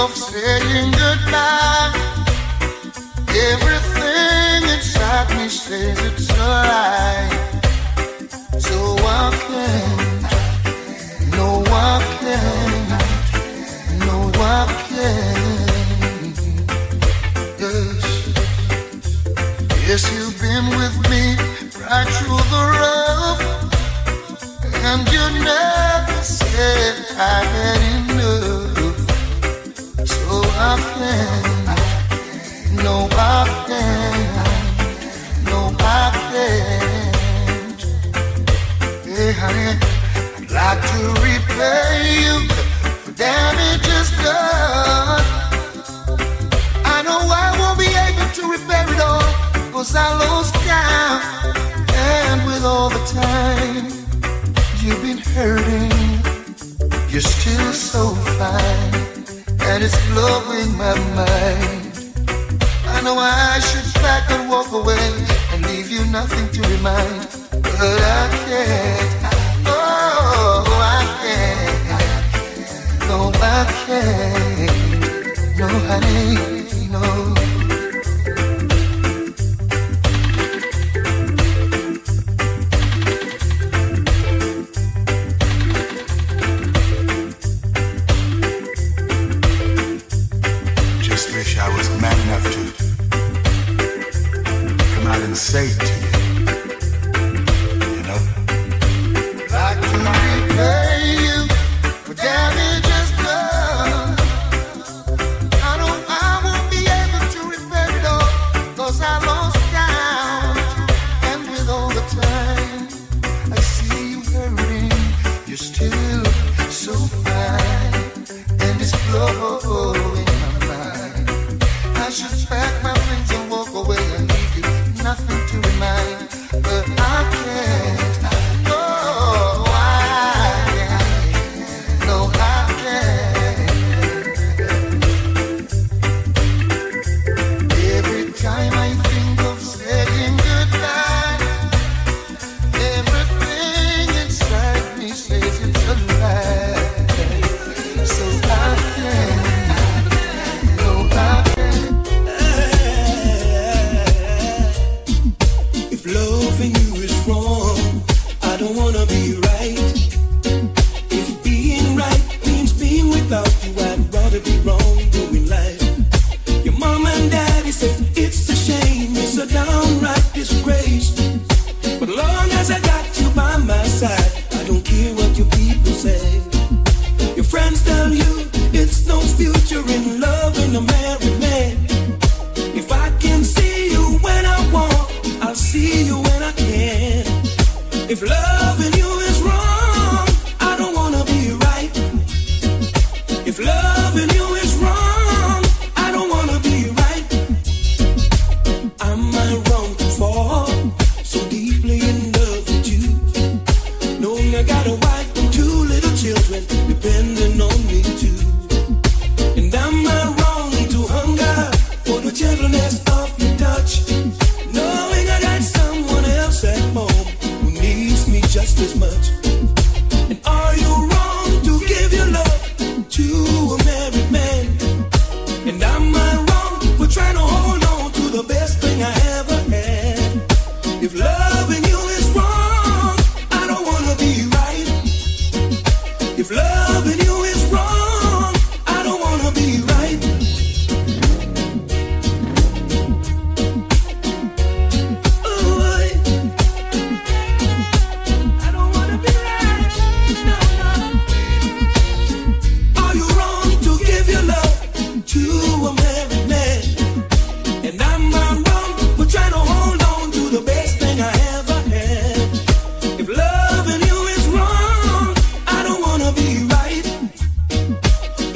of saying goodbye. Everything inside me says it's a lie. So I can't, no I can't, no I can't. Yes, yes, you've been with me right through the rough, and you never said I had enough. So I can't, no I can't, no I can't. Hey honey, I'd like to repay you for damages done. I know I won't be able to repair it all, 'cause I lost count. And with all the time you've been hurting, you're still so fine, and it's blowing my mind. I know I should pack and walk away and leave you nothing to remind, but I can't, oh I can't, no I can't, no honey, no. Say it to you, you know. Like to repay you for damages done. I know I won't be able to repair it all, 'cause I lost count. And with all the time I see you hurting, you're still so fine, and it's blowing my mind. I should pack my things and walk away and leave you nothing to remind, but I can't, no I can't, no I can't. Every time I think of saying goodbye, everything inside me says it's a lie. So I can't, no I can't. Loving you is wrong, I don't wanna be right. If being right means being without you, I'd rather be wrong doing life. Your mom and daddy said it's a shame, it's a downright disgrace. But long as I got you by my side, I don't care what your people say. Your friends tell you it's no future in love in a married man. If I can see you when I want, I'll see you when I can. If loving you is wrong, I don't wanna be right. If loving you is wrong, I don't wanna be right. Am I wrong to fall so deeply in love with you, knowing I got a wife and 2 little children depending on me too? And am I wrong to hunger for the gentleness of your touch, knowing I got someone else at home who needs me just as much? And are you wrong to give your love to a married man? And am I wrong for trying to hold on to the best thing I ever had? If loving you is wrong, I don't wanna be right. If loving you is wrong, I don't wanna be right.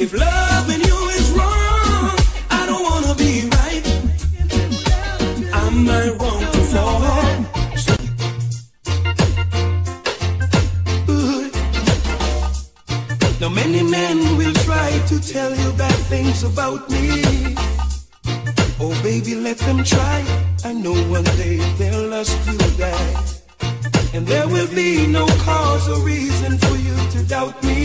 If loving you is wrong, I don't wanna be right. Am I wrong to fall? Now many men will try to tell you bad things about me. Oh baby, let them try. I know one day their lust will die, and there will be no cause or reason for you to doubt me.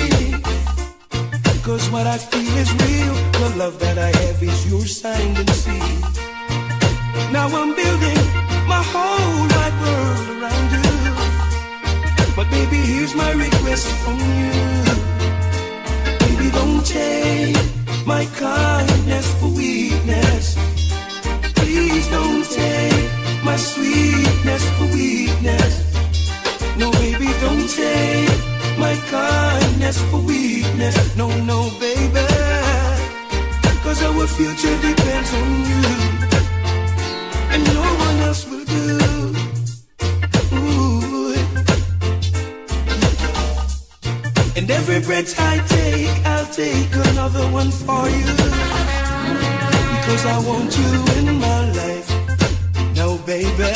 'cause what I feel is real. The love that I have is your signed and sealed. Now I'm building my whole wide world around you. But baby, here's my request from you. Baby, don't take my kindness for weakness. Please don't take my sweetness for weakness. No, baby, don't take my kindness for weakness. No, no, baby, 'cause our future depends on you, and no one else will do. Ooh. And every breath I take, I'll take another one for you, because I want you in my life now, baby.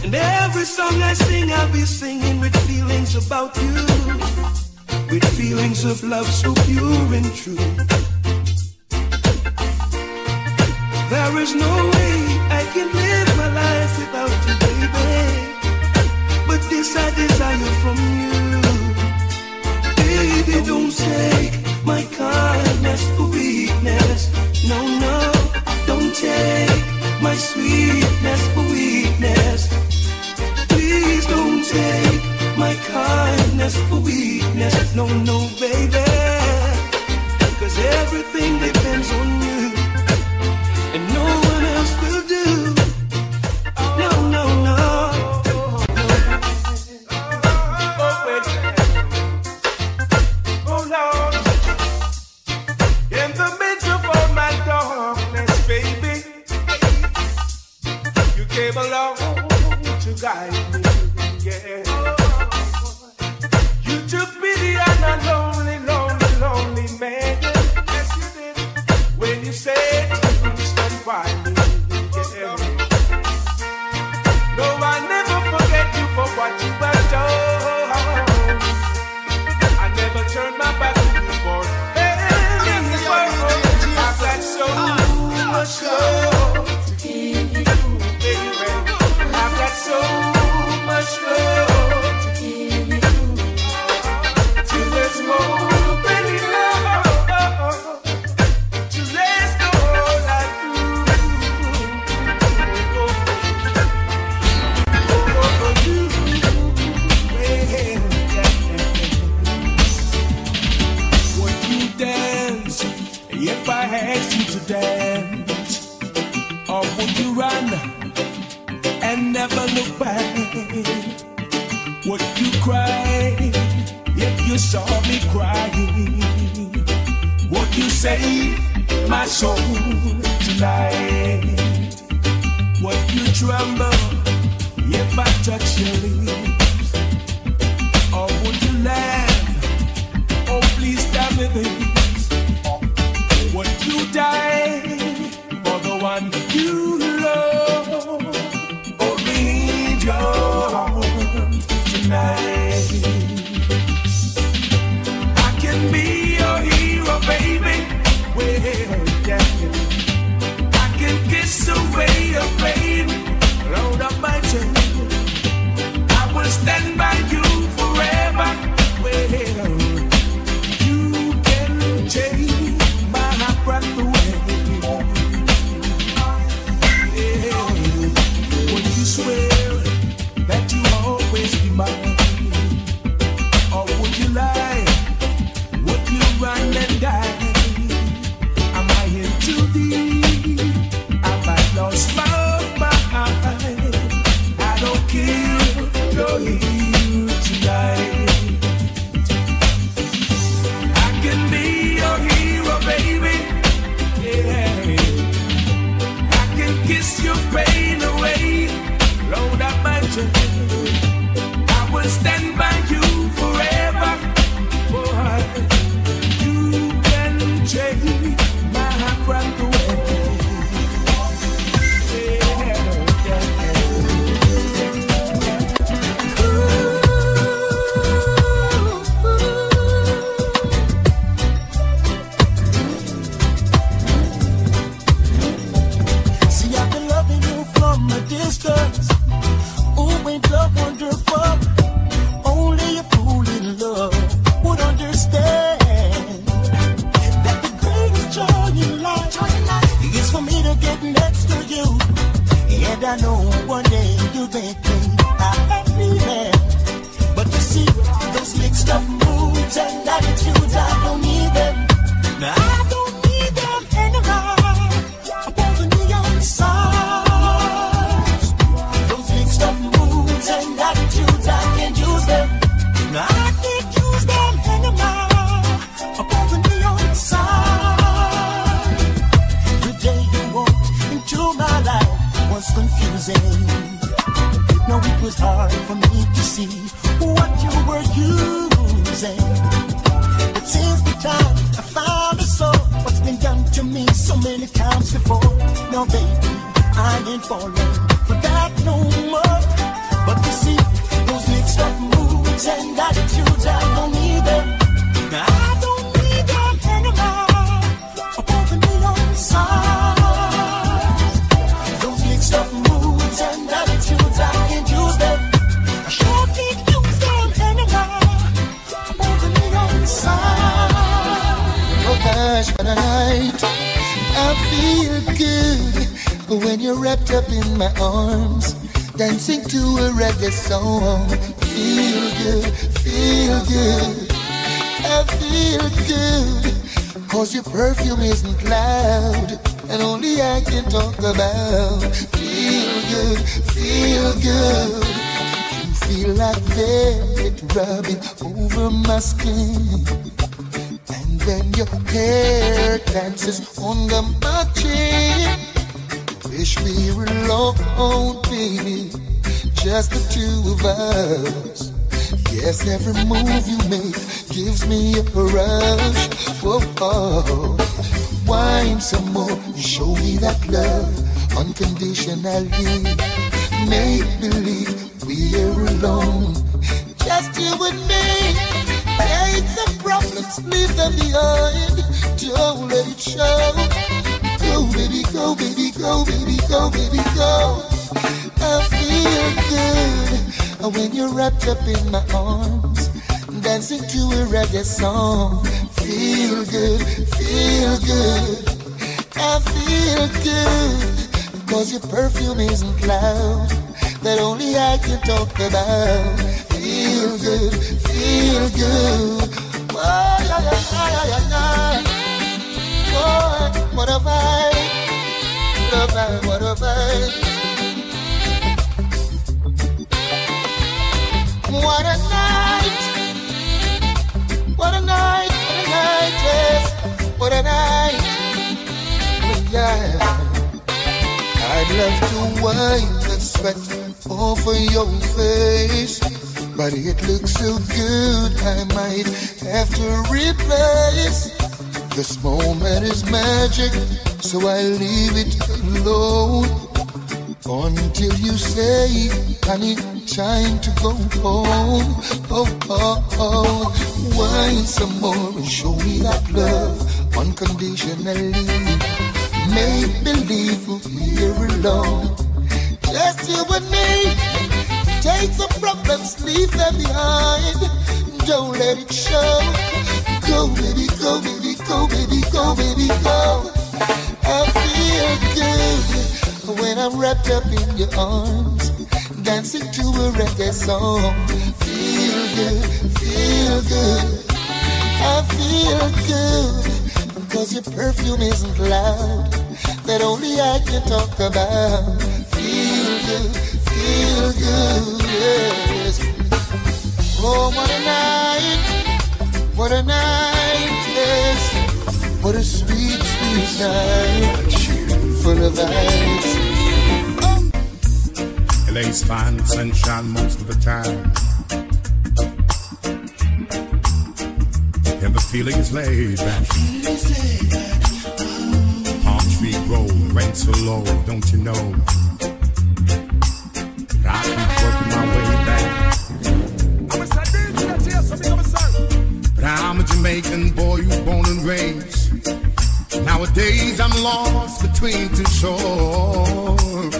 And every song I sing, I'll be singing with feelings about you, with feelings of love so pure and true. There is no way I can live my life without you, baby. But this I desire from you. Baby, don't take my kindness for weakness. No, no, don't take my sweetness for weakness. Please don't take my kindness for weakness. No, no, baby, 'cause everything depends on you, and no one else will do. No, no, no. Oh, Lord. In the midst of all my darkness, baby, you came along to guide me, yeah. You took pity on a lonely, lonely, lonely man. Yes, you did. When you said you stand by me, yeah. No, I never forget you for what you have done. I never turned my back on you for anyone. I've got so much love to give you, baby. I've got so much love to give you. Till there's more than love to last all life through. Would you dance if I asked you to dance? Or would you run and never look back? Would you cry if you saw me crying? Would you save my soul tonight? Would you tremble if I touch your lips? Or would you laugh? Oh, please tell me this. Would you die for the one you love? Or need your arms tonight? I can be your hero, baby. Well, yeah. I can kiss away your pain, load up my chest. I will stand by you forever. Well, you can take my breath away. Would you swear that you always be mine? Or would you lie? Would you run and die? Am I in too deep? Have I lost my mind? I don't care, you're here tonight. I can be your hero, baby. Yeah. I can kiss your pain away, load up my chest. I will stand by you forever. Boy, you can take my breath away. See, I've been loving you from a distance. Ooh, ain't love next to you. And I know one day you'll make me happy, man. But you see, those mixed up moods and attitudes, I don't need them. Now I don't need them anymore. Above the neon signs. Those mixed up moods and attitudes, I can't use them. Now I can't use them anymore. Above the neon signs. The day you walked into my life was confusing. No, it was hard for me to see what you were using. But since the time I found a soul, what's been done to me so many times before. No, baby, I ain't falling for that no more. But you see, those mixed up moods and attitudes, I don't need them. I don't need them anymore. Above the neon signs. Those mixed up moods and attitudes, I can't use them. I sure can't use them anymore. Above the neon signs. Oh gosh, what a night. I feel good when you're wrapped up in my arms, dancing to a reggae song. Feel good, feel good. I feel good, cause your perfume isn't loud, and only I can talk about. Feel good, feel good. You feel like velvet rubbing over my skin, and when your hair dances under my chin. Wish we were alone, baby, just the two of us. Yes, every move you make gives me a rush. Whoa, oh. Wine some more, you show me that love unconditionally. Make believe we're alone, just you and me. Take the problems, leave them behind. Don't let it show. Go, baby, go, baby, go, baby, go, baby, go. I feel good when you're wrapped up in my arms, dancing to a reggae song. Feel good, feel good. I feel good, cause your perfume isn't loud, that only I can talk about. Feel good, feel good. Oh, yeah, yeah, yeah, yeah, yeah. Oh, what a vibe, what a vibe, what a vibe. What a night, what a night, what a night, yes, what a night, yeah. I'd love to wipe the sweat off of your face, but it looks so good I might have to replace. This moment is magic, so I leave it alone until you say, honey, time to go home. Oh, oh, oh. Wine some more and show me that love unconditionally. Make believe we're alone, just you and me. Take the problems, leave them behind. Don't let it show. Go, baby, go, baby, go, baby, go, baby, go. I feel good when I'm wrapped up in your arms, dancing to a reggae song. Feel good, feel good. I feel good, cause your perfume isn't loud, that only I can talk about. Feel good, yes. Oh, what a night, yes. What a sweet, sweet night, full of vibes. LA's fine sunshine most of the time, and the feeling is laid back. Palm tree grove, rain so low, don't you know? I keep working my way back. But I'm a Jamaican boy who's born and raised. Nowadays I'm lost between two shores.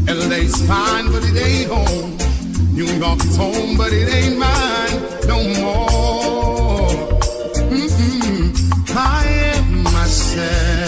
LA's fine, but it ain't home. New York's home, but it ain't mine no more. I am myself.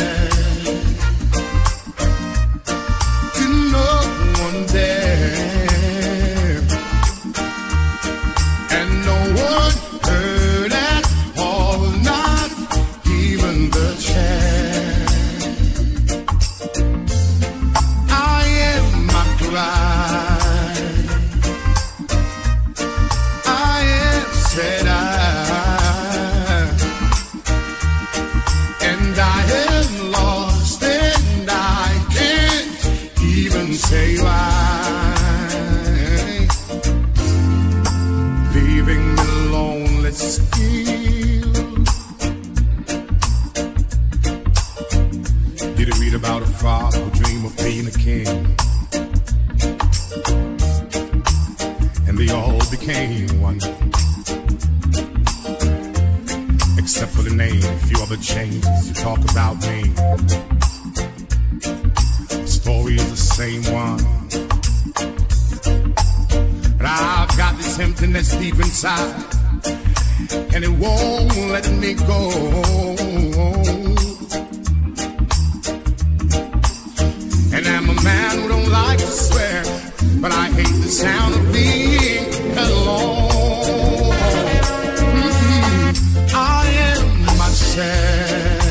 Did you read about a frog who dreamed of being a king? And they all became one, except for the name. A few other changes. You talk about me, the story is the same one. But I've got this emptiness deep inside, and it won't let me go. And I'm a man who don't like to swear, but I hate the sound of being alone. I am myself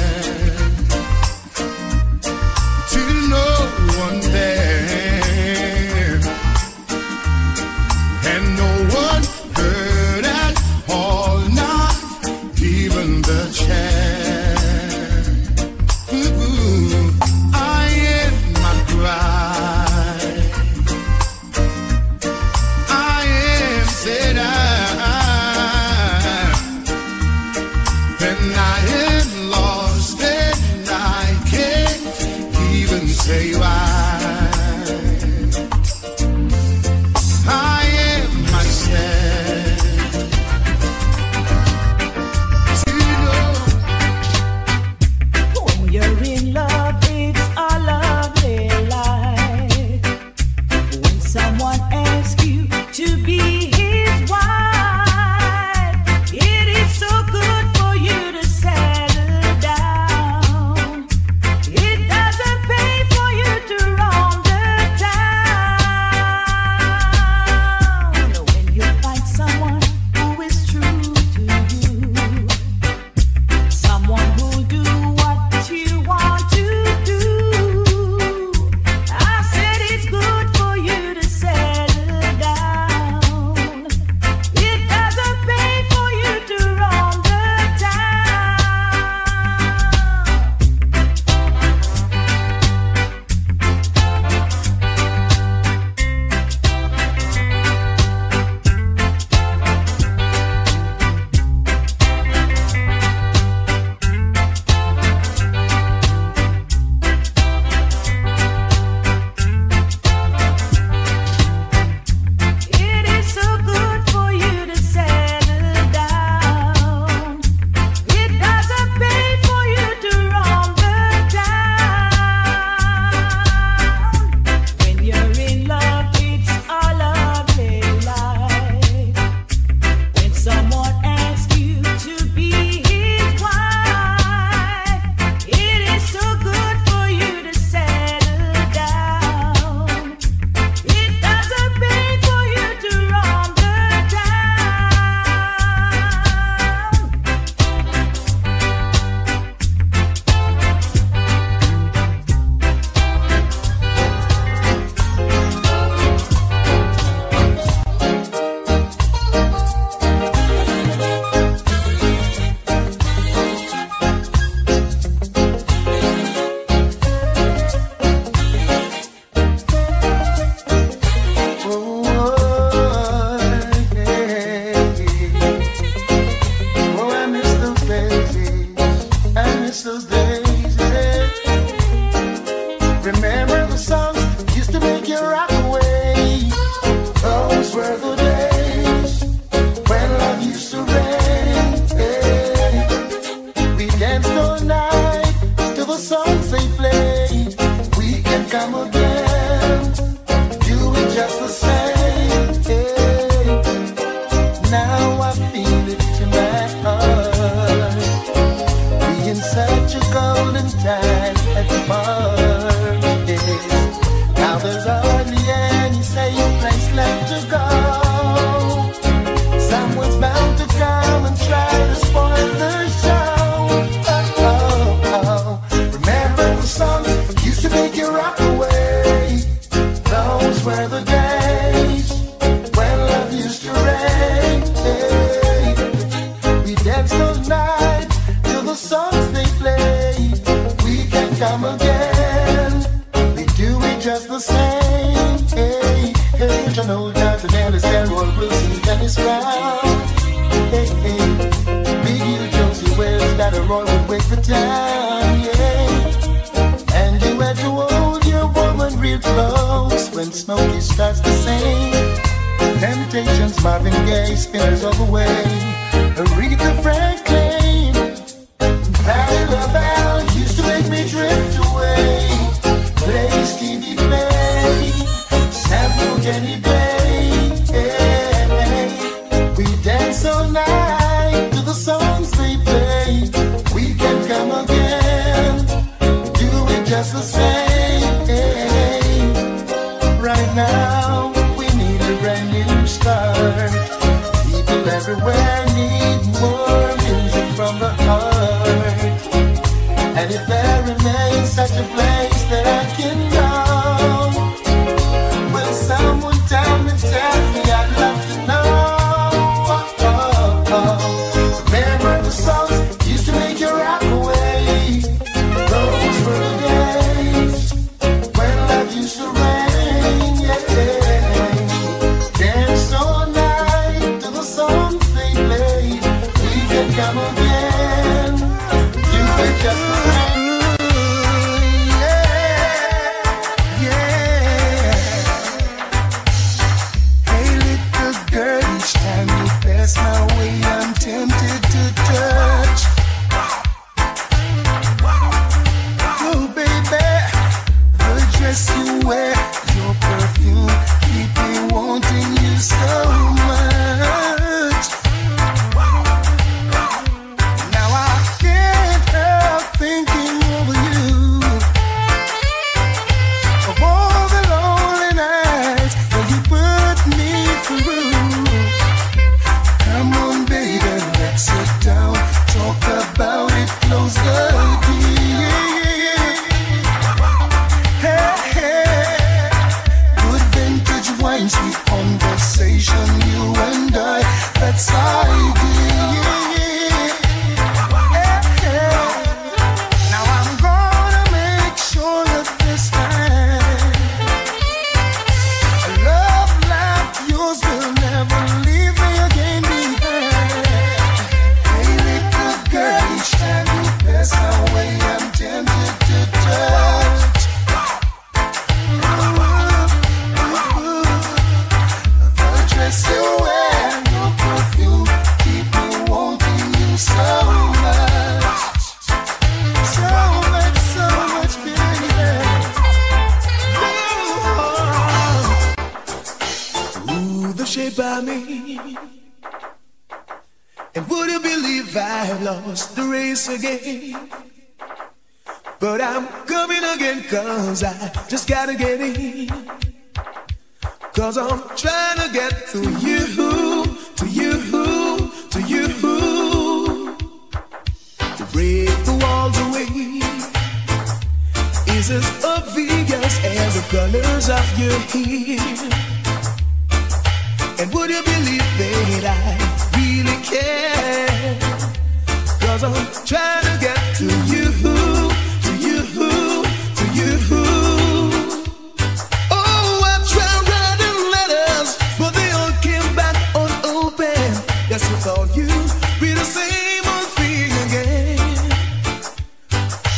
to no one there, and no one heard at all, not even the chair. I am my bride. I am said and I am lost and I can't even say why. I am myself to know. When you're in love, it's a lovely life. When someone asks you to be his wife, it is so good for you to settle down. It doesn't pay for you to roam the town. When you find someone who is true to you, someone who'll do what you want to do, I said it's good for you to settle down. It doesn't pay for you to roam the It is so good for you to settle down. It doesn't pay for you to roam the town. When you're in love, it's a lovely life. When someone asks you to be his wife, it is so good for you to settle down. It doesn't pay for you to roam the Oh, I miss those days. I miss those days. Remember the songs used to make you rock away. Those were the days when love used to reign. We danced all night to the songs they played. We can come again, do it just the same. Now I feel it in my heart, being such a golden time at the party. Now there's hardly any safe place left to go. Someone's bound to come and try to spoil the show. Remember the songs used to make you rock away. Those were the days when love used to reign. We danced all night to the songs they played. We can come again, we do it just the same. Hey, John Old Johnson, Ellis, Elroy Wilson, Dennis Brown. Hey, Big U, Josie Wells, that a Roy would wait for time. Yeah. and Smokey starts to sing. Temptations, Marvin Gaye, Spinners all the way. Aretha Franklin, Patti LaBelle used to make me drift away. Play Stevie Play, Sample Kenny Bay. We dance all night to the songs they play. We can come again, do it just the same. Right now, we need a brand new start. People everywhere need more music from the heart. And if there remains such a place that I can go, will someone tell me, I'd love to know. Remember the songs used to make you rock away. Those were the days when love used to rain, yeah. Dance all night to the songs they played. We can come again, do it just the same. My way, I'm tempted to touch. Oh, baby, the dress you wear, your perfume, keep me wanting you so much. Now I can't help thinking over you, of all the lonely nights that you put me through. Come on, baby, let's sit down, talk about it, close the deal. Hey, hey, good vintage wine, sweet conversation, you and I, that's ideal. Hey, hey, now I'm gonna make sure that this time a love like yours will never leave me again. That's the way I'm tempted to touch. The dress you wear, your perfume, keep me wanting you so much. So much, baby. Ooh, the shape of me. And would you believe I've lost the race again? But I'm coming again, cause I just gotta get in. Cause I'm trying to get to you, to you, to you. To break the walls away is as obvious as the colors of your hair. And would you believe that I really care? Cause I'm trying to get to you, to you, to you. Oh, I tried writing letters, but they all came back unopened. Yes, I thought you'd be the same old thing again.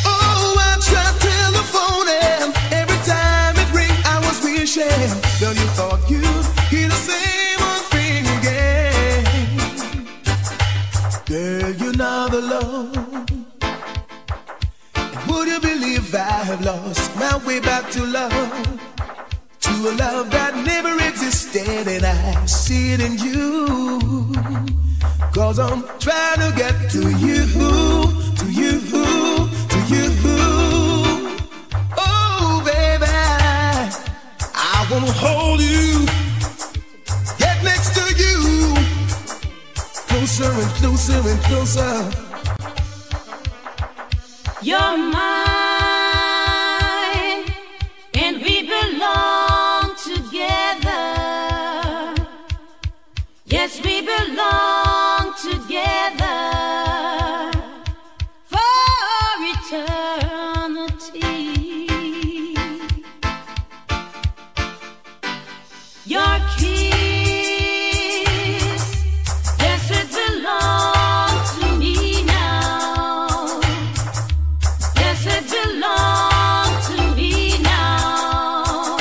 Oh, I tried telephoning, every time it rang I was wishing. Then you thought you'd hear the same old thing again. Girl, you're not alone. And would you believe I have lost my way back to love? To a love that never existed, and I see it in you. Cause I'm trying to get to you, to you, to you. Oh, baby, I wanna hold you, get next to you, closer and closer and closer. You're mine, and we belong together. Yes, we belong together for eternity. Your kiss, yes, it belongs to me now. Yes, it belongs to me now.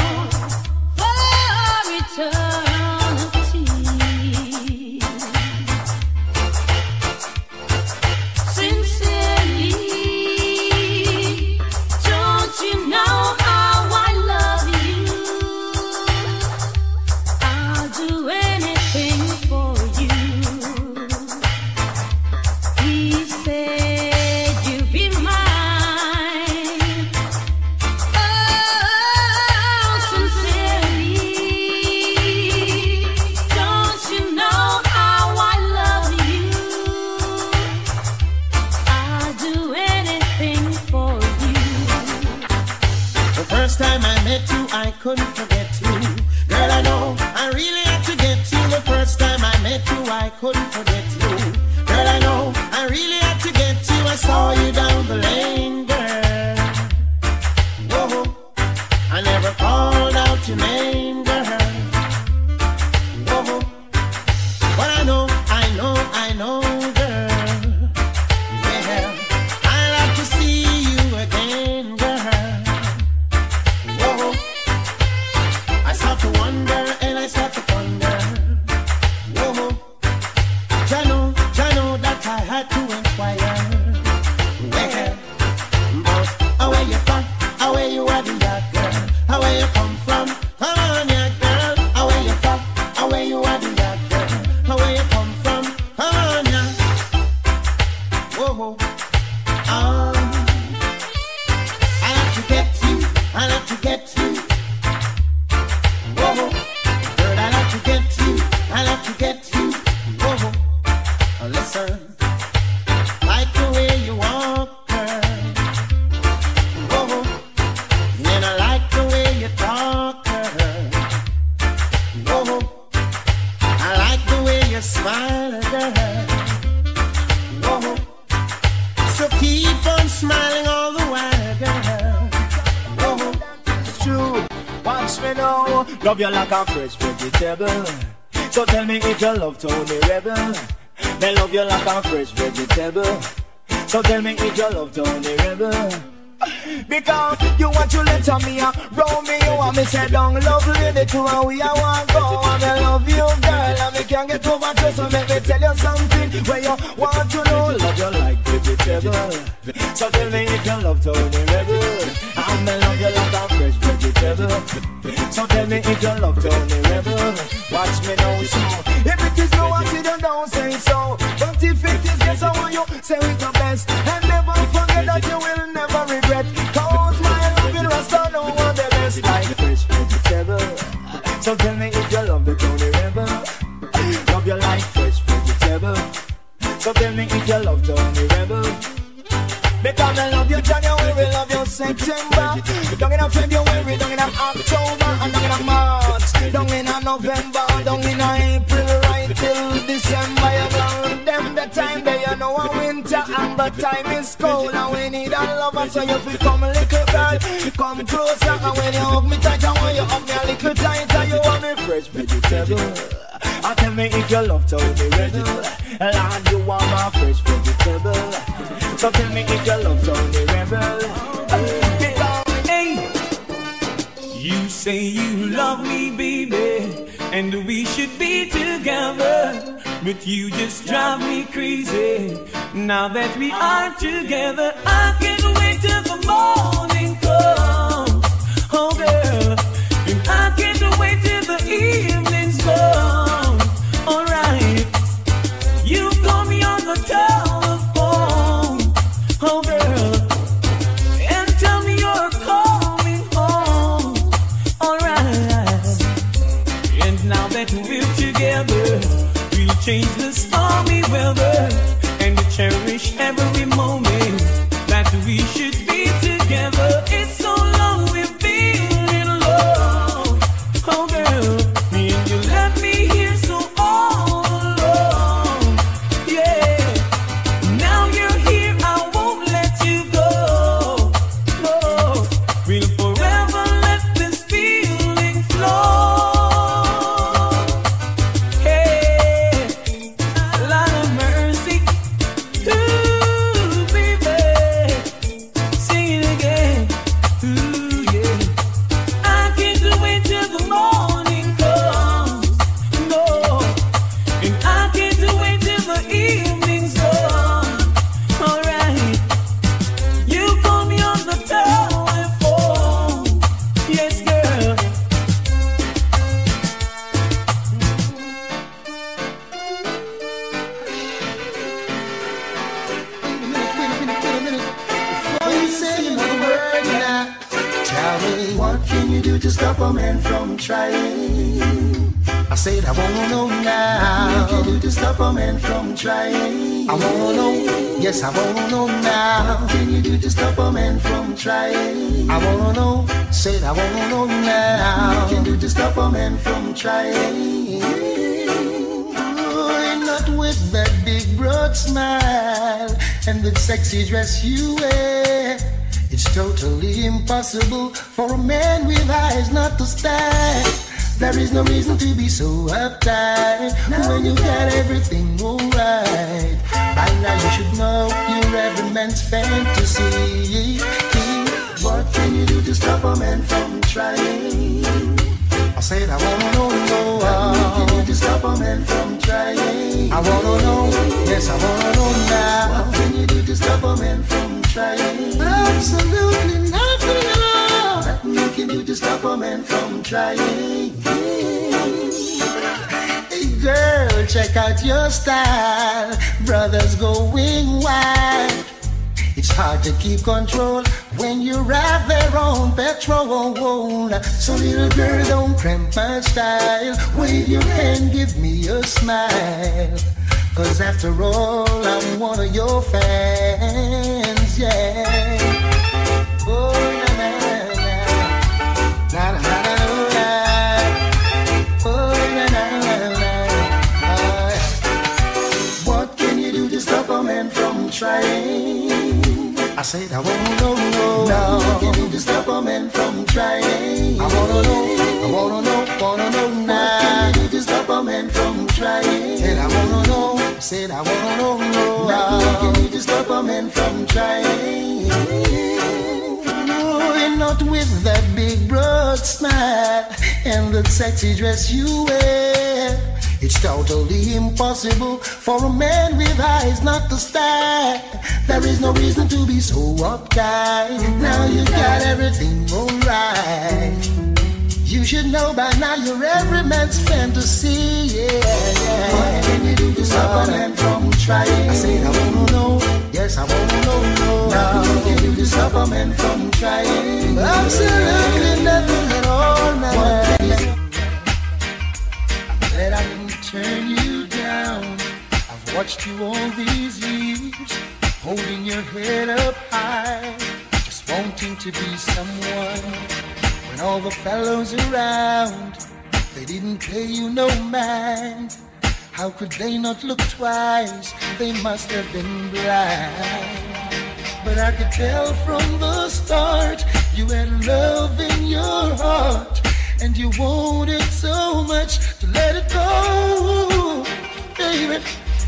first time I met you, I couldn't forget you. Girl, I know I really had to get you. The first time I met you, I couldn't forget you. Girl, I know I really had to get you. I saw you down the lane, girl. Whoa, I never called out your name, girl. Whoa, but I know, girl. Yeah, I'd like to see you again, girl. Whoa, I start to wonder and I start to ponder. Whoa, Jah know that I had to inquire. Yeah, but where you from? Where you are, the girl? Where you come from? Come on, yeah, girl. Where you from? Where you are, the girl? Where you come from? Come on, yeah. Whoa, I like to get you. I like to get you. Whoa, girl, I like to get you. I like to get you. Whoa, listen, like the way you walk, girl. Whoa, and I like the way you talk, girl. Whoa, I like the way you smile, girl. Whoa, so keep on smiling all the while, girl. Whoa, It's true, watch me now. Love you like a fresh vegetable. So tell me if you love Tony Rebel. They love you like a fresh vegetable. So tell me if you love Tony Rebel. Because you want to let me round me, you want me say down love lady to and we are one go. And I love you girl and me can't get over to. So let me tell you something where you want to know. Love you like vegetable. So tell me if you love Tony Rebel. And I love you like a fresh vegetable. So tell me if you love Tony Rebel. Watch me now, so if it is no, I see you don't say so. But if it is yes, I want you say it the best. And never forget that you will never regret. Cause my love in Rasta no one the best. Like fresh vegetable. So tell me if you love the Tony Rebel. Love you like fresh vegetable. So tell me if you love Tony Rebel. Because I love you January, love you September. Down in February, down in October, and down in March, down in November, down in April, right till December. You know them the time that you know a winter and the time is cold and we need a lover. So you feel come a little girl, come closer, and when you hug me tight, and when you hug me a little tighter, you want me fresh vegetable. Tell me if you love Tony Rebel. Lord, you want my fresh vegetable. So tell me if you love Tony Rebel. Hey, you say you love me, baby, and we should be together, but you just drive me crazy. Now that we are together, I can't wait till the morning comes. Oh girl, and I can't wait till the evening's come. Alright, you call me on the telephone. Oh girl, and tell me you're coming home. Alright, and now that we're together, we'll change the stormy weather and cherish every moment that we should be together. It's so long we've been in love. Oh girl, me and you left me here so all alone. Yeah, now you're here, I won't let you go. No, we'll forever let this feeling flow. Hey, Lord of mercy, ooh baby, sing it again. Ooh yeah, I can't wait till the morning comes. No, and I can't wait till the evening's gone. Alright, you call me on the telephone. Yes, girl. Wait a minute. Before you say another word now, tell me, what can you do to stop a man from trying? I said I wanna know now. What can you do to stop a man from trying? I wanna know, yes I wanna know now. What can you do to stop a man from trying? I wanna know. Said I wanna know now. What can you do to stop a man from trying? Not with that big broad smile and with sexy dress you wear. It's totally impossible for a man with eyes not to stand. There is no reason to be so uptight when you got everything alright. By now you should know you're every man's fantasy. What can you do to stop a man from trying? I said I wanna know. What can you do to stop a man from trying? I wanna know. Yes, I wanna know now. What can you do to stop a man from trying? Absolutely nothing at all. Nothing you can do to stop a man from trying. Hey girl, check out your style. Brothers going wild. It's hard to keep control when you ride their own petrol. So little girl, don't cramp my style. Wave your hand, give me a smile. Cause after all, I'm one of your fans, yeah. Oh, na na na na na na na. Oh, na na na na. What can you do to stop a man from trying? I said I wanna know. What can you do to stop a man from trying? I wanna know now. What can you do to stop a man from trying? Said I wanna know. Said I wanna know. What can you do to stop a man from trying? No, and not with that big broad smile and that sexy dress you wear. It's totally impossible for a man with eyes not to stare. There is no reason to be so uptight. Now you got everything alright. You should know by now you're every man's fantasy. Yeah. What can you do to stop a man from trying? I said I wanna know. Yes, I wanna know. Now what can you do to stop a man from trying? Absolutely nothing at all, man. That I didn't turn you down. I've watched you all these years, holding your head up high, just wanting to be someone. When all the fellows around, they didn't pay you no mind. How could they not look twice? They must have been blind. But I could tell from the start, you had love in your heart. And you wanted so much to let it go, baby.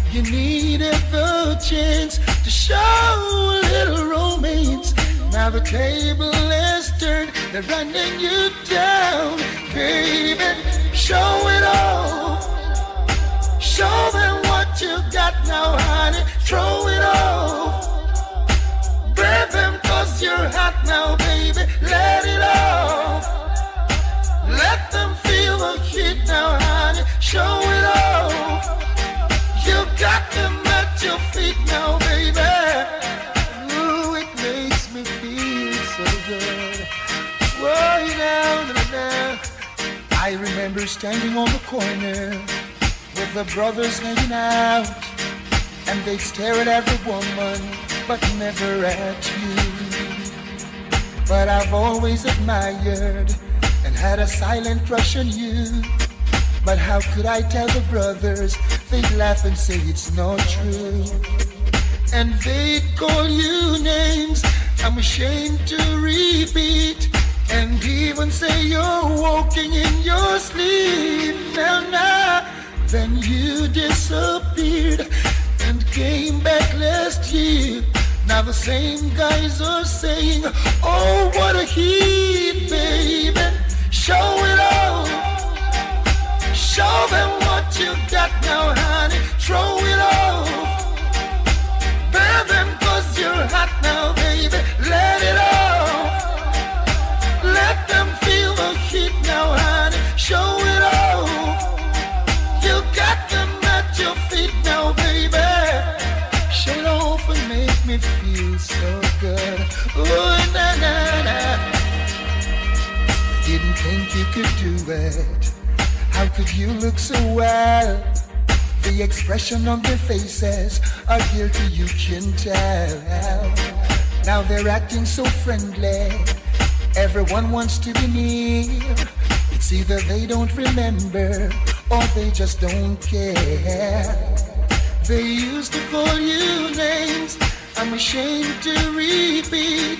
You needed the chance to show a little romance. Now the table has turned, they're running you down, baby. Show it all. Show them what you got now, honey. Throw it off. Grab them 'cause you're hot now, baby. Let it off. Let them feel the heat now, honey. Show it off. You got them at your feet now, baby. Ooh, it makes me feel so good. Whoa, now. I remember standing on the corner with the brothers hanging out, and they'd stare at every woman, but never at you. But I've always admired and had a silent crush on you. But how could I tell the brothers? They'd laugh and say it's not true. And they'd call you names I'm ashamed to repeat, and even say you're walking in your sleep. Now, then you disappeared and came back last year. Now the same guys are saying, oh, what a heat, baby. Show it all. Show them what you got now, honey. Throw it off. Bear them 'cause you're hot now, baby. Let it off. Let them feel the heat now, honey. Show it off. You got them at your feet now, baby. Show it off and make me feel so good. Ooh, na. Didn't think you could do it. How could you look so well? The expression on their faces are guilty, you can tell. Now they're acting so friendly Everyone wants to be near. It's either they don't remember or they just don't care. They used to call you names I'm ashamed to repeat,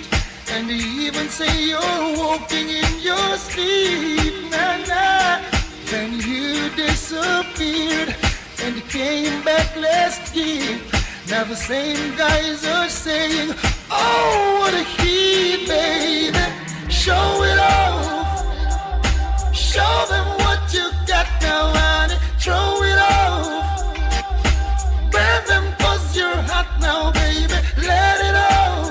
and they even say you're walking in your sleep. Nah, nah. Then you disappeared and you came back last year. Now the same guys are saying, oh, what a heat, baby. Show it off. Show them what you got now, honey. Throw it off. Burn them 'cause you're hot now, baby. Let it off.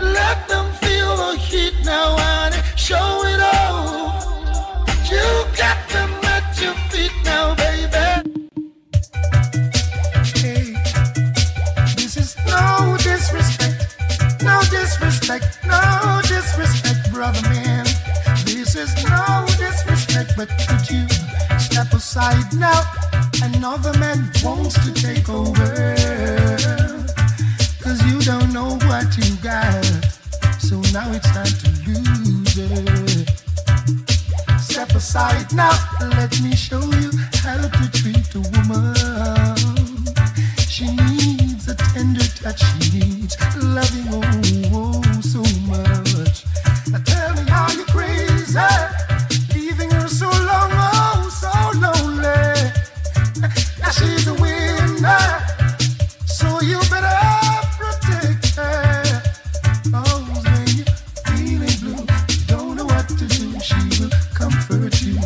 Let them feel the heat now, honey. Show it off. You got them at your feet now, baby. Hey, this is no disrespect, no disrespect, no disrespect, brother man. This is no disrespect, but could you step aside now? Another man wants to take over, 'cause you don't know what you got. So now it's time to lose it. Step aside now, let me show you how to treat a woman. She needs a tender touch, she needs loving, oh, oh so much. Now tell me how you're crazy, leaving her so long, oh so lonely. Now she's a winner, so you better protect her. Oh, when you're feeling blue, you don't know what to do, she will comfort you.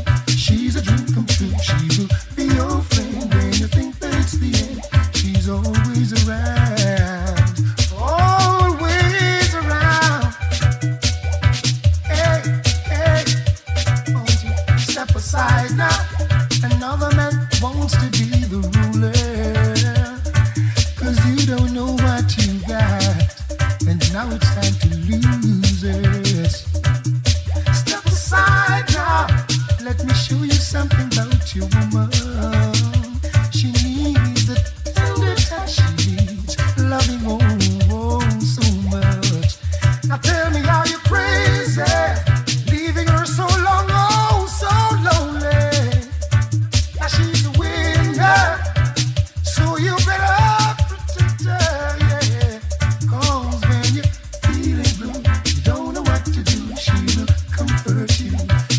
She's a dream come true. She will be your friend when you think that it's the end. She's always around, always around. Hey, hey, won't you step aside now? Another man wants to be the ruler, 'cause you don't know what you got, and now it's time to lose it. Step aside now. Let me show you something about your woman. She needs a tender touch. She needs loving, oh, oh, so much. Now tell me how you're crazy, leaving her so long, oh, so lonely. Now she's a winner, so you better protect her, yeah. 'Cause when you're feeling blue, you don't know what to do. She will comfort you.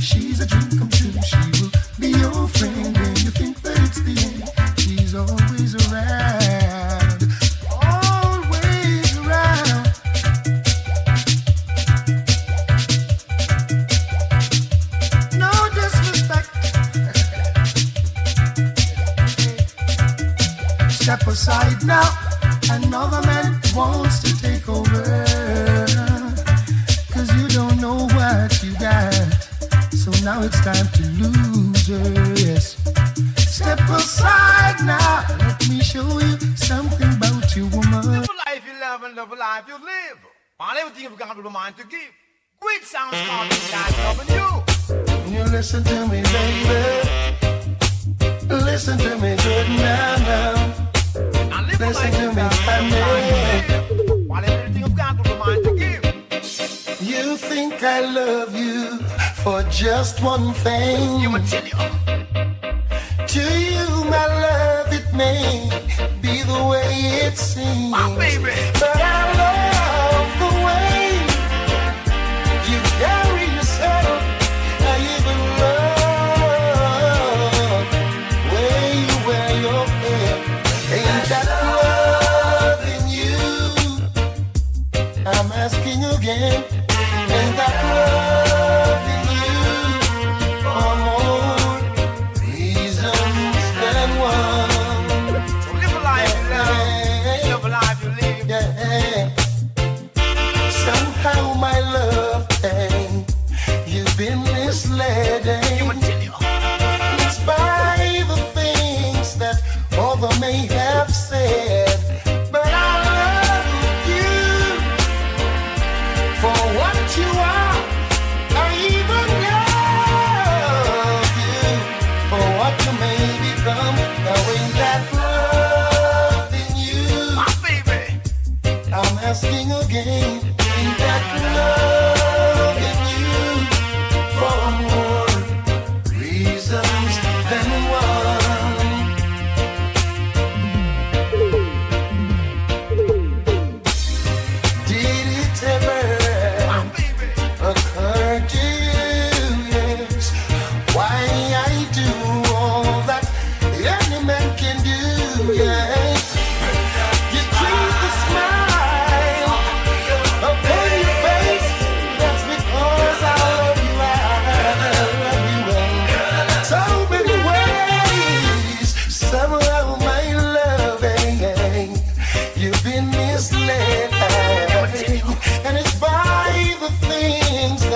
She's a dream come true. She will be your friend when you think that it's the end. She's always around, always around. No disrespect. Step aside now. Another man wants to take over, 'cause you don't know what you got. So now it's time to lose her, yes. Step aside now. Let me show you something about your woman. Live a life you love and love a life you live. While everything you've got to mind to give. Great sounds called God loving you. You listen to me, baby. Listen to me good now, now. Now live a Listen life to you me, love and love a life you honey. live. While everything you've got to mind to give. You think I love you for just one thing. You will tell you. To you, my love, it may be the way it seems. My baby. But I love the way you carry yourself. I even love the way you wear your hair. Ain't that love in you? I'm asking again. Ain't that love in you? For more reasons than one. So live a life you love. Live a life you live. Yeah. Somehow my love ain't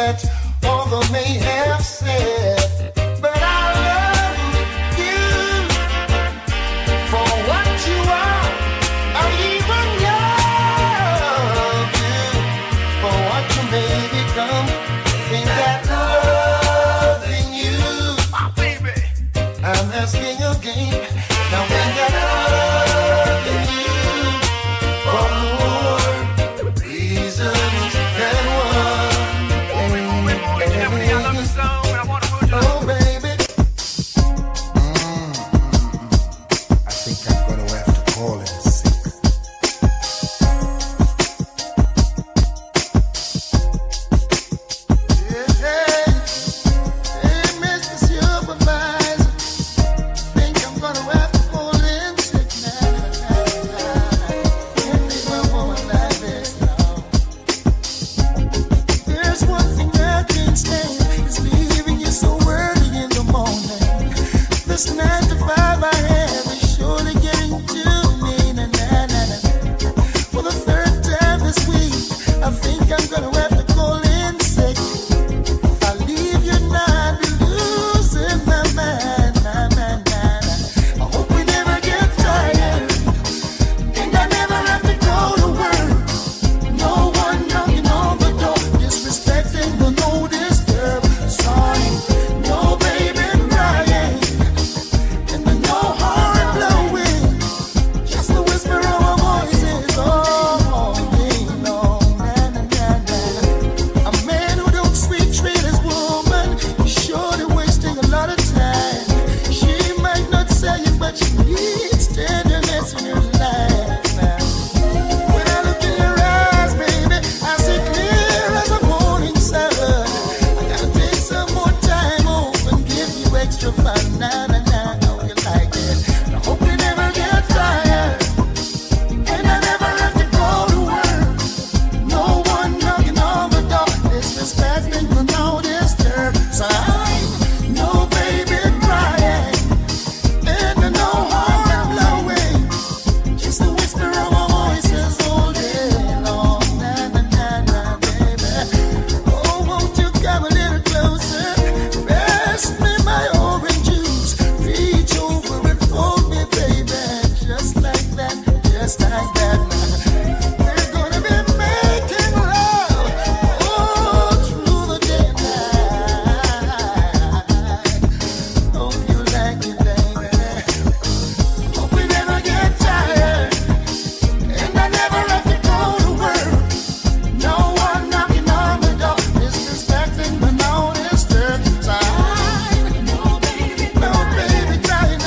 that others may have said, but I love you for what you are. I even love you for what you may become. Think that loving you, my baby, I'm asking again. Now when that loving you for more reasons than one. Oh baby, I think I'm gonna have to call in sick. Hey, Mr. Supervisor, think I'm gonna have to call in sick now. Can't leave a woman like this now. There's one thing I can't stand, is leaving you so early in the morning. This 9 to 5 I have is surely getting to me. For the third time this week, I think I'm gonna have to call in sick. If I leave you now, I'll be losing my mind. I hope we never get tired, and I never have to go to work. No one knocking on the door, disrespecting the no disturb sign. No baby crying, and the no horn blowing. Just the whisper of our voices all day long. A man who don't sweet treat his woman, he's surely wasting a lot of time. She might not say it, but she needs tenderness in her life. When I look in your eyes, baby, I see clear as a morning sun. I gotta take some more time off and give you extra fun. I hope you like it. I hope you never get tired, and I never have to go to work. No one knocking on the door, disrespecting the no disturb sign. No baby crying, and the no horn blowing. Just the whisper of our voices all day long. Baby. Oh, won't you come a little closer? Pass me my orange juice. Reach over and hold me, baby. Just like that, just like that. We're gonna be making love all through the day and night. Hope you like it, baby. Hope we never get tired, and I never have to go to work. No one knocking on the door, disrespecting the no disturb sign. No baby crying,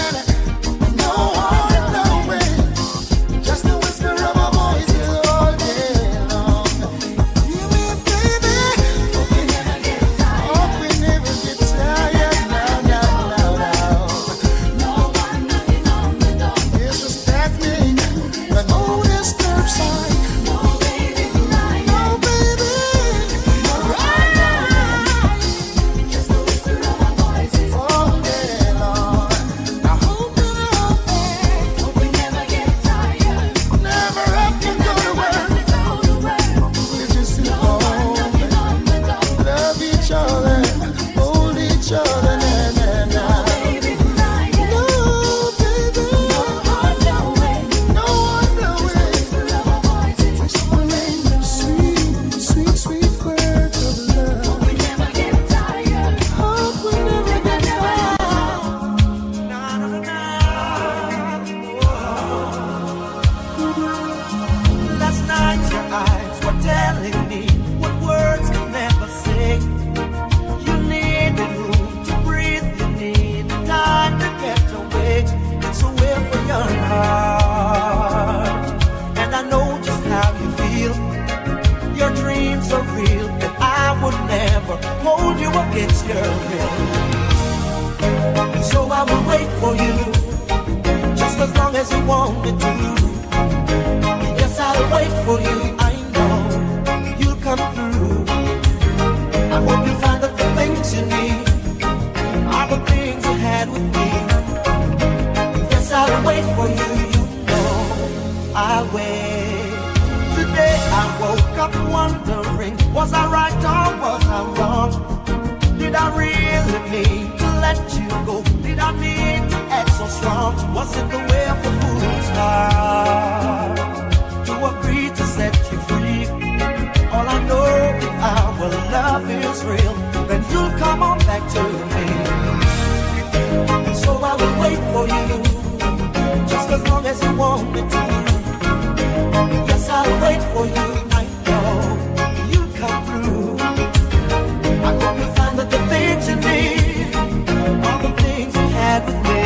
no horn blowing. Just the whisper of our voices all day long. You and baby, hope we never get tired. Hope we never get tired. Now. No one knocking on the door, disrespecting the no disturb sign. No baby crying, no baby crying. Just the whisper of our voices all day long. I hope we never get tired. Never have to go to work. We just sit home, love each other, hold each other. No baby crying, no baby, no horn blowing. Whispering sweet, sweet words of love. Hope we never get tired. Hope we never get tired. Last night your eyes were telling me what words can never say. You needed room to breathe, you needed time to get away. It's a way for your heart, and I know just how you feel. Your dreams are real, and I would never hold you against your will. And so I will wait for you, just as long as you want me to. Yes, I'll wait for you. I know you'll come through. I hope you find that the things you need are the things you had with me. Yes, I'll wait for you. You know I'll wait. Today I woke up wondering, was I right or was I wrong? Was it the way of a fool's heart to agree to set you free? All I know, if our love is real, then you'll come on back to me. So I will wait for you, just as long as you want me to. Yes, I'll wait for you. I know you'll come through. I hope you find that the things you need are the things you had with me.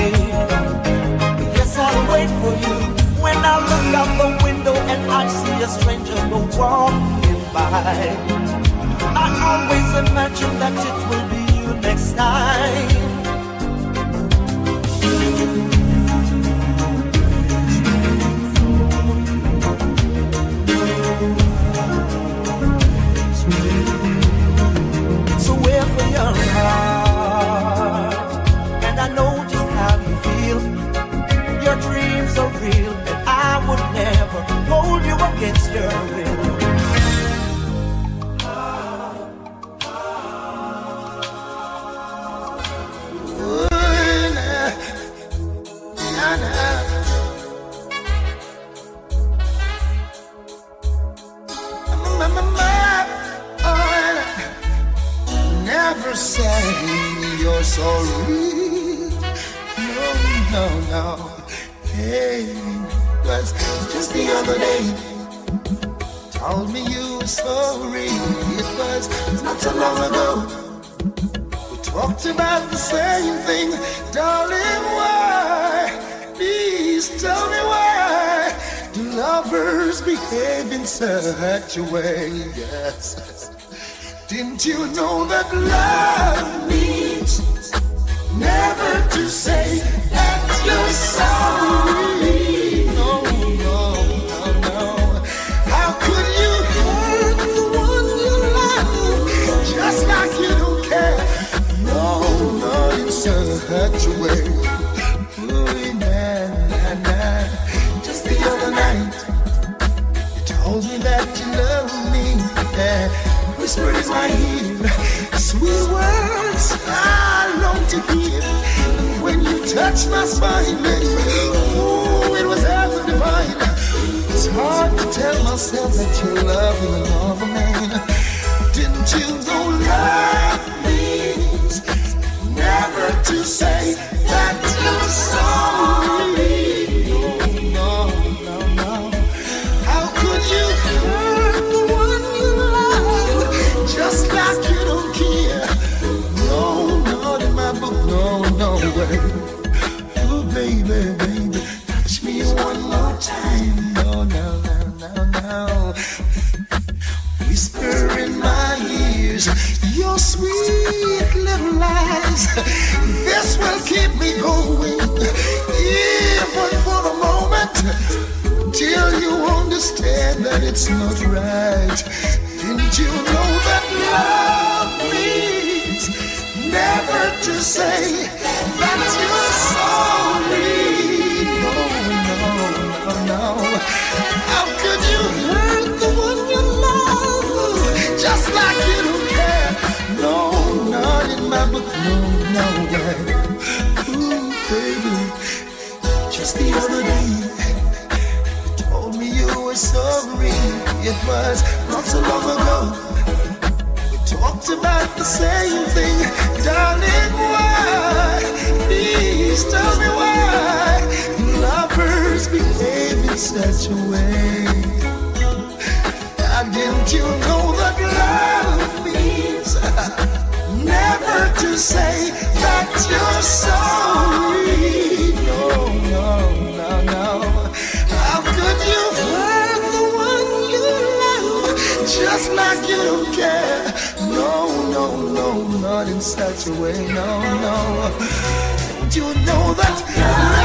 Yes, I'll wait for you. When I look out the window and I see a stranger go walking by, I always imagine that it will be you next time. So where for your heart, and I know just how you feel. Your dreams are real, and I would never hold you against your will. Never say you're sorry. No, no, no. Hey, was just the other day. Told me you were sorry. It was not so long ago. We talked about the same thing. Darling, why? Please tell me why do lovers behave in such a way? Yes. Didn't you know that love means never to say that you're sorry? No, no, no, no. How could you hurt the one you love just like you don't care? No, not in such a way. Ooh, nah, nah, nah. Just the other night, you told me that you love me. Yeah. Whispered in my ear, sweet words I long to hear. And when you touched my spine, baby, oh, it was heaven divine. It's hard to tell myself that you love another man. Didn't you know love means never to say that you're sorry? No, no, no. How could you hurt the one you love just like you don't care? No, not in my book, no, no way. Oh, baby, baby, touch me one more time. No, no, no, no, no. Whisper in my ears your sweet little lies. This will keep me going, even for a moment, till you understand that it's not right. Didn't you know that love means never to say that you're sorry? No, no, no, no. How could you hurt the one you love just like you don't care? No, not in my book, no, no way. Ooh, baby, just the other day you told me you were sorry. It was not so long ago. We talked about the same thing. Darling, why? Please tell me why lovers behave in such a way. And didn't you know that love means never to say that you're sorry? No, no, no, no. How could you hurt the one you love just like you don't care? No, no, no, not in such a way. No, no. Don't you know that love?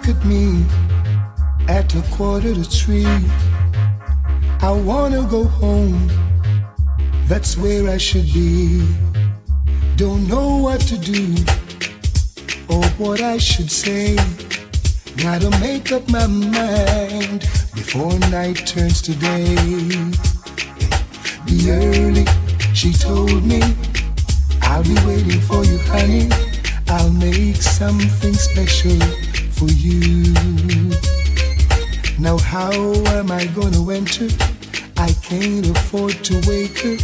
look at me at 2:45. I wanna go home, that's where I should be. Don't know what to do or what I should say. Gotta make up my mind before night turns to day. Be early, she told me, I'll be waiting for you, honey. I'll make something special for you. Now how am I gonna enter? I can't afford to wake her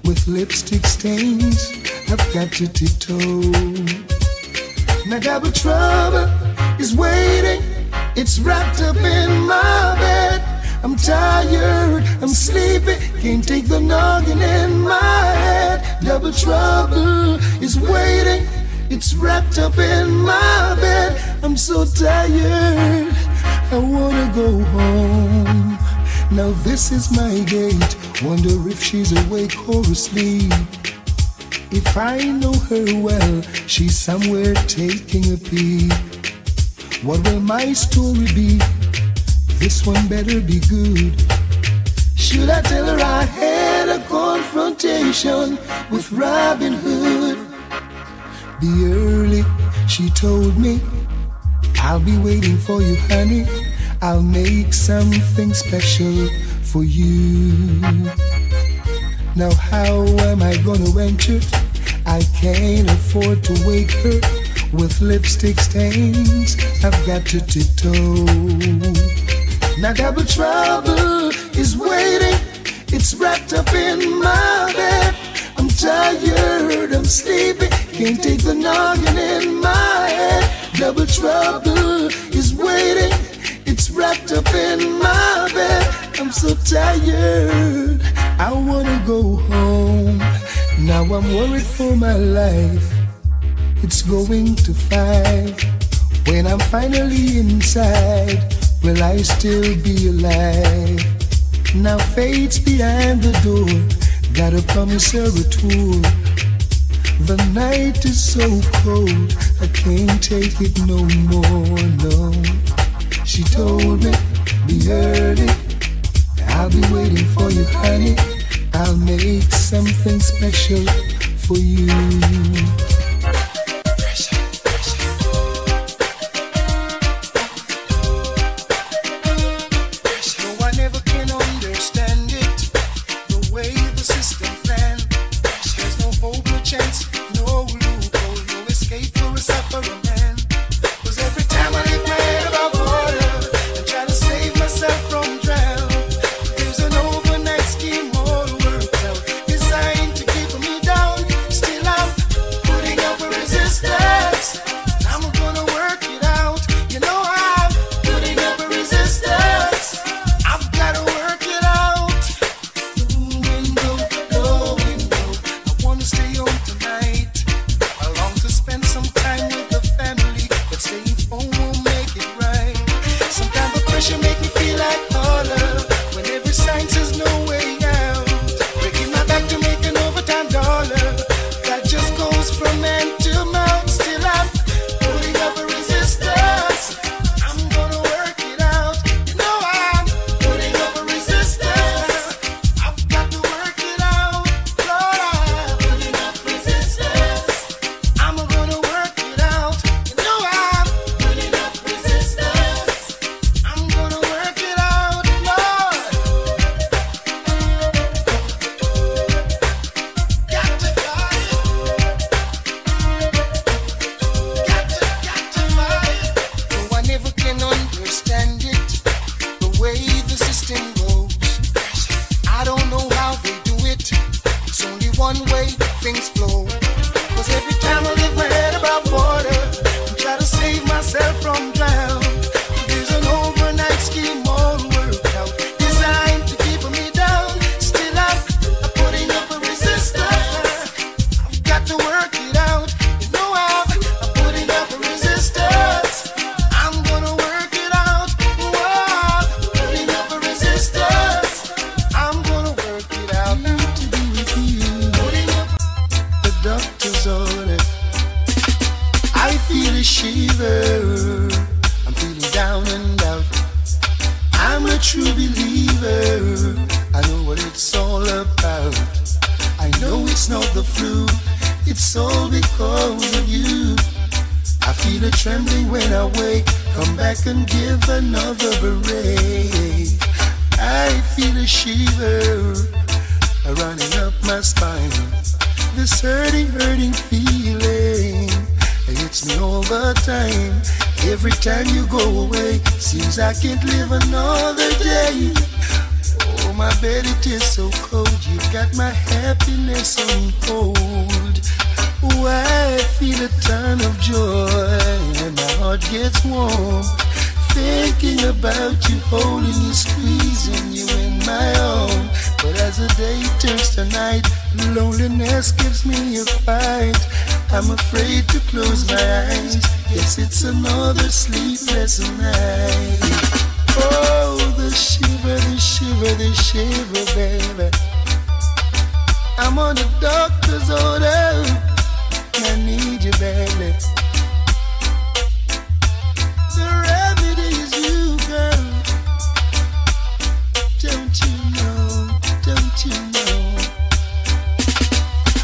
with lipstick stains. I've got to tiptoe. Now double trouble is waiting. It's wrapped up in my bed. I'm tired, I'm sleepy, can't take the noggin in my head. Double trouble is waiting. It's wrapped up in my bed. I'm so tired, I wanna go home. Now this is my gate. Wonder if she's awake or asleep. If I know her well, she's somewhere taking a peek. What will my story be? This one better be good. Should I tell her I had a confrontation with Robin Hood? Be early, she told me, I'll be waiting for you, honey. I'll make something special for you. Now how am I gonna enter? I can't afford to wake her with lipstick stains. I've got to tiptoe. Now double trouble is waiting. It's wrapped up in my bed. I'm tired, I'm sleepy, can't take the noggin in my head. Double trouble is waiting. It's wrapped up in my bed. I'm so tired, I wanna go home. Now I'm worried for my life. It's going to 5. When I'm finally inside, will I still be alive? Now fate's behind the door. Gotta promise her a tour. The night is so cold, I can't take it no more, no. She told me, be early, I'll be waiting for you, honey. I'll make something special for you. flu. It's all because of you. I feel a trembling when I wake. Come back and give another break. I feel a shiver running up my spine. This hurting feeling, it hits me all the time. Every time you go away, seems I can't live another day. Oh, my bed, it is so cold. You've got my happiness on hold. Oh, I feel a ton of joy and my heart gets warm. Thinking about you, holding you, squeezing you in my arm. But as the day turns to night, loneliness gives me a fight. I'm afraid to close my eyes. Yes, it's another sleepless night. Oh, the shiver, the shiver, the shiver, baby. I'm on the doctor's order. I need you, baby. The remedy is you, girl. Don't you know? Don't you know?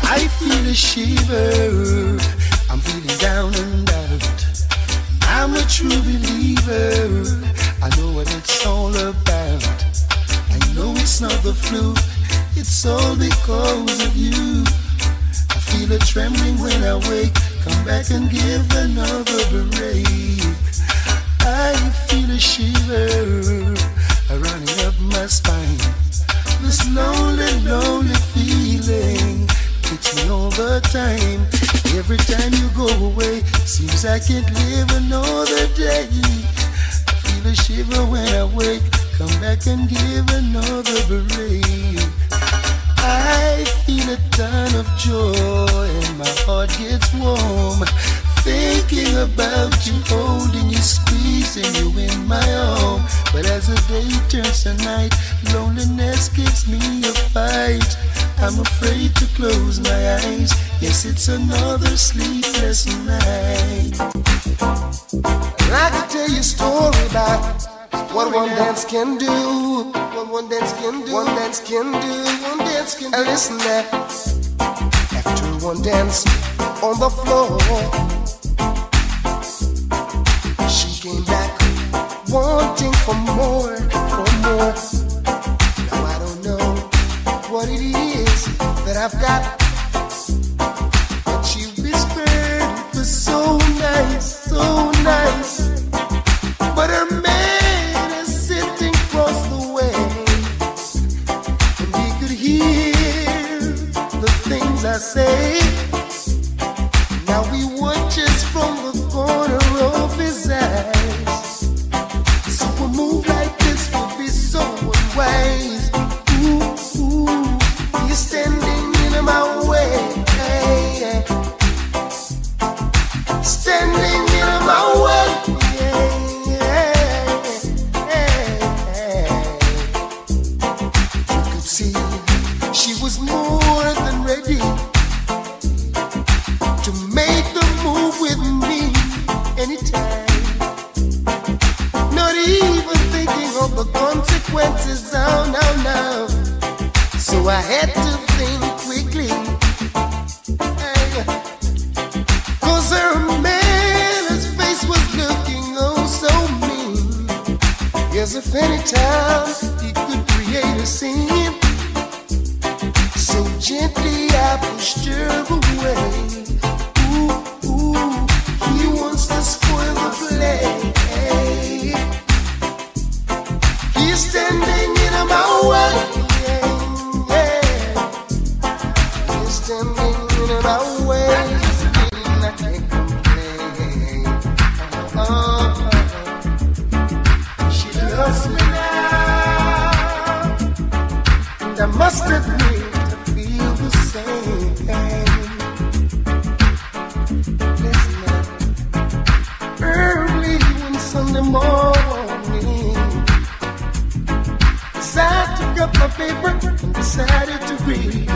I feel a shiver. I'm feeling down and out. I'm a true believer. I know what it's all about. I know it's not the flu. It's all because of you. I feel a trembling when I wake. Come back and give another break. I feel a shiver running up my spine. This lonely, lonely feeling hits me all the time. Every time you go away, seems I can't live another day. I feel a shiver when I wake. Come back and give another break. I feel a ton of joy and my heart gets warm. Thinking about you, holding you, squeezing you in my arm. But as the day turns to night, loneliness gives me a fight. I'm afraid to close my eyes. Yes, it's another sleepless night. I could tell you a story about what one dance can do. What one dance can do. One dance can do. One dance can do. Listen there. After one dance on the floor, she came back wanting for more, for more. Now I don't know what it is that I've got, but she whispered it was so nice, so nice. But her man is sitting across the way, and he could hear the things I say. Now we watches from the corner of his eyes. So a move like this would be so unwise. Ooh, ooh, he's standing in my way. Standing in my way. You could see she was more than ready to make the move with me anytime. Not even thinking of the consequences, oh no, no. So I had to think quickly, cause her man, his face was looking oh so mean. As if any time he could create a scene. So gently I pushed her away. Ooh, ooh, he wants to spoil the play. He's standing in my way. He's standing in my way. I can't complain. She loves me now, and I must admit I feel the same. Listen, early one Sunday morning, as I took up my paper and decided to read,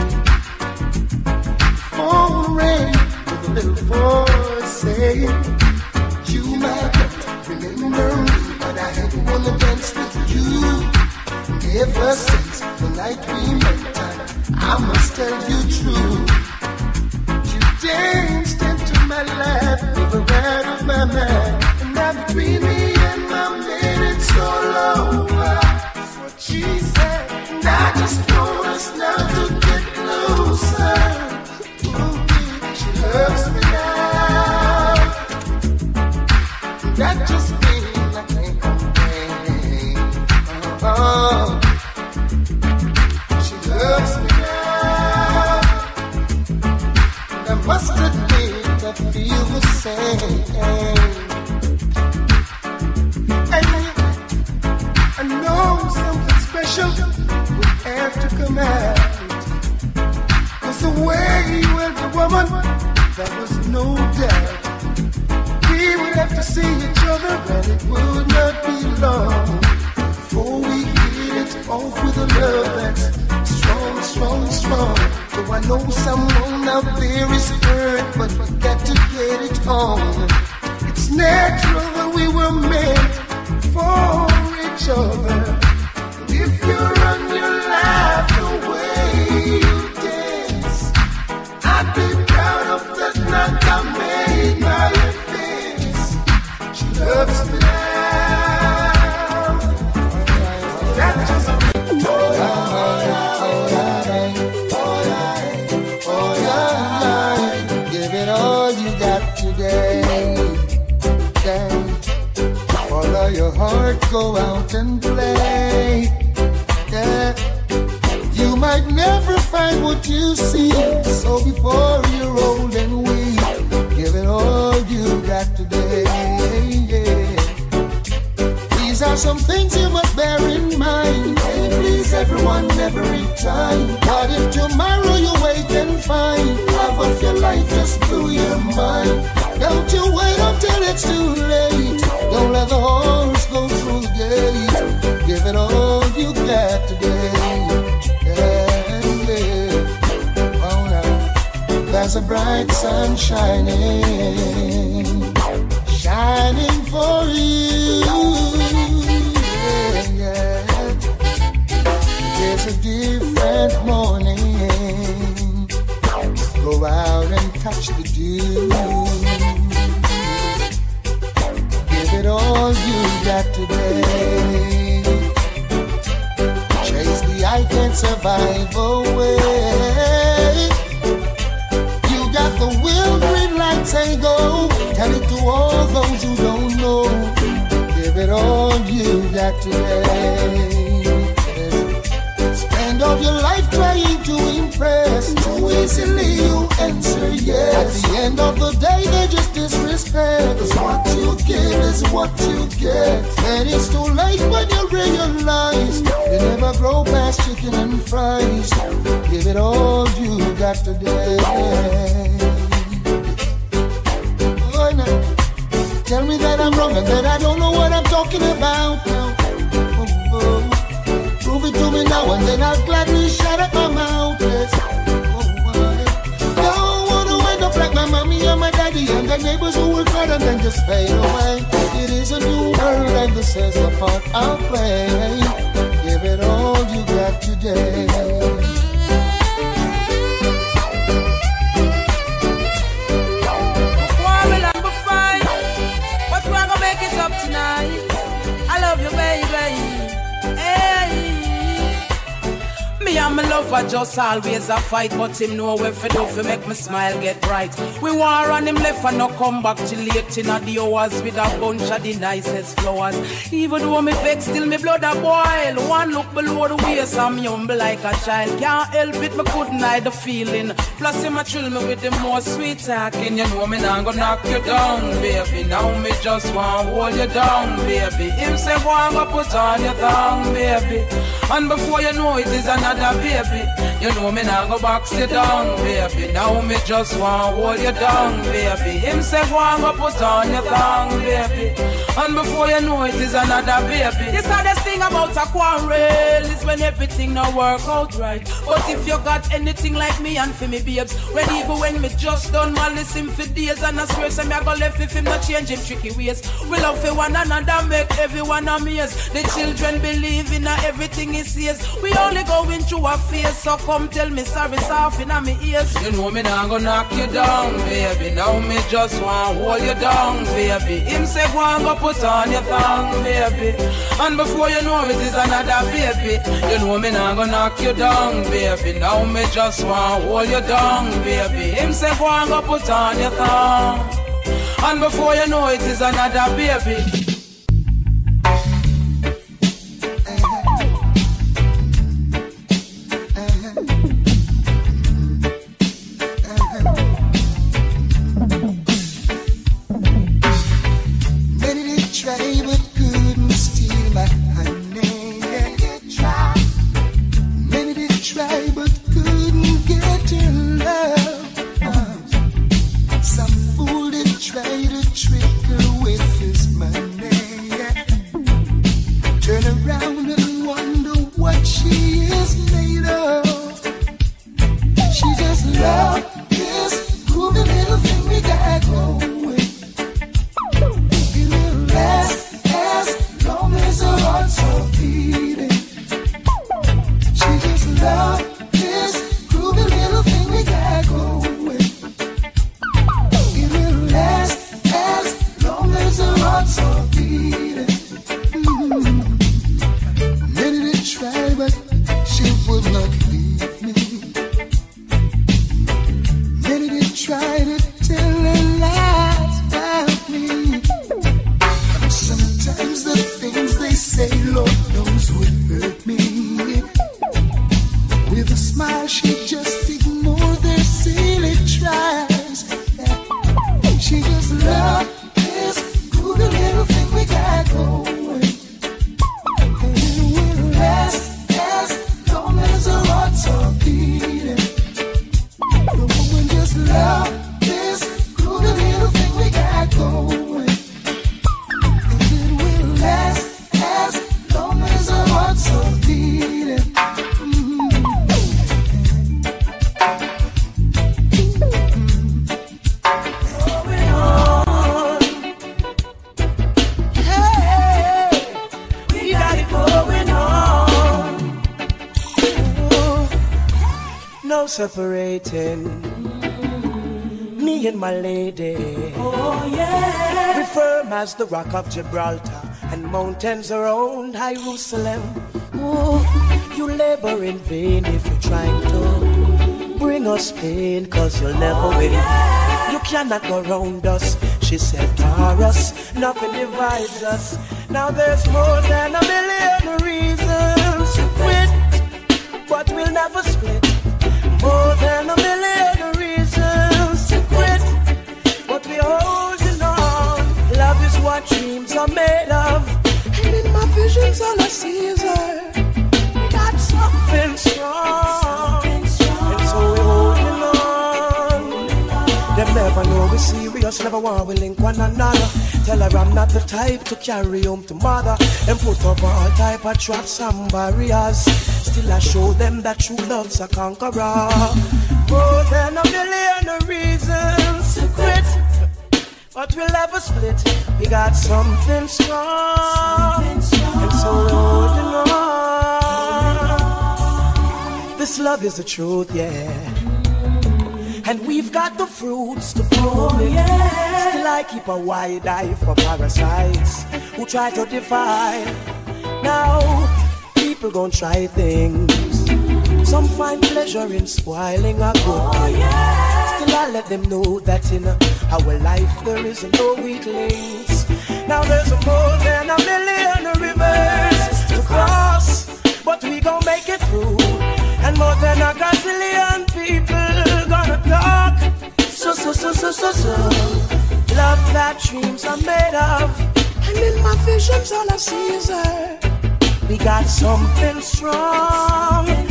the phone rang with a little voice saying, "You might not remember me, but I had wanna dance with you. Ever since the night we met, I must tell you true. danced into my life, never out of my mind. And now between me and my man, it's all over. That's what she said. And I just want us now to get closer. Ooh, baby, she loves me now. That just means I can't complain. Oh, she loves me now. And I must admit I feel the same. I know something special will have to come out. 'Cause the way you held the woman, there was no doubt. We would have to see each other, and it would not be long before we hit it off with a love that's strong, strong, strong. So I know someone out there is hurt, but we got to get it on. It's natural that we were meant for each other. If you run your life the way you dance, I'd be proud of that knock I made by your face. She loves me now. That just give it all you got today. Follow your heart, go out and play. Yeah. You might never find what you see, so before you're old and weak, give it all you got today. Yeah. These are some things you must bear in mind. Hey, please everyone every time. What if tomorrow you wake and find love of your life just blew your mind? Don't you wait until it's too late. Don't let the horse go through the gate. Give it all you got today. Yeah. Oh, now there's a bright sun shining, shining for you. Yeah, yeah. It's a different morning. Go out and touch the dew. Give it all you got today. Chase the I can't survive away. You got the will, green light, say go. Tell it to all those who don't know. Give it all you got today. Spend all your life trying to impress. Too easily you answer yes. At the end of the day they just disrespect. 'Cause what you give is what you get. And it's too late when you realize you never grow past chicken and fries. Give it all you got today. Oh, no. Tell me that I'm wrong and that I don't know what I'm talking about now. Oh, oh. Prove it to me now and then I'll gladly shut up my mouth. Yes. Don't wanna end up like my mommy and my daddy and the neighbors who will cry and then just fade away. It is a new world and this is the part I'll play. Give it all you got today. Quarrel and we fight, but we're gonna make it up tonight. I love you, baby. Hey. Me and my lover just always a fight, but him know where for do for make me smile get bright. We war on him left and no come back till late in the hours with a bunch of the nicest flowers. Even though me vex, still me blood a boil. One look below the waist and me humble like a child. Can't help it, me couldn't hide the feeling. Plus him a thrill me with the more sweet talking. You know me not gonna knock you down, baby. Now me just want hold you down, baby. Him say go and go put on your tongue, baby. And before you know it is another baby. You know me now go box you down, baby. Now me just want hold you down, baby. Him say go and go put on your tongue, baby. And before you know it is another baby. This hardest thing about a quarrel is when everything not work out right. But if you got anything like me and for me babes, when even when me just done malice him for days and I swear say me I go left if him not change him tricky ways. We love for one another, make everyone amazed. The children believe in everything he says. We only going through a a face, so come tell me sorry, soft in me ears. You know me not gonna knock you down, baby. Now me just want to hold you down, baby. Him say go and go put on your thong, baby. And before you know it is another baby. You know me not gonna knock you down, baby. Now me just want to hold you down, baby. Him say go and go put on your thong. And before you know it is another baby. Separating me and my lady. Oh yeah. We firm as the rock of Gibraltar and mountains around Jerusalem. Oh, you labor in vain if you're trying to bring us pain, cause you'll never win. You cannot go round us. She said, Taurus, nothing divides us. Now there's more than a million reasons to quit, but we'll never split. More than a million reasons to quit, but we're holding on. Love is what dreams are made of, and in my visions all I see is her. We got something strong, and so we're holding on. Them never know we're serious, never want we link one another. Tell her I'm not the type to carry home to mother and put up all type of traps and barriers. Still I show them that true love's a conqueror. More than a million reasons to quit, but we'll never split. We got something strong, and so we're holding on. This love is the truth, yeah. And we've got the fruits to prove it. Yeah. Still I keep a wide eye for parasites who try to defy. Now people gon' try things. Some find pleasure in spoiling a good thing. Yeah. Still I let them know that in our life there is no weak links. Now there's more than a million rivers to cross, but we gon' make it through. And more than a gazillion people gonna talk. So love that dreams are made of, and in my visions all I see is her. We got something strong, and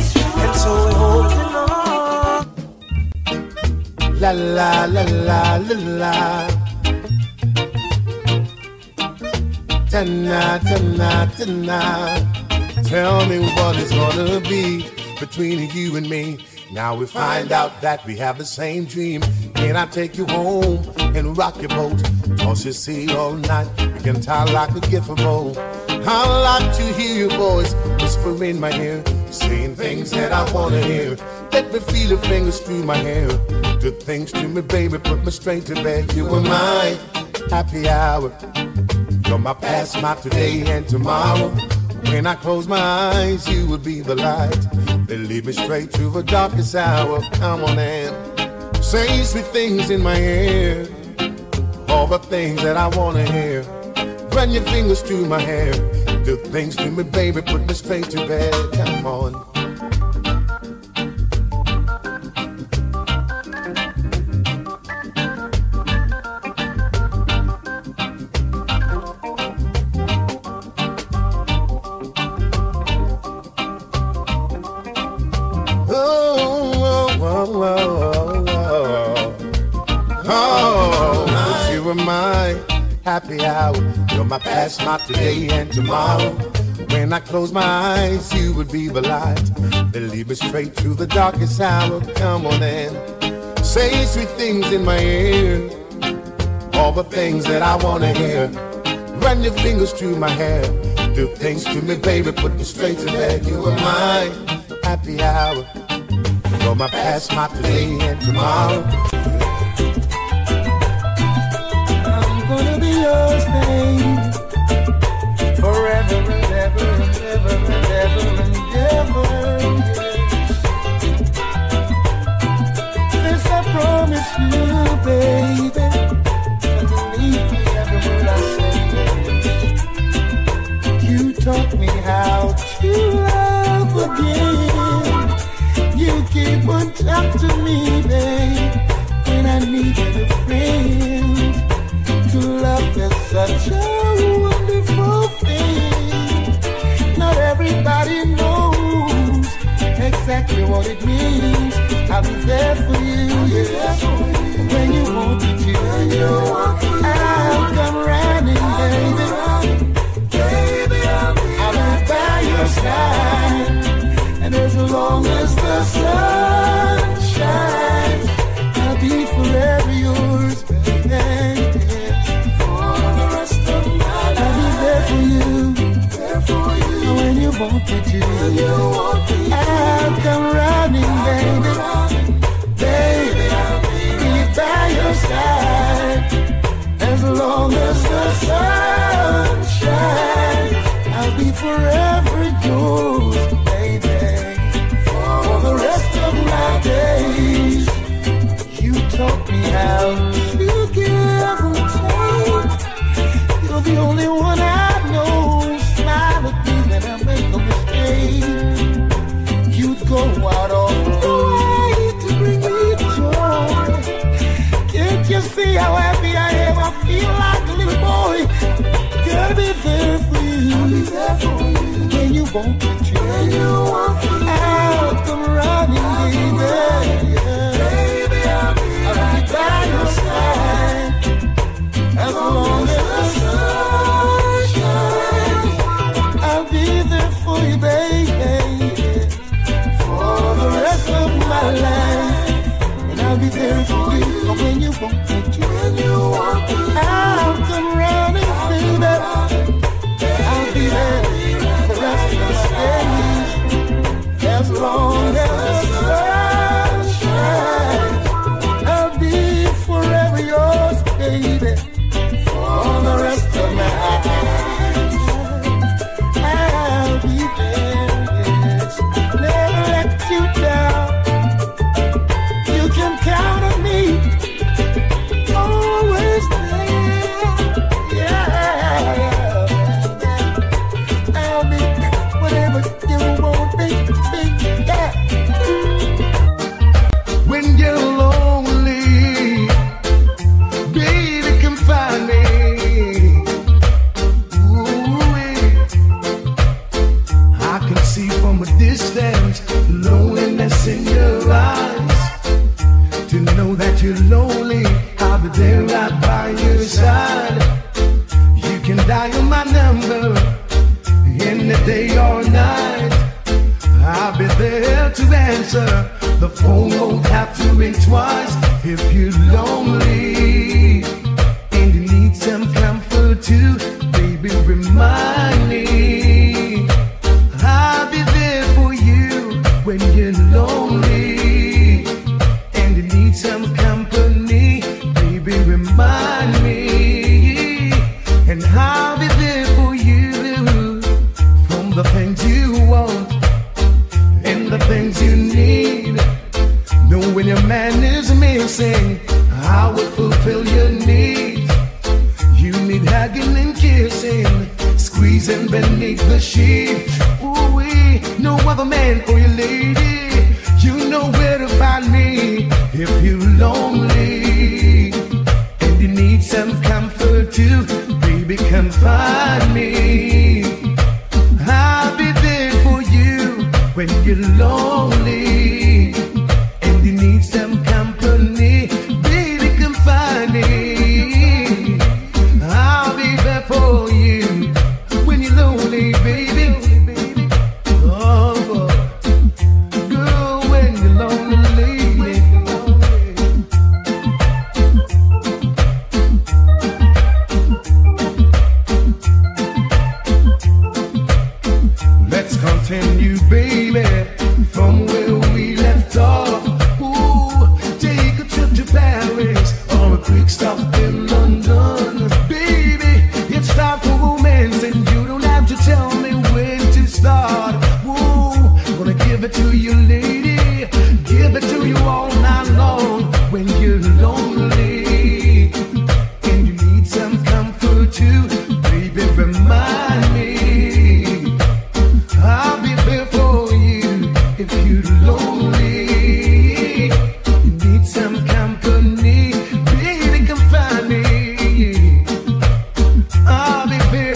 so we're holding on. La la la la la la. Tonight, tonight, tonight. Tell me what it's gonna be between you and me. Now we find out that we have the same dream. Can I take you home and rock your boat? Toss your sea all night, we can tie like a gift boat. I like to hear your voice whisper in my ear, saying things that I wanna hear. Let me feel your fingers through my hair. Do things to me, baby, put me straight to bed. You were my happy hour. You're my past, my today, and tomorrow. When I close my eyes, you will be the light. They lead me straight to the darkest hour. Come on and say sweet things in my ear. All the things that I wanna hear. Run your fingers through my hair. Do things to me, baby, put me straight to bed. Come on. Happy hour, you're my past, my today, and tomorrow. When I close my eyes, you would be the light. They lead me straight to the darkest hour. Come on and say sweet things in my ear. All the things that I wanna hear. Run your fingers through my hair. Do things to me, baby, put me straight to bed. You are my happy hour. You're my past, my today, and tomorrow. Gonna be yours, babe, forever and ever and ever and ever and ever. This I promise you, baby. Underneath me, every word I say. You taught me how to love again. You keep on talk to me, babe, when I needed a friend. To love is such a wonderful thing. Not everybody knows exactly what it means. I'll be there for you, yeah. When you want me to, I'll come running, baby. I'll be by your side. And as long as the sun shines, I'll be forever yours, baby. When you want me to, I'll come running, baby. Baby, I'll be by your side. As long as the sun shines, I'll be forever yours, baby. For the rest of my days, you taught me how to give and take. You're the only one I know. Smile at me when I make a mistake. You'd go out all the way to bring me joy. Can't you see how happy I am? I feel like a little boy. Gotta be there for you. I'll be there for you. When you want me to, I'll come running, baby. Baby, I'll be by your side. As long as the sun shines, I'll be there for you, baby, for the rest of my life. And I'll be there for you when you want me to. I'll come running, baby. I'll be there for the rest of the days. As long as the sun shines, I'll be forever yours, baby. For the rest of my life, I'll be there, yes. Never let you down. You can count on me. Always there. Yeah. I'll be whatever you want me to be. Yeah. When you're lonely, baby, come find me. From a distance, loneliness in your eyes. To know that you're lonely, I'll be there right by your side. You can dial my number any day or night. I'll be there to answer. The phone won't have to ring twice. If you're lonely and you need some comfort too, baby, remind me. lonely and you need some company, baby, remind me, and I'll be there for you, from the things you want and the things you need. Know when your man is missing, I will fulfill your needs. You need hugging and kissing, squeezing beneath the sheets. Ooh-wee, no other man for you, lady. You know where to find me if you're lonely and you need some comfort too. Baby, come find me. I'll be there for you when you're lonely and you need some company. Baby, come find me. I'll be there for you when you're lonely, baby. Oh, boy. Girl, when you're lonely, lady. Let's continue, baby, from where we left off. Ooh, take a trip to Paris or a quick stop in London. Baby, it's time for romance and you don't have to tell me when to start. Ooh, gonna give it to you, lady. Give it to you all night long when you're lonely and you need some comfort too. Baby, remind me. I'll be there for you if you're lonely. You need some company, baby, come find me. I'll be there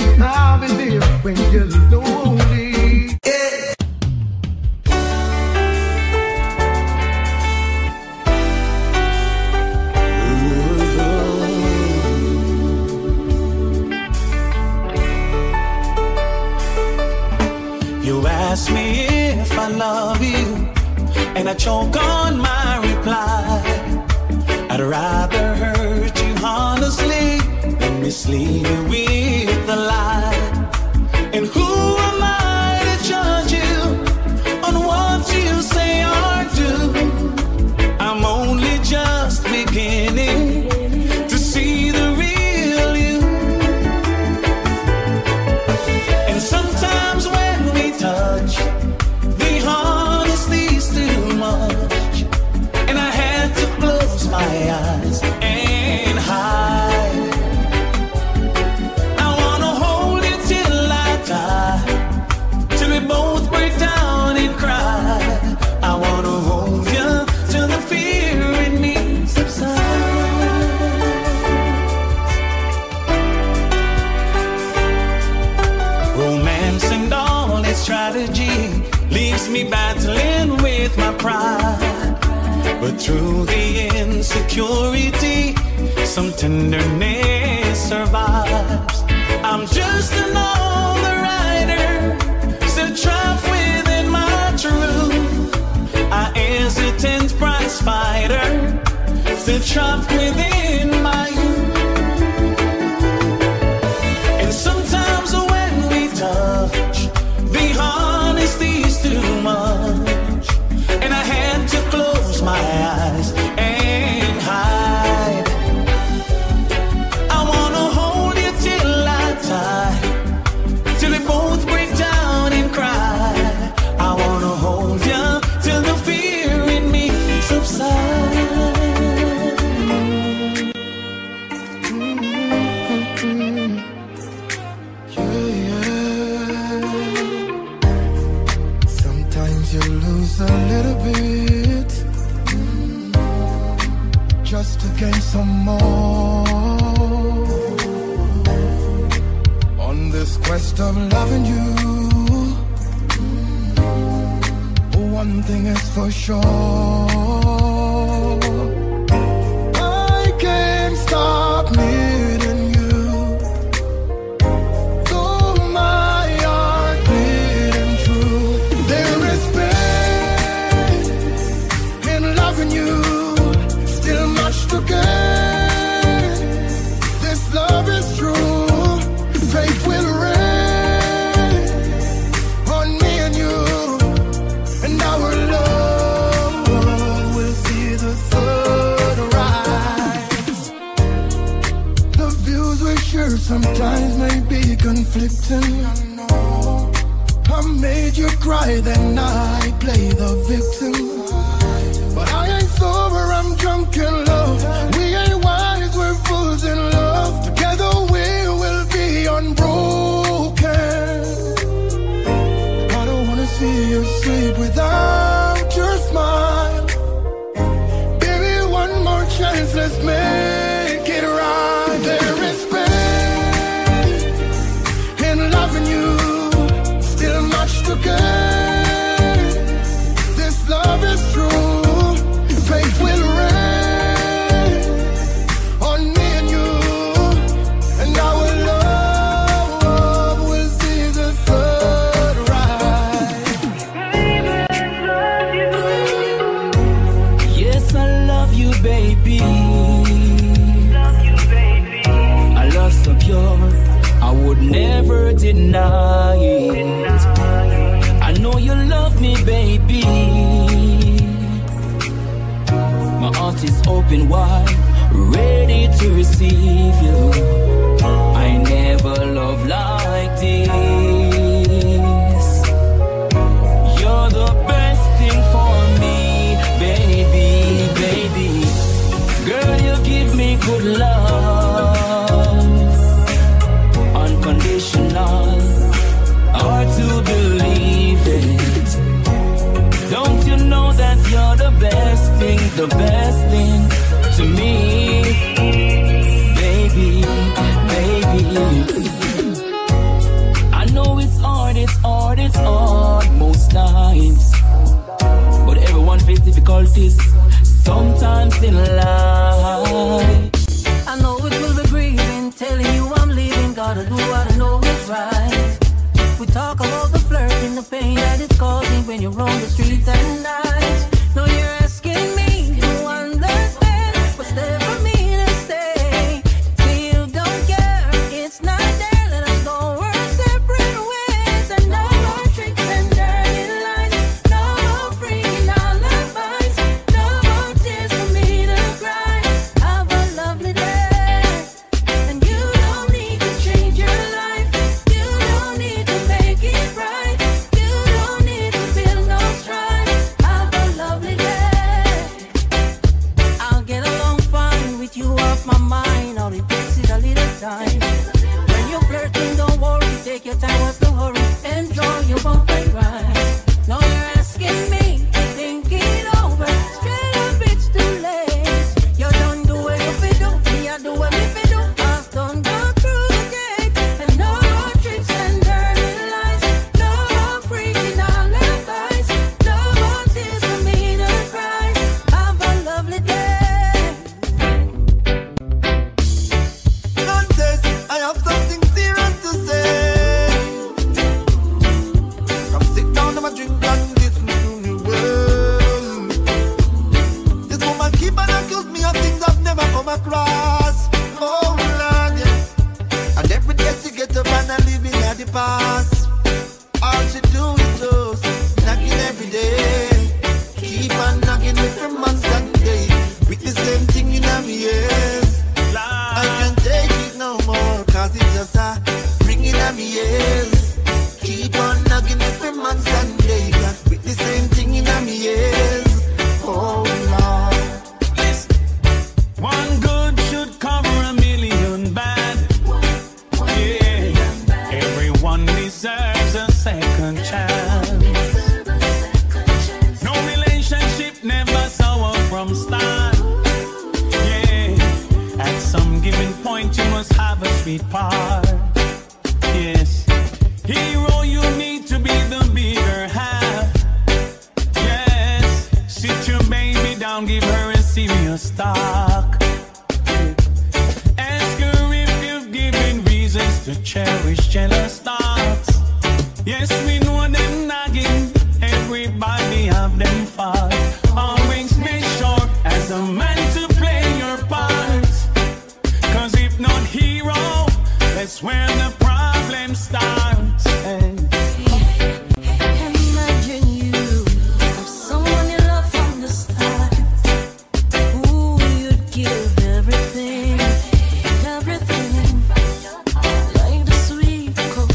when you're lonely. You ask me if I love you, and I choke on my reply. I'd rather hurt you honestly than mislead you with a lie. And who am I to judge you on what you say or do? I'm only just beginning to see the real you. And sometimes when we touch, the honesty's too much, and I had to close my eyes and hide. I wanna hold you till I die, till we both break down and cry. I wanna hold you till the fear in me subsides. Romance and all its strategy leaves me battling with my pride. But through the insecurity, some tenderness survives. I'm just another rider, still trapped within my truth. A hesitant prize fighter, still trapped within my youth. And sometimes when we touch, the honesty's too much, and I had to close my eyes and hide. I wanna hold you till I die, till we both break down and cry. I wanna hold you till the fear in me subsides. Sometimes you lose a little bit just to gain some more. On this quest of loving you, one thing is for sure, I can't stop needing you. Though my heart beating true, there is pain in loving you, still much to gain. This love is true, faith will reign on me and you, and our love conflicting. I made you cry, then I play the victim. But I ain't sober, I'm drunk in love. We ain't wise, we're fools in love. Together we will be unbroken. I don't wanna see you sleep without your smile. Baby, one more chance, let's make it right. There is pain in loving you, still much to gain. This love is true. Faith will reign on me and you, and our love will see the sun rise. Yes, I love you, baby. I love so pure, I would never deny it. I know you love me, baby. My heart is open wide, ready to receive you. I never loved like this. You're the best thing for me, baby, baby. Girl, you give me good love, unconditional, hard to believe it. Don't you know that you're the best thing to me, baby, baby. I know it's hard most times, but everyone faces difficulties sometimes in life. I know it will be grieving, telling you I'm leaving, gotta do what I know is right. We talk about the flirting, the pain that it's causing when you're on the streets at night. No, you're asking me to understand what's there for me to stay. See, you don't care, it's not there, let us go our separate ways. And no more tricks and dirty lines, no more freaking alibis, no more tears for me to cry. Have a lovely day, and you don't need to change your life, you don't need to make it right, you don't need to feel no strife. Have a lovely day. I'll get along fine with you off my mind. All it takes is a little time. When you're flirting, don't worry, take your time, what's the hurry? Enjoy your bump and ride. Now you're asking me to think it over. Straight up, it's too late. You don't do it if you do, me I do it if you do. I've done go through the gate, and no more tricks and dirty lies, no more freaking alibis, no more tears for me to cry. Have a lovely day. Contest, I have something serious to say. Come sit down and drink and listen to me well. This woman keep on accuse me of things I've never come across. Oh Lord, yeah. And every day she get up and I living at the past. All she do is just knocking every day. Keep on knocking every month and day. With the same thing in my ears. I can't take it no more, cause it's just a ringing at me ears. Keep on knocking every month and day. With the same thing in my ears. Oh Lord. One good should cover a million bad. Yeah, everyone deserves a second chance. No relationship never sour from start. Yeah, at some given point you must have a sweet part. Yes, hero, you need to be the bigger half. Yes, sit your baby down, give her a serious talk. Ask her if you've given reasons to cherish jealous thoughts. Yes, we know them nagging, everybody have them fault. Always make sure as a man to play your part. Cause if not hero, that's where the problem starts. Hey. Imagine you, someone you love from the start. Ooh, you'd give everything, everything. Like the sweet cocoa.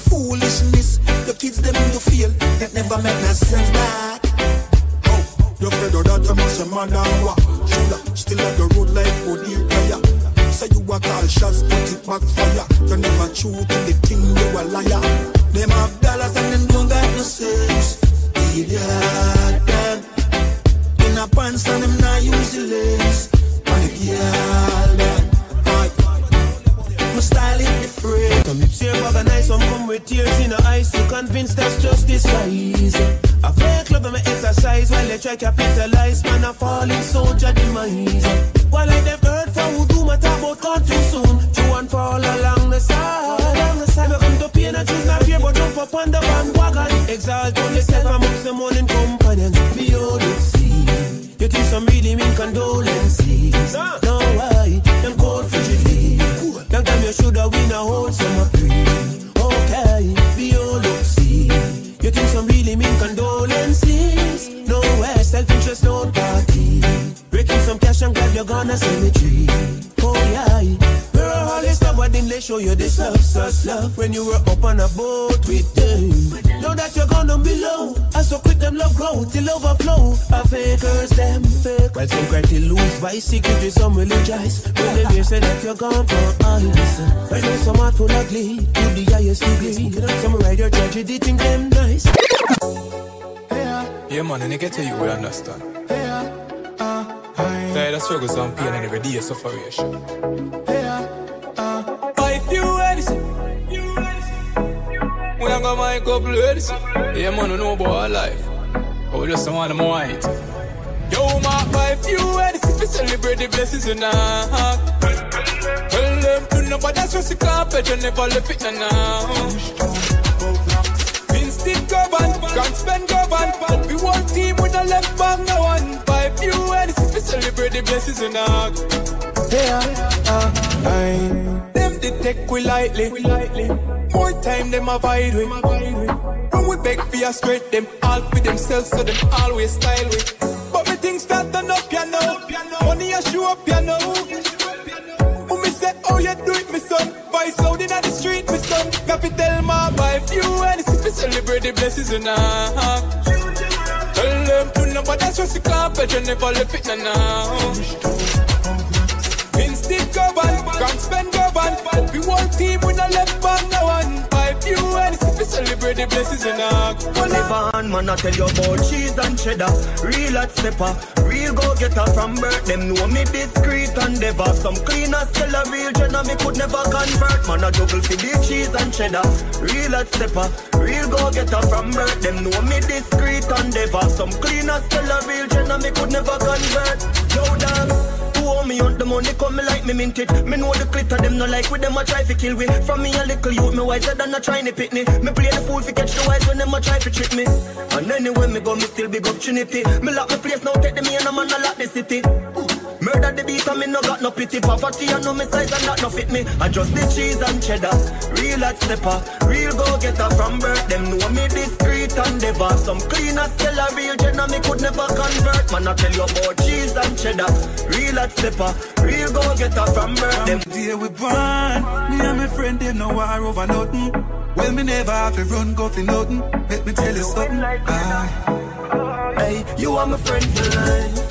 for foolishness. The kids them you feel that never make no sense back. Oh, you afraid of that? You must have man down what? Still on the road like would you prayer? Say you a call shots, put it back fire. You never shoot in the thing, you a liar. Them have dollars and them don't got no sense. Idiot them. In a pants and them not use the lens. On the girl them. My style is different. Some lips here organized, some come with tears in the eyes. You convinced that's just disguise. I fake love and I exercise while they try capitalize. Man, I falling soldier demise. While I them heard for who do my talk about gone too soon. True and fall along the side. I come to pain and choose not fear, but jump up on the bandwagon. Exalt on yourself amongst the morning companions. Behold it, see. You think some really mean condolences. No, why? Them cold frigidly. Young time you shoulda win a whole summer free. Okay, behold it, see. You think some really mean condolences. No way, self-interest, no party. Breaking some cash and grab your gun and cemetery. Oh yeah, we're all this love, but then they show you this love, such love. When you were up on a boat with them. Know that you're gonna be low. I so quick them love grow till overflow. A fakers them fake. While some cry to lose vice, secret is some religious. When they hear say that you're gone for eyes. Right now some heart full of glee, to the highest degree. Some ride your tragedy, think them nice. Yeah man, and I get to you, we understand. Tired of struggles and pain and every day sufferation. If you anything, we are gonna make up ladies. Yeah man, we know about our life. But we just want them white. Yo mark by few anything to celebrate the blessings in our heart. Tell them to know, but that's just the carpet, you never left it now. Instinct go band, can't spend go band. We one team with a left back, no one. By few anything to celebrate the blessings in our heart. Them they take we lightly. More time them avoid we. When we beg for your straight, them all for themselves, so them always style we. But me things start turn up, you know. Money a show up, you know. When me say, oh you do it, me son. Vice out in the street, me son. Got to tell my wife, you and it's to celebrate the blessings in our heart. Tell them to know, but that's just the carpet, you never left it now. Instinct go band, can't spend go band. We one team with a left band, no one. Five you and it's to celebrate the blessings in our Live on, man, I tell you about cheese and cheddar. Real hot stepper, real go-getter from birth. Them know me discreet and never. Some cleaners tell a real jenna, me could never convert. Man, I juggle for the cheese and cheddar. Real hot stepper, real go-getter from birth. Them know me discreet and never. Some cleaners tell a real jenna, me could never convert. Yo, damn. Me on the money come me like me mint it. Me know the glitter them no like with them a try to kill we. From me a little youth me wiser than a trying to pick me. Me play the fool fi catch the wise when them a try to trick me. And anywhere me go me still big up Trinity. Me lock my place now take the me and a man a lock the city. Murder the beat and me no got no pity. Poverty and no me size and that no fit me. I just the cheese and cheddar. Real hot stepper, real go-getter from birth. Them know me discreet and never. Some cleaners tell a real jenna me could never convert. Man I tell you about cheese and cheddar. Real hot stepper, real go-getter from birth. Them day we born, me and my friend them no war over nothing. Well me never have to run go for nothing. Let me tell you something. Hey, you are my friend for life.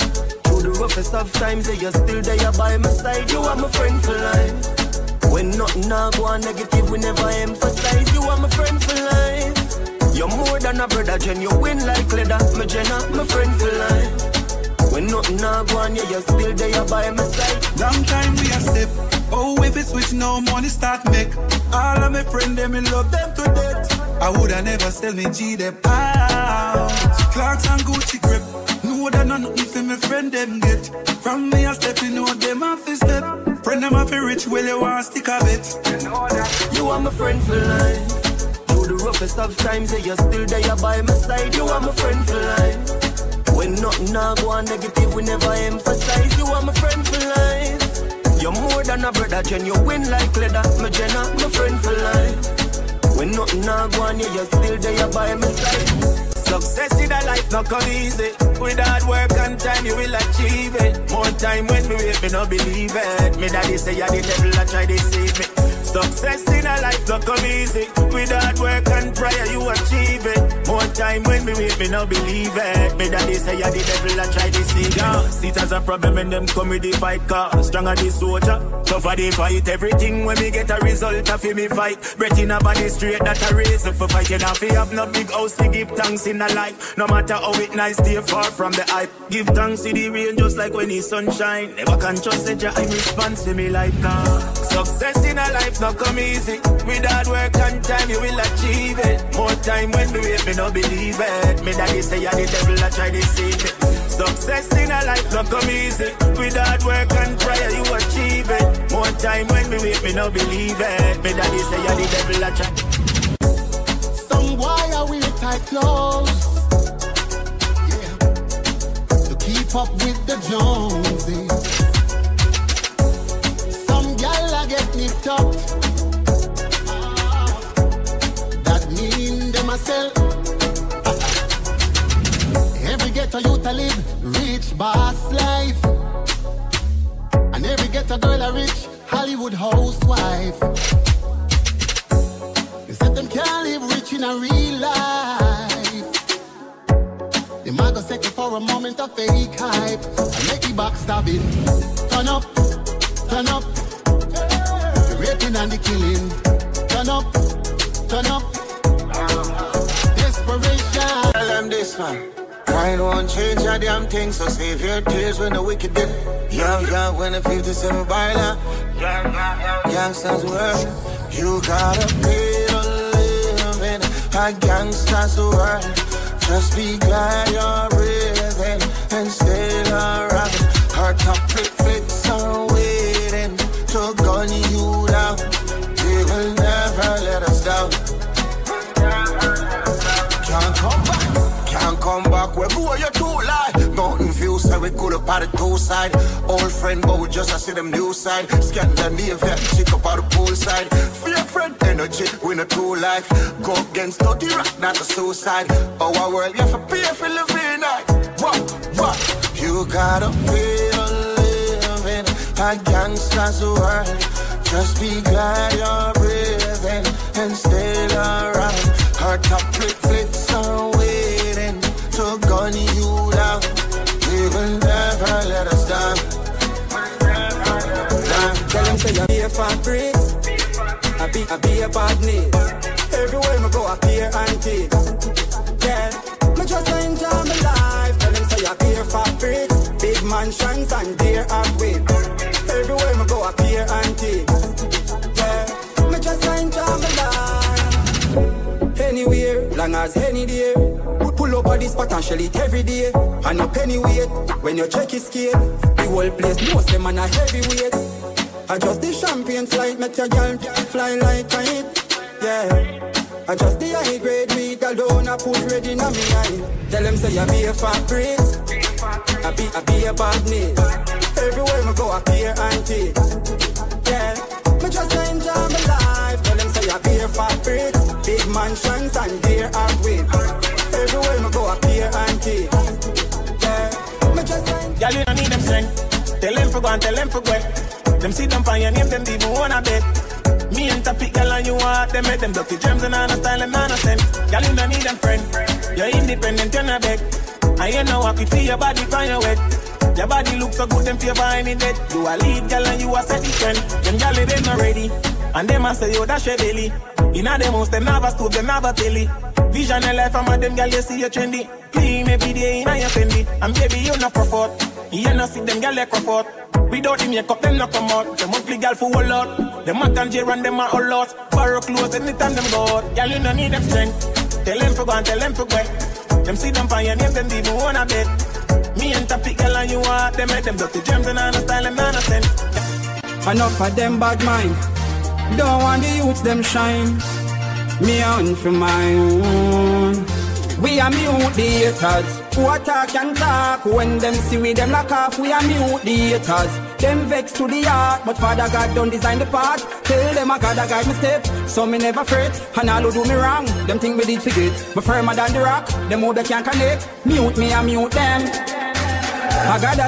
The roughest of times, yeah, you're still there by my side. You are my friend for life. When nothing now go on negative, we never emphasize. You are my friend for life. You're more than a brother, Jen. You win like leather, my Jenna, my friend for life. When nothing now go on, yeah, you're still there by my side. Long time we a step. Oh, if it switch now, money start make. All of my friends, them, me love them to death. I woulda never sell me G them out. Clarks and Gucci grip. Know that nothing for me friend them get. From me a step, you know them off the step. Friend them off rich, well you want stick a bit. You are my friend for life. Through the roughest of times, yeah, you're still there by my side. You are my friend for life. When nothing now go on negative, we never emphasize. You are my friend for life. You're more than a brother, Jen. You win like leather, my Jenna, my friend for life. When nothing now go on, yeah, you're still there by my side. Success in a life not come easy. With hard work and time you will achieve it. More time when we wait, me not believe it. Me daddy say you're the devil, I try to deceive me. Success in a life not come easy. With hard time when me wait, me no believe it. Me daddy say ya the devil I try to see ya. See it as a problem when them come with the fight car. Stronger the soldier, tougher the fight. Everything when me get a result of me fight. Breath in a body straight, that a reason for fighting. If you have no big house to give thanks in a life. No matter how it nice, stay far from the hype. Give thanks to the rain just like when the sunshine. Never can trust it, I response to me life now. Success in a life not come easy. With hard work and time you will achieve it. More time when me wait, me no believe it. Me daddy say ya the devil I try to deceive me. Success in a life not come easy. With hard work and prayer you achieve it. More time when me wait, me no believe it. Me daddy say ya the devil I try. Some wire wear tight clothes, yeah, to keep up with the Joneses. Some gal I get nipped up, that mean them a sell. Every ghetto youth a live rich boss life, and every ghetto girl a rich Hollywood housewife. They said them can't live rich in a real life. They might go settle for a moment of fake hype and make the backstabbing. Turn up, turn up. The raping and the killing. Turn up, turn up. Desperation. Tell them this man. Pride won't change a damn thing, so save your tears when the wicked get. Yeah, when the 57 baila. Gangsters world. You gotta pay to live in a gangster's world. Just be glad you're breathing and still around. Her top flicks are waiting to gun you down. They will never let us down. Can't come back, can't come back. Where boy you too lie. Nothing feels so we could have parted two side. Old friend, but we just see them new side. Scan the knee, vet chick up out the pool side. Fear friend, energy, we no true life. Go against dirty rock, not a suicide. Our world, you have to pay for living night. What? You gotta pay to live in a gangster's world. Just be glad you're breathing and still around. Her top flicks are waiting to gun you down. We will never let us down. Tell them say I be a fabric, I be a badness. Everywhere me go I appear antique. Yeah, me just enjoy my life. Tell them say I be a fabric, big mansions and dear and whip. Everywhere me go I appear antique. Yeah, me just enjoy my life. Anywhere, long as any day. Pull up on this spot and shell it every day. And no penny weight, when you check his scale. The whole place knows them and a heavyweight. I just the champagne flight, make your girl fly like kite. Yeah, I just the high grade weed alone, I put ready in my eye. Tell them say I be a fabric, I be a badness. Everywhere me go I appear antique. Yeah, me just enjoy my life. Tell them say I be a fabric, big mansions and dear and whip. Everywhere me go I appear antique. Yeah, me just enjoy. Y'all you don't need them strength. Tell them for go and tell them for go. Them see them find your name, them even wanna bet. Me and Topic, girl, and you want them make them dirty gems and on a style and on a sense. Girl, you don't need them friend. You're independent, you're not beg. I ain't no happy feel your body find your wet. Your body looks so good, them favor any dead. You a lead, girl, and you a set the trend. Them girl, they not ready. And them a say, yo, that's your belly. Inna them house, them never stove, them never telly. Vision and life, I'm a them girl, you see you trendy. Clean every day, inna your Fendi. And baby, you not profort. You not see them girl, like comfort. Without the makeup, them not come out. Them monthly girl for a lot. Them mac and J run them a whole lot. Borrow clothes anytime them go out. Girl, you don't need them strength. Tell them for go and tell them for go. Them see them find your name, them even wanna bet. Me and Topic, girl, and you want them make them dirty gems and on a style and on a sense. Enough of them bad mind. Don't want the youths them shine. Me on for my own. We are mute the haters. Who attack and talk. When them see we them lock off. We are mute the haters. Them vex to the heart, but Father God don't design the path. Tell them I gotta guide my step, so me never fret. And all who do me wrong, them think me did forget. But firmer than the rock, them more they can't connect. Mute me and mute them. I got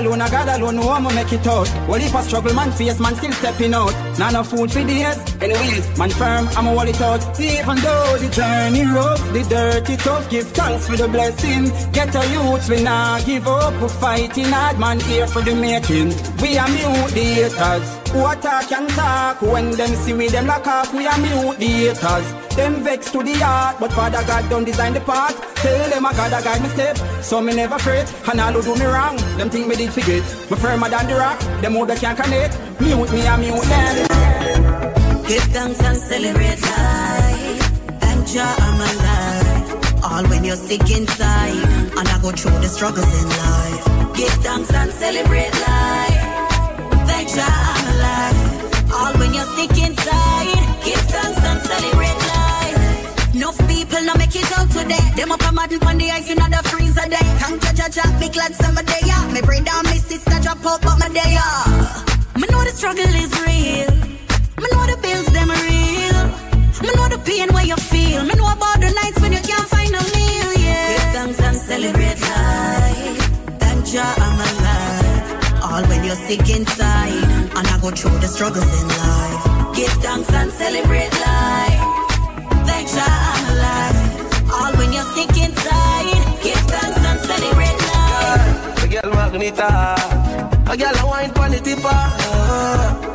alone, no one make it out. Well, if I struggle, man face, man still stepping out. Not no food for days, anyways, man firm, I'ma hold it out. Even though the journey rough, the dirty tough, give thanks for the blessing. Get a youth, we not give up, we fighting hard, man here for the making. We are mute the haters, who attack and talk. When them see we them lock off, we are mute the haters. Them vex to the heart, but Father God don't design the path. Tell them I gotta guide me step, so me never fret. And all who do me wrong, them think me did forget. Me firmer than the rock, them more they can't connect. Mute me and mute them. Give thanks and celebrate life. Thank Jah I'm alive. All when you're sick inside, and I go through the struggles in life. Give thanks and celebrate life. Thank Jah I'm alive. All when you're sick inside, give thanks and celebrate life. Enough people now make it out today. Them up a model on the ice in the freezer day. Thank Jah, big lad summer day, yeah. Me bring down my sister, drop out, but my day, yeah. Me know the struggle is real. Me know the bills, them real. Me know the pain where you feel. Me know about the nights when you can't find a meal, yeah. Give thanks and celebrate life. Thank Jah I'm alive. All when you're sick inside, and I go through the struggles in life. Give thanks and celebrate life. Thank Jah I'm alive. All when you're sick inside, give thanks and celebrate life. A girl Magnita, a girl a wine pon the tipper.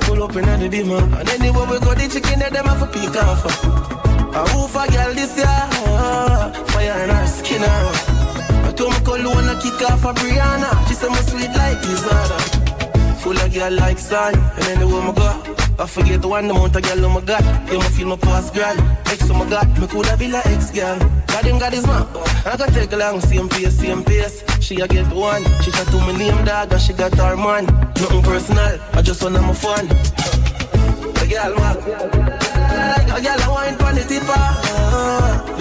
Pull up in the dimmer, and anywhere we go, the chicken there them have a peek off. A woof a girl this year, fire in her skin. I told me cologne a kick off a Brianna. She say me sweet like Lizarda. Full of girl like sun, and anywhere me go, I forget the one amount of girl oh my God. You me feel my past girl. Ex oh my God, me coulda be like ex girl. God him got his man, I got take along same pace. She a get one, she chat to me name dog, and she got her man. Nothing personal, I just wanna my fun. A girl man, a girl a wine pon the tipper.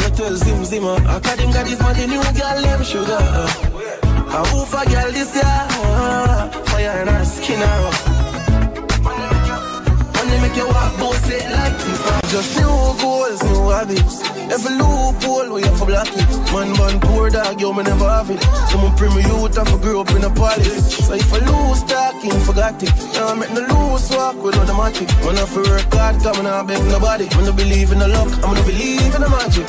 You tell Zim, I got him got his man, the new girl named Sugar. A woof a girl this year, fire in her skin. Make you walk both it like this. Just new goals, new habits. Every loophole we have for block it. Man, poor dog, yo, me never have it. Someone bring me youth and I grew up in a palace. So if I lose talking, forgot it. Now I make no loose walk with automatic. When I feel work hard, come and I beg nobody. When I believe in the luck, I'm gonna believe in the magic.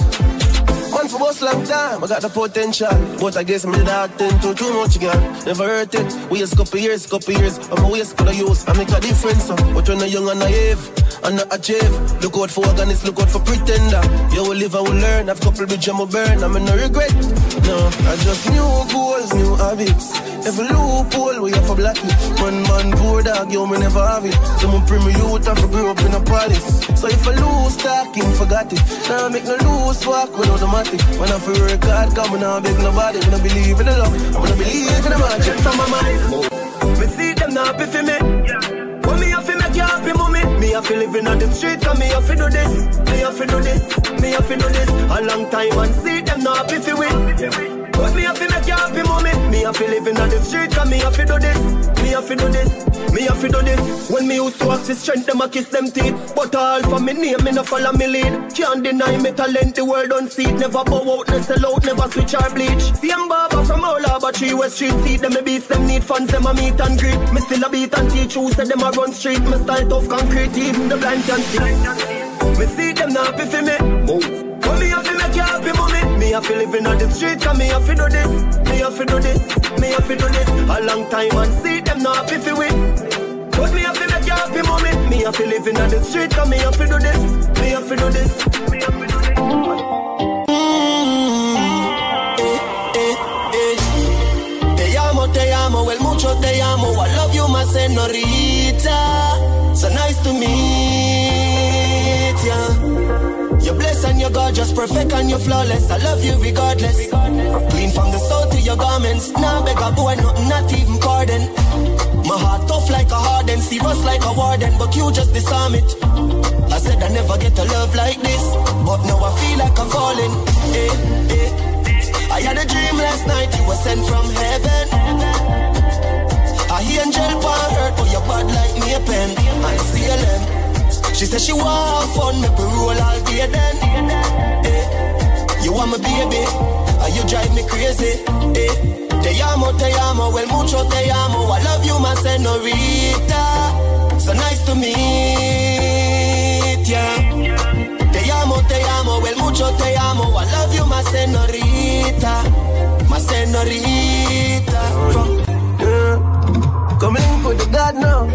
Man for us long time, I got the potential. But I guess I'm the dog too much again. Never hurt it, waste couple years. I'm a waste for the use, I make a difference. But when I'm young and naive, and not achieve, look out for organist, look out for pretender. You will live, I will learn, I've couple bridge I will burn, I'm in no regret. No, I just new goals, new habits. Every loophole we have for black it. Man, poor dog, yo, me never have it. Someone bring me youth and I grew up in a palace. So if I lose talking, forgot it. Now I make no loose walk with automatic. When I feel work hard, come and I beg nobody. When I believe in the love, I'm gonna believe in the magic. From my mind, me see them not happy for me. When me have to make you happy, mommy. Me have to live in on the street, cause me have to do this. Me have to do this. A long time and see them not happy for me. But me have to make you happy, mommy. Me have to live in on the street, cause me have to do this. Me have to do this. When me used to ask for strength, them a kiss them teeth. But all for me name, me no follow me lead. Can't deny me talent, the world don't see it. Never bow out, no sell out, never switch or bleach. Same barber from all over 3 West Street. See them me beats, them need fans, them a meet and greet. Me still a beat and teach who said them a run street. Me style tough concrete, even the blind can see. Me see them not happy for me. But me have to make you happy, mommy. Me have to live in on the street, cause me have to do this. Me have to do this. A long time and see them not happy for me. But me have to make you happy, mommy. Me have to live in on the street, cause me have to do this. Me have to do this. Te amo, el mucho te amo. I love you, my senorita. So nice to meet ya. You're blessed and you're gorgeous, perfect and you're flawless. I love you regardless. Clean from the soul to your garments. Now beg a boy, not even pardon. My heart tough like a harden, serious like a warden, but you just disarm it. I said I never get a love like this, but now I feel like I'm falling. I had a dream last night, you were sent from heaven. I angel pan hurt, but you're bad like me a pen. I see a lamb. She said she want fun, make we roll all day then. You want my baby, and you drive me crazy. Te te amo, well mucho te amo. I love you, my senorita. So nice to meet ya. Te amo, well mucho te amo. I love you, my senorita. My senorita. Come link with the God now.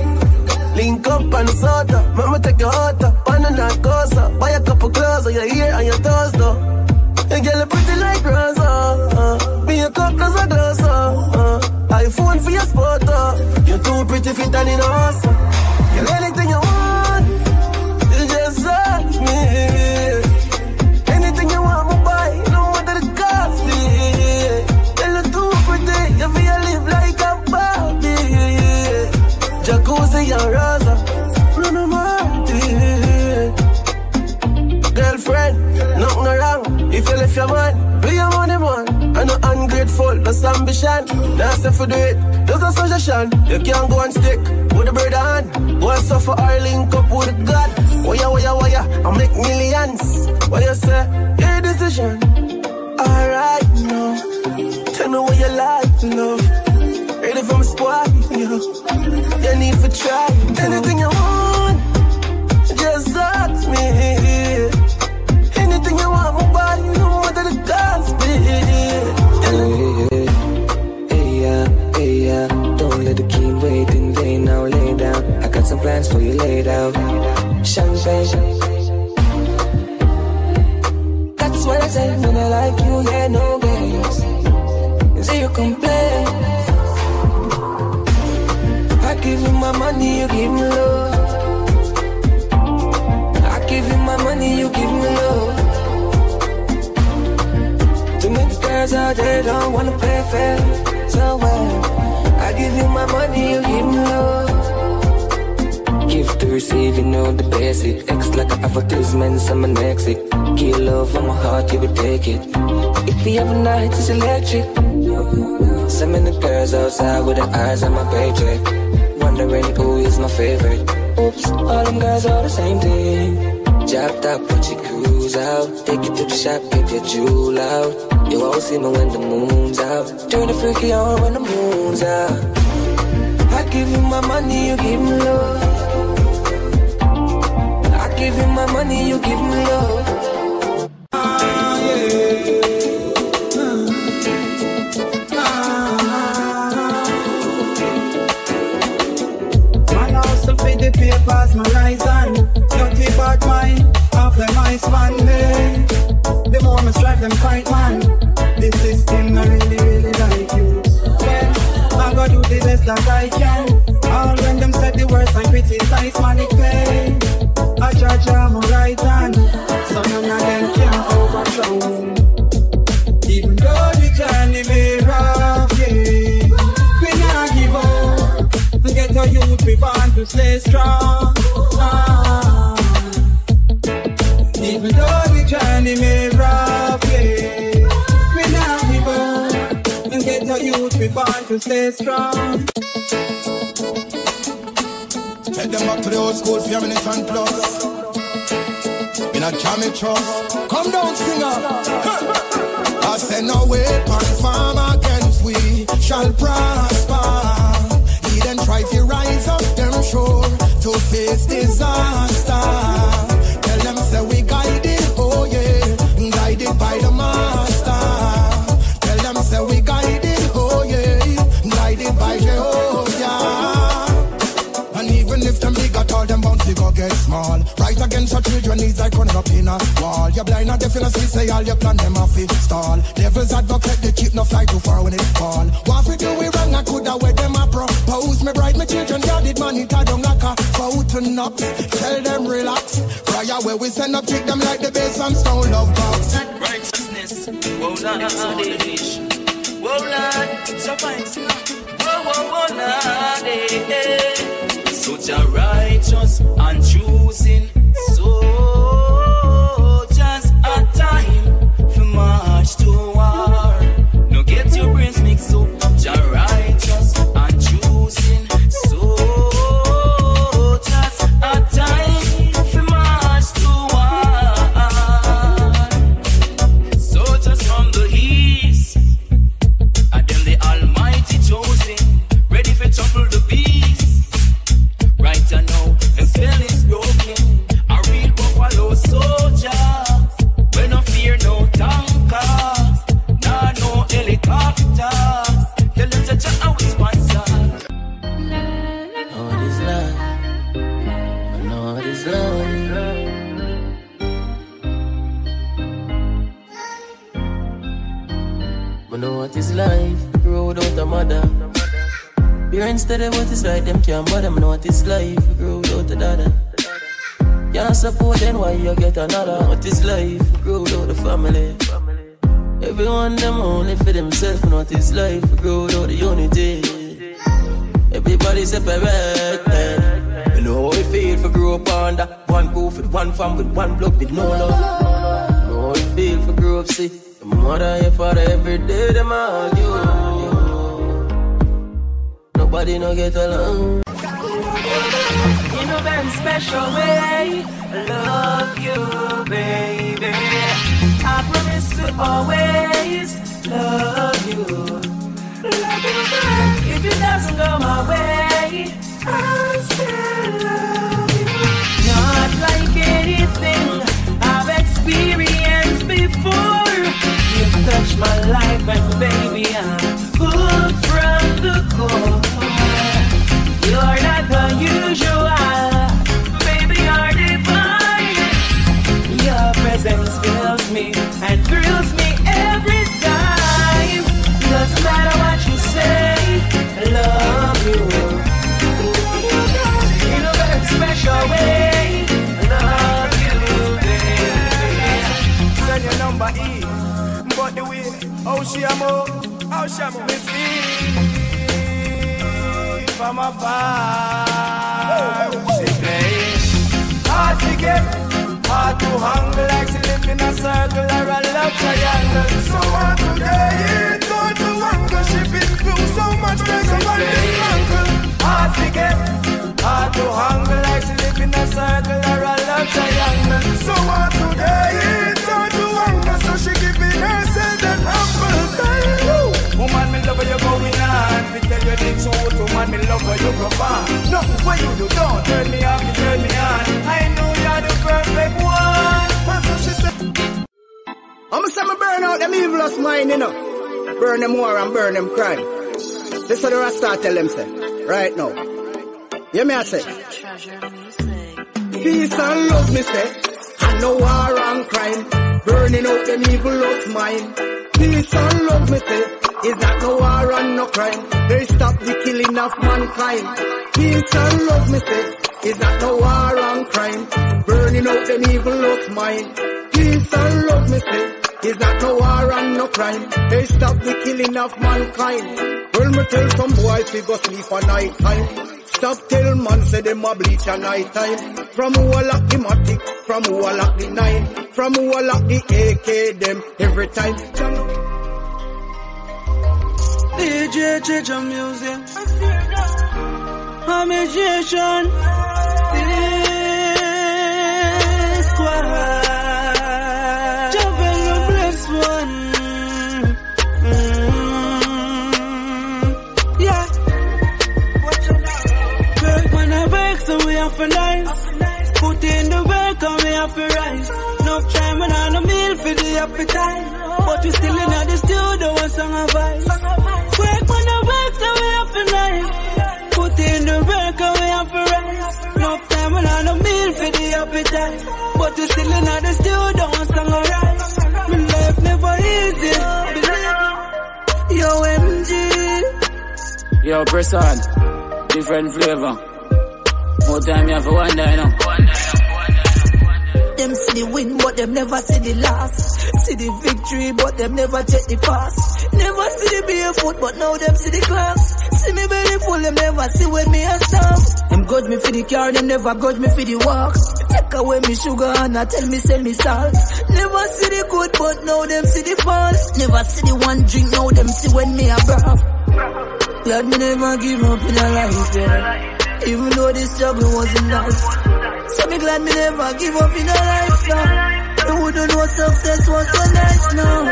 Link up on the soda. Mama take your heart up. Banana cosa. Buy a couple clothes on your ear and your toes though. And girl, you pretty like Rosa. Me a cup does a glass. iPhone for your spot. You're too pretty fit and in awesome. Girl, anything you want, you just ask me. Anything you want, me buy. No matter the cost me. Girl, you're too pretty. You feel live like a Barbie. Jacuzzi and Rosa. Run a girlfriend, nothing wrong. If you left your man, be your money man. I'm not ungrateful, that's ambition. Now say for do it, there's a suggestion. You can't go and stick with a bird hand. Go and suffer or link up with a God. Waya, I make millions. What you say? Your decision. Alright, no. Tell me what you like, love. Ready for my squad, yo. You need to try. Anything you want, just ask me. Anything you want, my body, no matter the cost, Hey, don't let the king wait in vain. Now lay down, I got some plans for you laid out. Champagne, that's what I say when I like you, yeah, no games, zero complaints. I give you my money, you give me love. I give you my money, you give me love. Too many girls out there don't wanna play fair. So well, I give you my money, you give me love. Give to receive, you know the basic. X like an advertisement, I'm an exit. Give love on my heart, you will take it. If you have a night, it's electric. So many girls outside with their eyes on my paycheck, wondering who is my favorite. Oops, all them girls are the same thing. Chopped up, put your cruise out. Take you to the shop, get your jewel out. You won't see me when the moon's out. Turn the freaky on when the moon's out. I give you my money, you give me love. I give you my money, you give me love. Man also feed the papers, my horizon. Don't keep out mine, off the nice man, man. The more I strive, them fight, man. The system, I really like you. Well, I gotta do the best that I can. All when them said the words I criticize, man, it play. I judge I'm a right hand, so none of them can overthrow. Even though the journey may rough, yeah, we not give up. Get a youth, we want to stay strong. Even though the journey may rough, yeah, we not give up. Get a youth, we want to stay strong. Take them back to the old school, 4 minutes and plus. In a jammy trust. Come down, singer. I said no weapon form against we shall prosper. He then try to rise up them shore to face disaster. Tell them say we guided, oh yeah, guided by the master. Tell them say we guided, oh yeah, guided by Jehovah. And even if them big at all, them bound to go get small. Right against your children needs like running up in a wall. You're blind and deaf in a sleep, say all your plan them off it stall. Devil's advocate, they keep no fly too far when it fall. What we do we wrong, I coulda wear them a propose. Me bright, my children guarded man, it a down like a fountain up. Tell them relax. Prior where we send up, kick them like the bass and stone love box. Righteousness, whoa Lord, whoa Lord, so fine, whoa Lord, so Jah righteous and choosing soldiers a time for march to war. No get your brains mixed up. Jah righteous and choosing soldiers a time for march to war. Soldiers from the east, and them the Almighty. I know what is life, grow without a mother. Parents tell them what is right, them can't bother. I know what is life, grow without a dada. Can't support then why you get another. What is life, grow without a family. Everyone them only for themselves. Know what is life, grow without the unity. Everybody separated. You know how it feel for grow up under one roof with one fam with one blood with no love. You know how it feel for grow up see your mother and your father every day them argue. Nobody no get along. In a very special way, I love you, baby. I promise to always love you. Love you back. If it doesn't go my way, I'll still love you. Not like anything I've experienced before. You touch my life and baby I'm hooked from the core. You're not the usual, baby you're divine. Your presence fills me and thrills me every time. Doesn't matter what you say, I love you. In a very special way, I love you, baby. Send your number E, but the way, oh she a move, me see from afar. She play hard to get, hard to hang, like she live in a circle or a love triangle. So hard to get, hard to angle. She been through so much pressure on this uncle. Hard to get, hard to hang, like she live in a circle or a love triangle. So hard to get, hard to angle. So she giving herself an apple time. Woman, me love how you going on. We tell you things so good, woman, me love how you go far. Nothing what you do, don't turn me off, you turn me on. I know you're the perfect one. So she said, I'ma say me burn out them evilest mind, you know. Burn them war and burn them crime. This is what the Rasta tell them, say. Right now. Hear me I say. Peace and love, me say. And no war and crime. Burning out them evilest mind. Peace and love, me say. Is that no war and no crime? They stop the killing of mankind. Peace and love, me say. Is that no war and crime? Burning out them evilest mind. Peace and love, me say. Is that no war and no crime? They stop the killing of mankind. Well, me tell some boys we go sleep at night time. Stop tell man say them a bleach at night time. From who a lock the matic, from who a lock the 9, from who a lock the AK them every time. DJ change your music. Amazation. Squad. Javel the bless one. Yeah. Work when I break, so we have to nice. Put in the work and we have to rise. No time when I no meal for the appetite. But we still in the studio and song a vibe. Work when I work, so we have to nice. Put in the work and we have to rise. No time when I no meal for the appetite. But we still in the studio and song a rise. My life never easy. Yo MG. Yo press on. Different flavor. More time you have to wonder, you know. Them see the win, but them never see the loss. See the victory, but them never take the pass. Never see the barefoot, but now them see the class. See me belly full, them never see when me a stop. Them grudge me for the car, them never grudge me for the walk. Take away me sugar and I tell me send me salt. Never see the good, but now them see the fall. Never see the one drink, now them see when me a broth. Glad me never give up in a life, yeah. Even though the struggle wasn't nice. So me glad me never give up in a life now. I wouldn't know success was so nice now.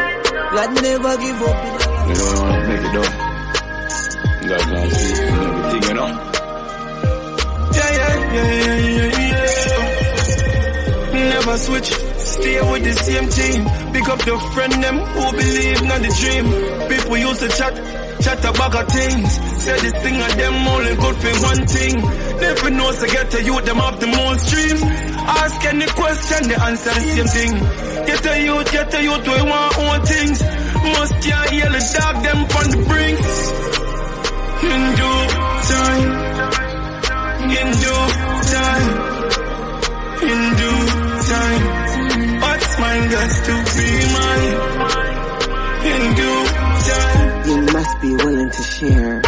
Glad me never give up in a life. You don't want to make it up. God gonna see everything, you know. Yeah. Never switch, stay with the same team. Pick up your friend them who believe in the dream. People used to chat about our things. Say this thing and them only good for one thing. Never knows to get to you, them up the most dreams. Ask any question, they answer the same thing. Get to you, we want all things. Must can't hear the dog them on the brinks. In due time, in due time, in due time. What's mine got to be mine. In due time. You must be willing to share.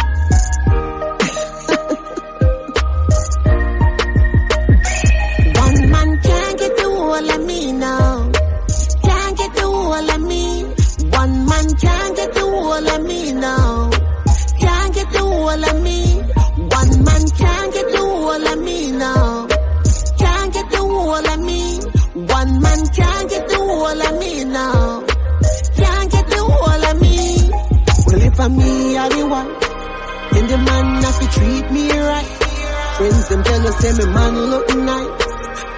One man can't get the whole of me now. Can't get the whole of me. One man can't get the whole of me now. Can't get the whole of me. One man can't get the whole of me now. Can't get the whole of me. One man can't get the whole of me now. Can't get the whole of me. Well, if I'm me, I be one. Then the man has to treat me right. Friends them tell us say me man look nice.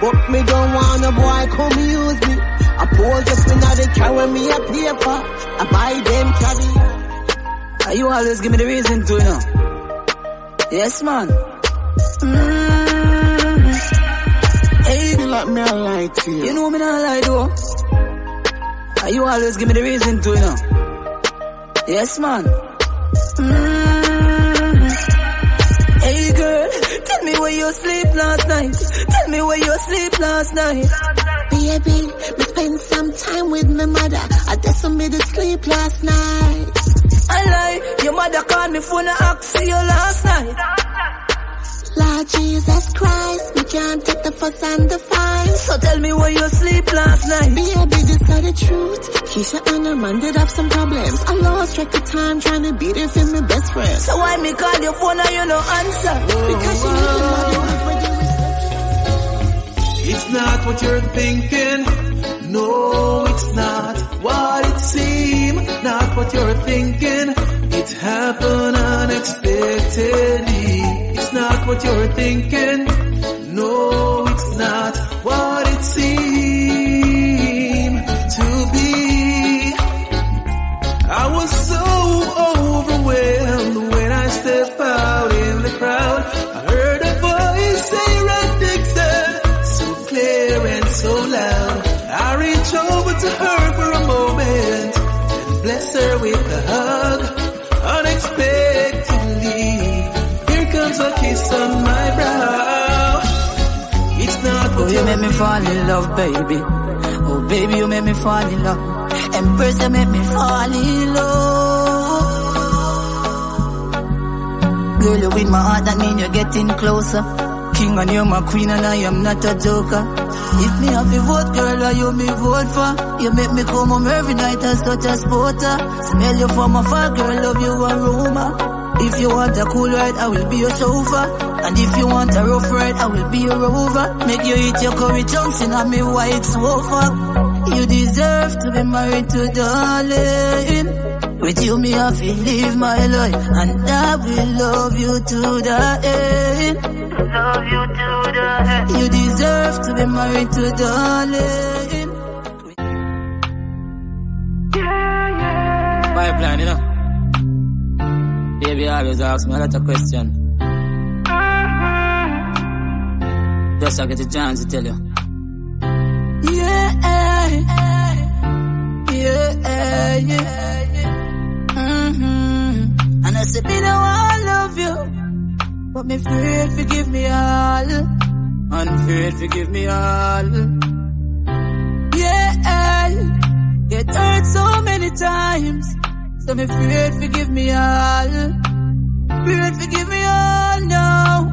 But me don't want a boy come use me. I pose up in they carry me a paper. I buy them caviar. You always give me the reason to, you know. Yes, man. Hey, you like me, I lie to you. You know me not lie, though. You always give me the reason to, you know. Yes, man. Hey, girl, tell me where you sleep last night. Tell me where you sleep last night. Baby, me spend some time with my mother. I just made it sleep last night. I lie, your mother called me phone and asked for you last night. Lord Jesus Christ, me can't take the fuss and the fine. So tell me where you sleep last night. Baby, this is the truth. Keisha and her man did have some problems. I lost track of time trying to beat it for my best friend. So why me call your phone and you no answer? Because she doesn't love you when you It's not what you're thinking. No, it's not what it seems. Not what you're thinking. It happened unexpectedly. It's not what you're thinking. No, it's not what it seemed to be. I was so overwhelmed when I stepped out in the crowd. I heard a voice say right next there, so clear and so loud. I reached over to her for a moment and blessed her with a hug. Unexpectedly, here comes a kiss on my brow. It's not what you make me fall in love, baby. Oh, baby, you make me fall in love. Empress, you make me fall in love. Girl, you win my heart, that mean you're getting closer. King and you're my queen and I am not a joker. If me have to vote, girl, are you me vote for? You make me come home every night as such a sporter. Smell you from afar, girl, love you aroma. If you want a cool ride, I will be your chauffeur. And if you want a rough ride, I will be your rover. Make you eat your curry chunks in a me white sofa. You deserve to be married to darling. With you, me have to live my life, and I will love you to the end. Love you to the end. You deserve to be married to darling. Pipeline, you know. Baby always ask me a lot of questions. Just I get a chance to tell you. Yeah. And I said, me know I love you, but me afraid to give me all. Unafraid to give me all. Yeah, it hurt so many times, so me afraid to give me all. Afraid to give me all, no.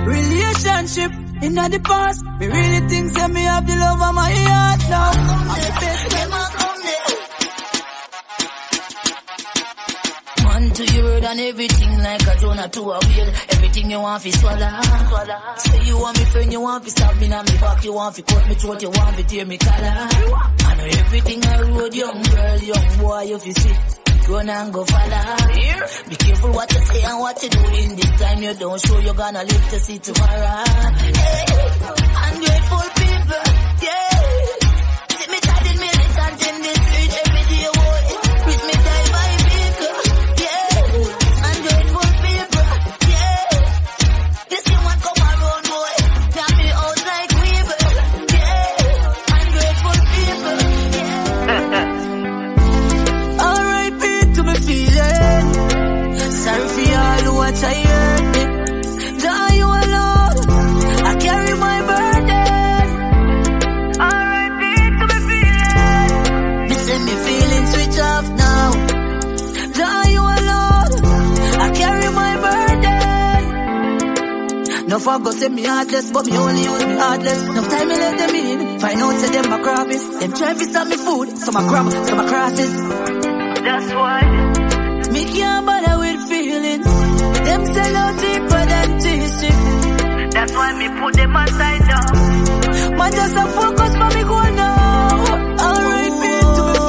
Relationship in the past, me really think that me have the love of my heart now. I'm the best ever come there. Man to your word and everything like a donut to a wheel. Everything you want fi swallow. Say you want me friend, you want fi stab me on me back, you want fi cut me throat, you want fi tear me collar. I know everything I wrote, young girl, young boy, you fi sit. Run and go follow. Be careful what you say and what you do. In this time you don't show, you're gonna live to see tomorrow. Hey, ungrateful people, yeah. See me chatting militant in the street every day, boy. With me die by people, yeah. Ungrateful people, yeah. This thing want come around, boy. Tell me out like weevil, yeah. Ungrateful people, yeah. No fuck go say me heartless, but me only use me heartless. No time me let them in, find out say them my crabbies. Them try to stop me food, some I grab, some I crosses. That's why me can't bother with feelings. Them sell out deeper than tasty. That's why me put them aside now. Man just a focus for me go now. Alright, me to me.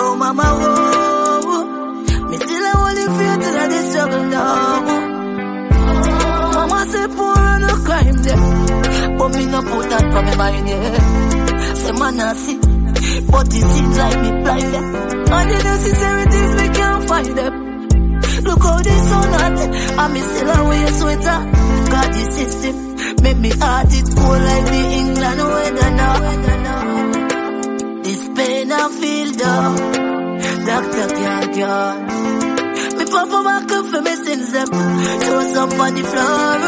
Oh mama, whoa. Me still a holy faith till I dey struggle now. Mama say poor and no crime there, but me no put that for me mind, yeah. Say man I see, but it seems like me blind them. All the necessities we can't find them. Look how they so hot, and me still a wear sweater. Got the system, make me heart it cold like the England weather now. This pain I feel down, doctor can't cure. Me papa back up for me sins them, toss up on the floor.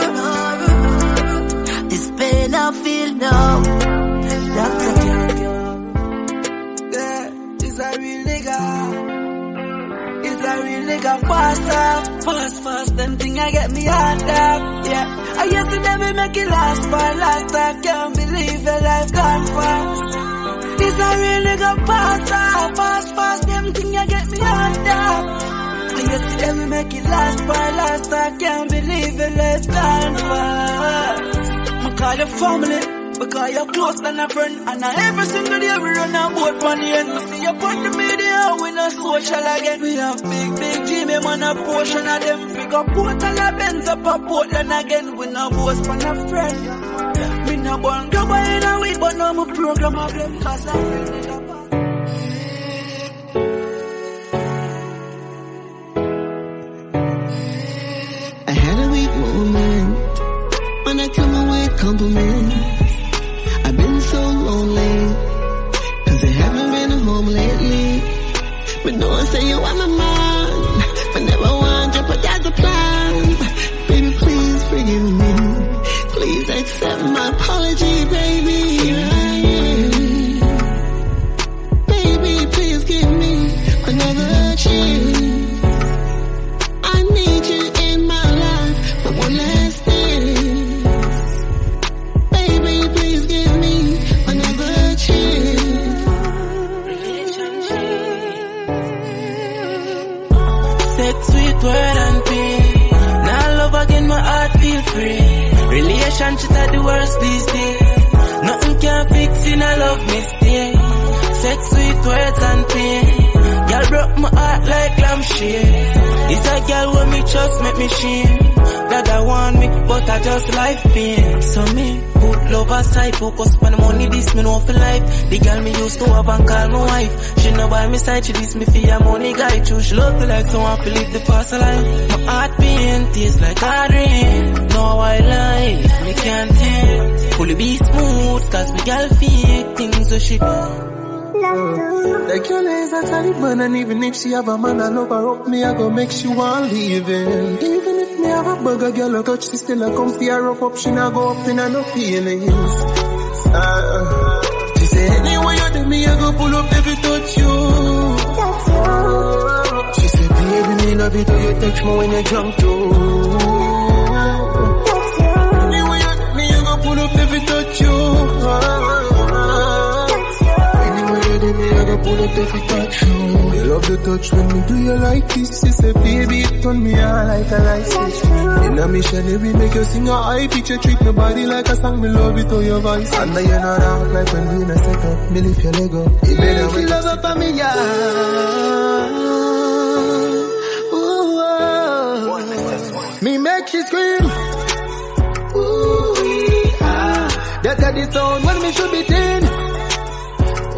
This pain I feel now, doctor can't cure. Yeah, it's a real nigga. It's a real nigga fast, them thing I get me hard up, yeah. I used to never make it last, but last I can't believe your life gone fast. It's a real nigga fast, them thing I get me hard up. I used to never make it last, but last I can't believe your life gone fast. I call your family, because you're close than a friend. And every single day we run a boat on the end. I see you put the media, we not social again. We have big Jimmy man, a portion of them. We got Portal and Benz up a Portland again. We not boast on a friend. Me not born go by in a week, but now my program of them. Cause I really love them. I had a weak moment when I come away with compliments. I've been so lonely, cause I haven't been home lately. But no one say you are my man, but never want you, but that's the plan. Baby, please forgive me. Please accept my apology, baby. Baby, please give me another chance. I need you in my life for one last thing. Baby, please give me another chance. Sex, sweet word and pain. Now love again, my heart feel free. Relationship are the worst these days. Nothing can fix in a love mistake. Sex, sweet words and pain. Girl broke my heart like lampshade. It's a girl when me trust make me shame. That I want me, but I just like pain. So me put love aside, focus on the money. This me know for life. The girl me used to have and call my wife. She know by my side, she this me for your money guy. True, she love me like someone to live the fast life. My heart pain tastes like hard rain. No white life, me can't take. Fully be smooth, cause me girl fake things so she do. Like your legs are Taliban, and even if she have a man, I love her up, me I go make she want leaving. Even if me have a bugger girl I touch, she still a come for her rough up, she not go up in her no feelings. She say anyway you do me, I go pull up every touch you. She say baby, me love it how you touch me when you drunk too. Anyway you do me, I go pull up every touch you. I go pull up every touch you. You love the touch when me do you like this. She say baby it turn me on like a light switch. In a missionary make you sing a high pitch. You treat my body like a song. Me love it how your voice. And now you're not out like when we in a set up. Me lift your leg up. You better wake love up on me, yeah. Me make she scream. Ooh, that's the sound when me should be thin.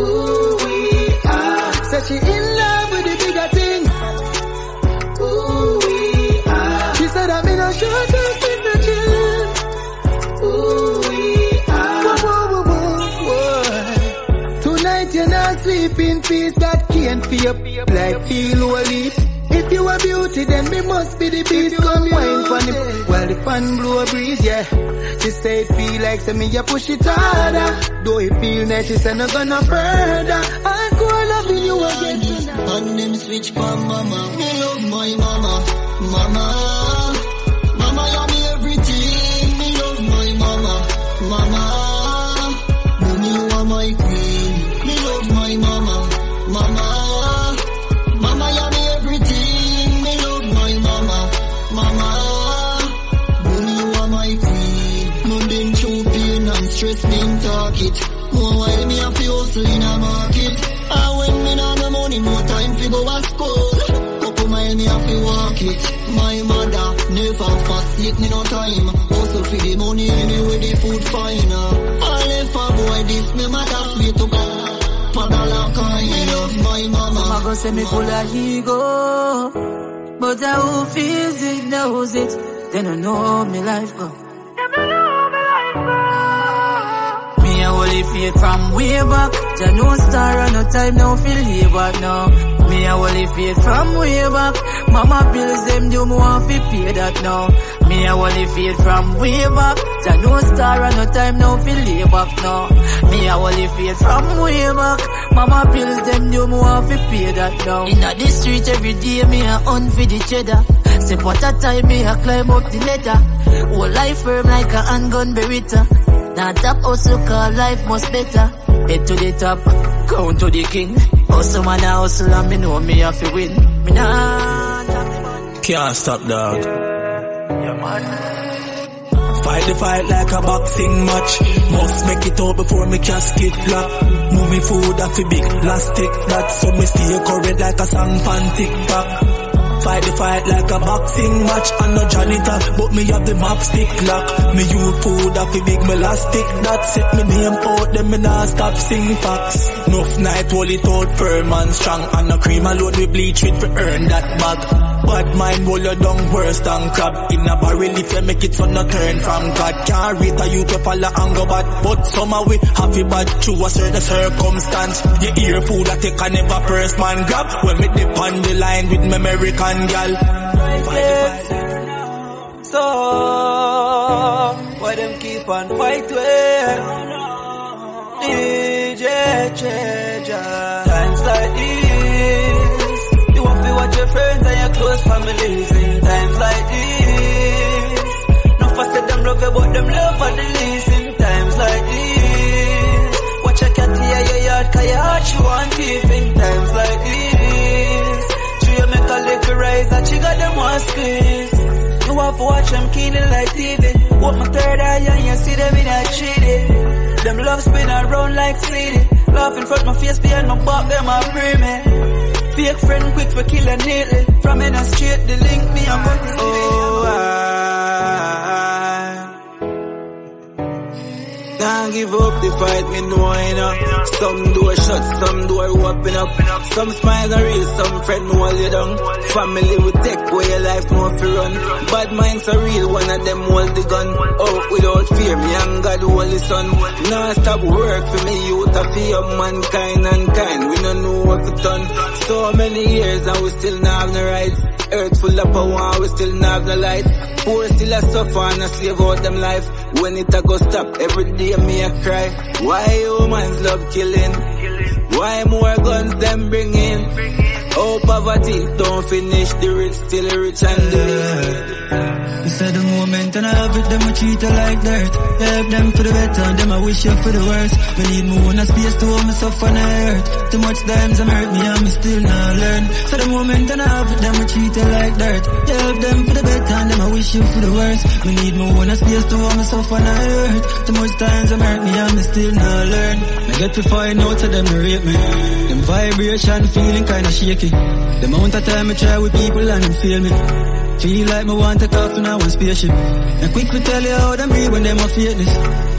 Ooh, say she in love with the bigger thing. Ooh, she said I'm in a short term signature. Ooh, tonight you're not sleeping, peace that can't feel like feel holy. If you are beauty, then me must be the beast. Come wine for the while the fan blow a breeze, yeah. She say it feel like say me you push it harder. Though it feel nice, she say not gonna further. I go loving you again tonight. And them switch for mama. Me love my mama. Mama, my queen. Me love my mama. Mama, mama, you me everything. Me love my mama. Mama, girl, you are my queen. No been through pain and stress, me in target. More while me have to hustle in a market. And when me not no money, more time to go to school. Couple mile me have to walk it. My mother never forsake me no time. Also for the money, anyway the food fine. All if a boy this, me mother sweet to go. Me love my mama. Mama go say me full of ego, but who feels it knows it. They don't know me life go. Me a holy faith from way back. Jah no star and no time no feel labor now. Me a holy faith from way back. Mama bills them do me want fi pay that now. Me a holy faith from way back. Jah no star and no time no feel labor now. Me a holy faith from way back. Mama bills them do me want fi pay that now. Inna the street every day me a hunt for the cheddar. Say what a time me a climb up the ladder. Whole life firm like a handgun beretta. Now top hustle call life much better. Head to the top, count to the king. Hustle man a hustle and me know me have to win. Me nah can't stop, dog. Fight the fight like a boxing match. Must make it out before me casket flap. Move me food off a big plastic. That's so me stay current like a song fan TikTok. Fight the fight like a boxing match. I'm no janitor, but me have the map stick lock. Me use food off a big elastic. That set me name out, then me nah stop sing facts. Enough night, hold it out firm and strong. And no cream alone we bleach with to earn that bag. Bad mind roll you down worse than crab. In a barrel if you make it so no turn from God. Can't rate a you to follow and go bad. But somehow we happy bad through a certain circumstance. You hear food that take a never first man grab. When me dip on the line with me American gal. So why them keep on fight with DJ Treasure? Times like this, you want to watch your friends and your close families. In times like this, no faster them love you, but them love for the least. In times like this, watch your cat here, your yard, cause your heart she want keep. In times like this, you make a little rise and she got them one squeeze. You have to watch them keenly like TV. What my third eye and you see them in a treaty. Them love spin around like CD. Laugh in front my face behind my back, them a free me. Fake friend quick for killing neatly. From in a street, they link me and put me. Oh, can't give up the fight, me know enough. Some door shut, some door open up. Some smiles are real, some friend me hold you down. Family will take away your life, no fi run. Bad minds are real, one of them hold the gun. Out without fear, me and God hold the sun. Nah stop work for me, youth a fear mankind and kind. We don't know what to done. So many years and we still not have no rights. Earth full of power, we still not have no light. Poor still a suffer and a slave out them life. When it a go stop, every day me a cry. Why humans love killing? Why more guns them bring in? Oh, poverty don't finish, the rich still rich and You said the moment and I have it, them a treat you like dirt. You help them for the better and them I wish you for the worst. Me need more on a space to hold myself on the earth. Too much times I'm hurt me and me still not learn. So the moment and I have it, them a treat you like dirt. You help them for the better and them I wish you for the worst. Me need more on a space to hold myself on the earth. Too much times I'm hurt me and me still not learn. I get to find out so them rate me. Them vibration feeling kinda shaky. The amount of time I try with people and them feel me. Feel like me want to take off in a one spaceship. And quick to tell you how them be when them a fakeness.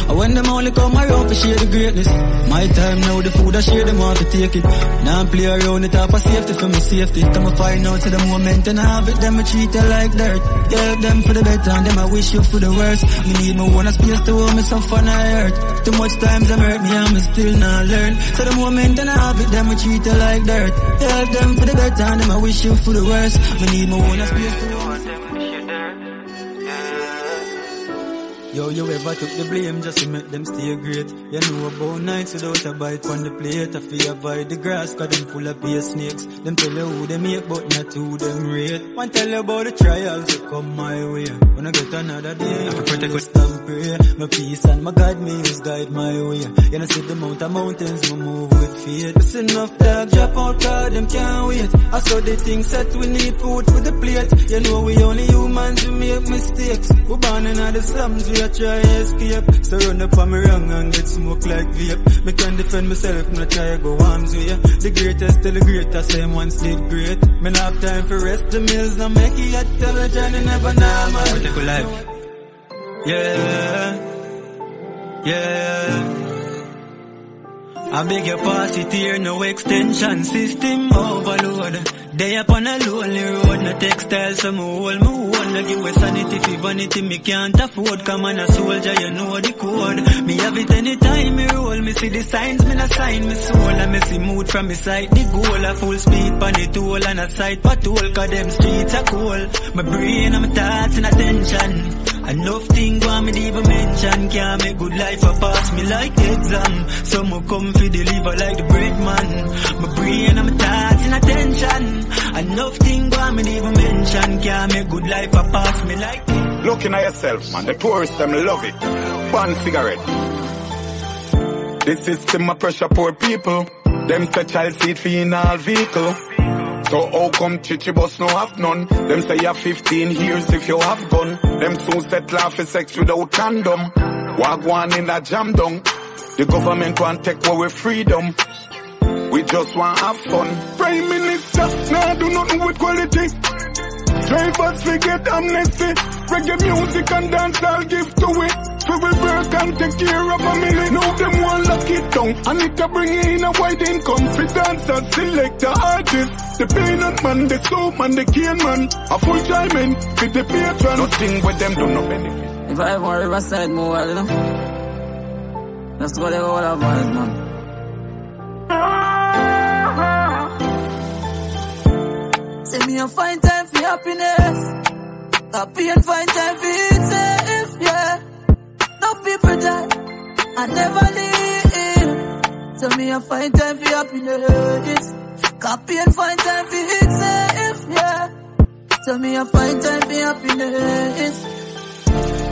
And when them only come around to share the greatness. My time now, the food I share, them want to take it. Now I play around it up for safety, for me safety. Come and find out to the moment and I have it, them I treat you like dirt. You help them for the better and them I wish you for the worst. Me need me one space to hold myself on the earth. Too much times them hurt me and me still not learn. So the moment and I have it, them I treat you like dirt. You help them for the better and them I wish you for the worst. Me need me one space to hold. Yo, you ever took the blame just to make them stay great? You know about nights without a bite on the plate. I feel avoid the grass cause them full of pay snakes. Them tell you who they make but not who them rate. One tell you about the trials that come my way. When I get another day, I protect with stamp pray. My peace and my God, me is guide my way. You know, see the mountains, we move with faith. It's enough dog, drop out, cause them can't wait. I saw the things that we need food for the plate. You know, we only humans, we make mistakes. We born in the slums, we are try to escape. So run up on me wrong and get smoke like vape. Me can defend myself, me not try to go arms with you. The greatest till the greatest, same one sleep great. Me not have time for rest the meals, no make it yet, tell a journey never normal. Live a life. Yeah. I beg your pass it here, no extension system overload. They up on a lonely road, no textiles, so me hold my own. No give way sanity for vanity, me can't afford. Come on a soldier, you know the code. Me have it anytime me roll, me see the signs, me not sign me soul. I me see mood from me sight, the goal. A full speed pan the toll and a side patrol, cause them streets are cold. My brain and my thoughts and attention. Enough things want me to even mention. Can't make good life a pass me like exam. Some will come for deliver like the bread man. My brain and my thoughts and attention. Enough things want me to even mention. Can't make good life a pass me like it. Looking at yourself, man. The tourists, them love it. One cigarette. This system a pressure poor people. Them say child seat for in all vehicle. So how come chichi bus no have none? Them say you have 15 years if you have gun. Them soon settle for sex without condom. Wagwan in that jam down. The government want take away freedom. We just want have fun. Prime Minister, nah do nothing with quality. Drivers forget amnesty. Reggae music and dance I'll give to it. So we work and take care of family. Now them want lock it down. And it can bring in a wide income. For dancers, select the artists. The peanut man, the soap man, the cane man. A full time in with the patron. Nothing with them do no benefit. If I ever on Riverside more, you know. That's what they all have, man. Say me a find time for happiness. Happy and find time for it safe, yeah. No people die, I never leave. Tell me I find time for happiness. Copy and find time for it safe, yeah. Tell me I find time for happiness.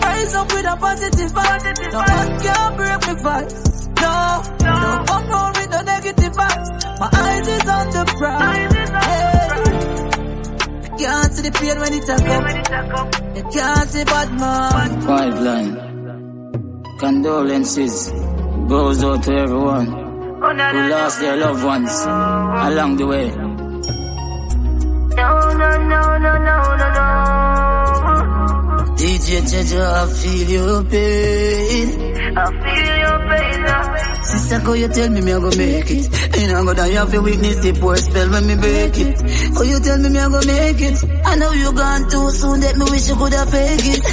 Rise up with a positive vibe. No one can break me vibes. No, don't come round with no negative vibes. My eyes is on the prize. You can't see the pain when it come. You can't see bad man. Five line. Condolences goes out to everyone who lost their loved ones along the way. DJ Jaja, I feel your pain. I feel your pain now. Sister, go you tell me I go make it. Ain't I go die have to witness the poor spell when me break it. Oh, you tell me I go make it. I know you gone too soon that me wish you could have fake it.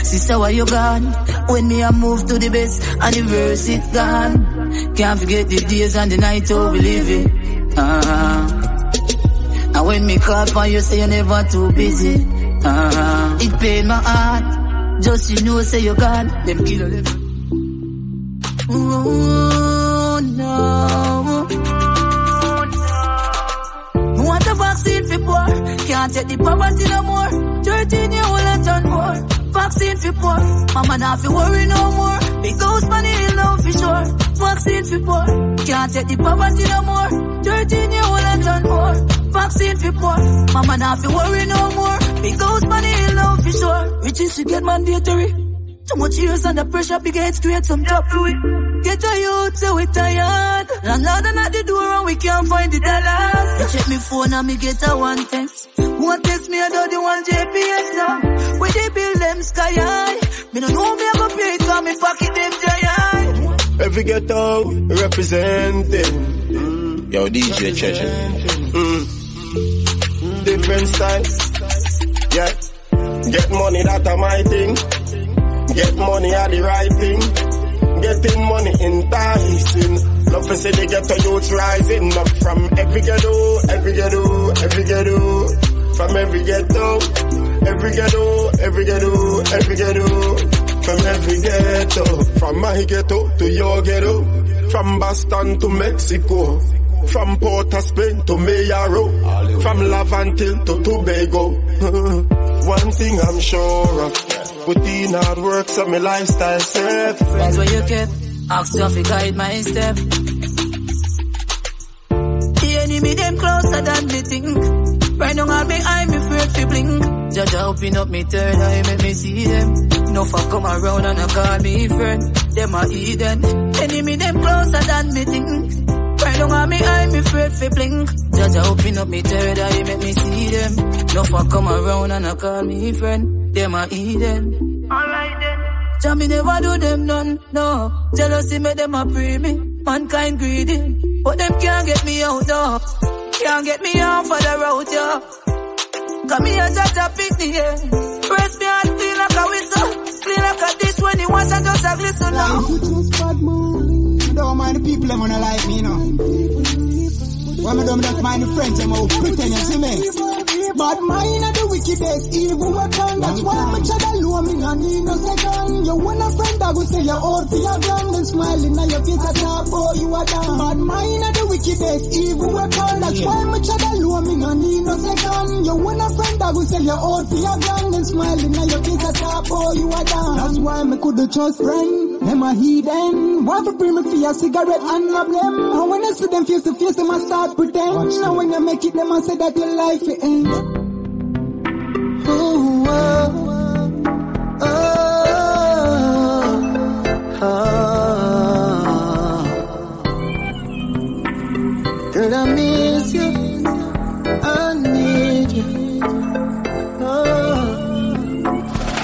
Sister, why you gone? When me I move to the best and the verse it gone. Can't forget the days and the night how we live it. And when me call for you say you're never too busy. It pain my heart. Just you know say you gone. Them kill them. Oh no. Want a vaccine for poor. Can't take the poverty no more. 13 year old and turn more. Vaccine for poor. Mama not fi worry no more. Big house money hill now for sure. Vaccine for poor. Can't take the poverty no more. 13 year old and turn more. Vaccine for poor. Mama not fi worry no more. Big house money hill now for sure. Riches to get mandatory. Too much years under pressure, big heads create some top to it. Get a youth, so we tired. Landlord at the door and we can't find the dollars. You check me phone and me get a one text. One text me, I do the one JPS now. Where they build them sky high. Me no know me I go pay, cause me pocket them giant. Every ghetto representing. Yo, DJ Treasure. Different styles. Yeah. Get money, that's my thing. Get money at the right thing. Getting money enticing. Love to see the ghetto youths rising up from every ghetto, every ghetto, every ghetto. From every ghetto, every ghetto, every ghetto, every ghetto. From every ghetto. From my ghetto to your ghetto. From Boston to Mexico. From Port of Spain to Mayaro. From Lavantil to Tobago. One thing I'm sure of. put in hard work so my lifestyle safe. Friends where you kept, ask you to guide my step. The enemy them closer than me think. Right now on me eye, me afraid to blink. Jah open up me third eye, make me see them. No fuck come around and I call me friend. Them a heathen. Enemy them closer than me think. Right now on me eye, me afraid to blink. Jah open up me third eye, make me see them. No fuck come around and I call me friend. Them a heathen. Alright then. Jah me never do them none, no. Jealousy make them a pray me. Mankind greedy, but them can't get me out though. Can't get me off of the road, yo. Come here, Jah pick me, yeah. Press me heart clean like a whistle. Clean like a dish when you want to just a glisten now. You don't mind the people that wanna like me, you know. Why me don't mind the friends that will pretend you see me. Bad mind are the wickedest evil weapon. That's why I'm a child alone, me not need no second. You want a friend that will say you're old for your gun. Then smiling at your face at top, boy, you are down. Bad mind are the wickedest evil weapon. That's why I'm a child alone, me not need no second. You want a friend that will say you're old for your gun. Then smiling at your face at top, boy, you are down. That's why me couldn't trust friend. Them a heathen. Why for bring me for a cigarette and love them? And when I see them face to face, them I start pretend. Now when you make it, them I say that your life will end. Ooh, oh, oh, oh, oh. Girl, I miss you. I need you. Oh,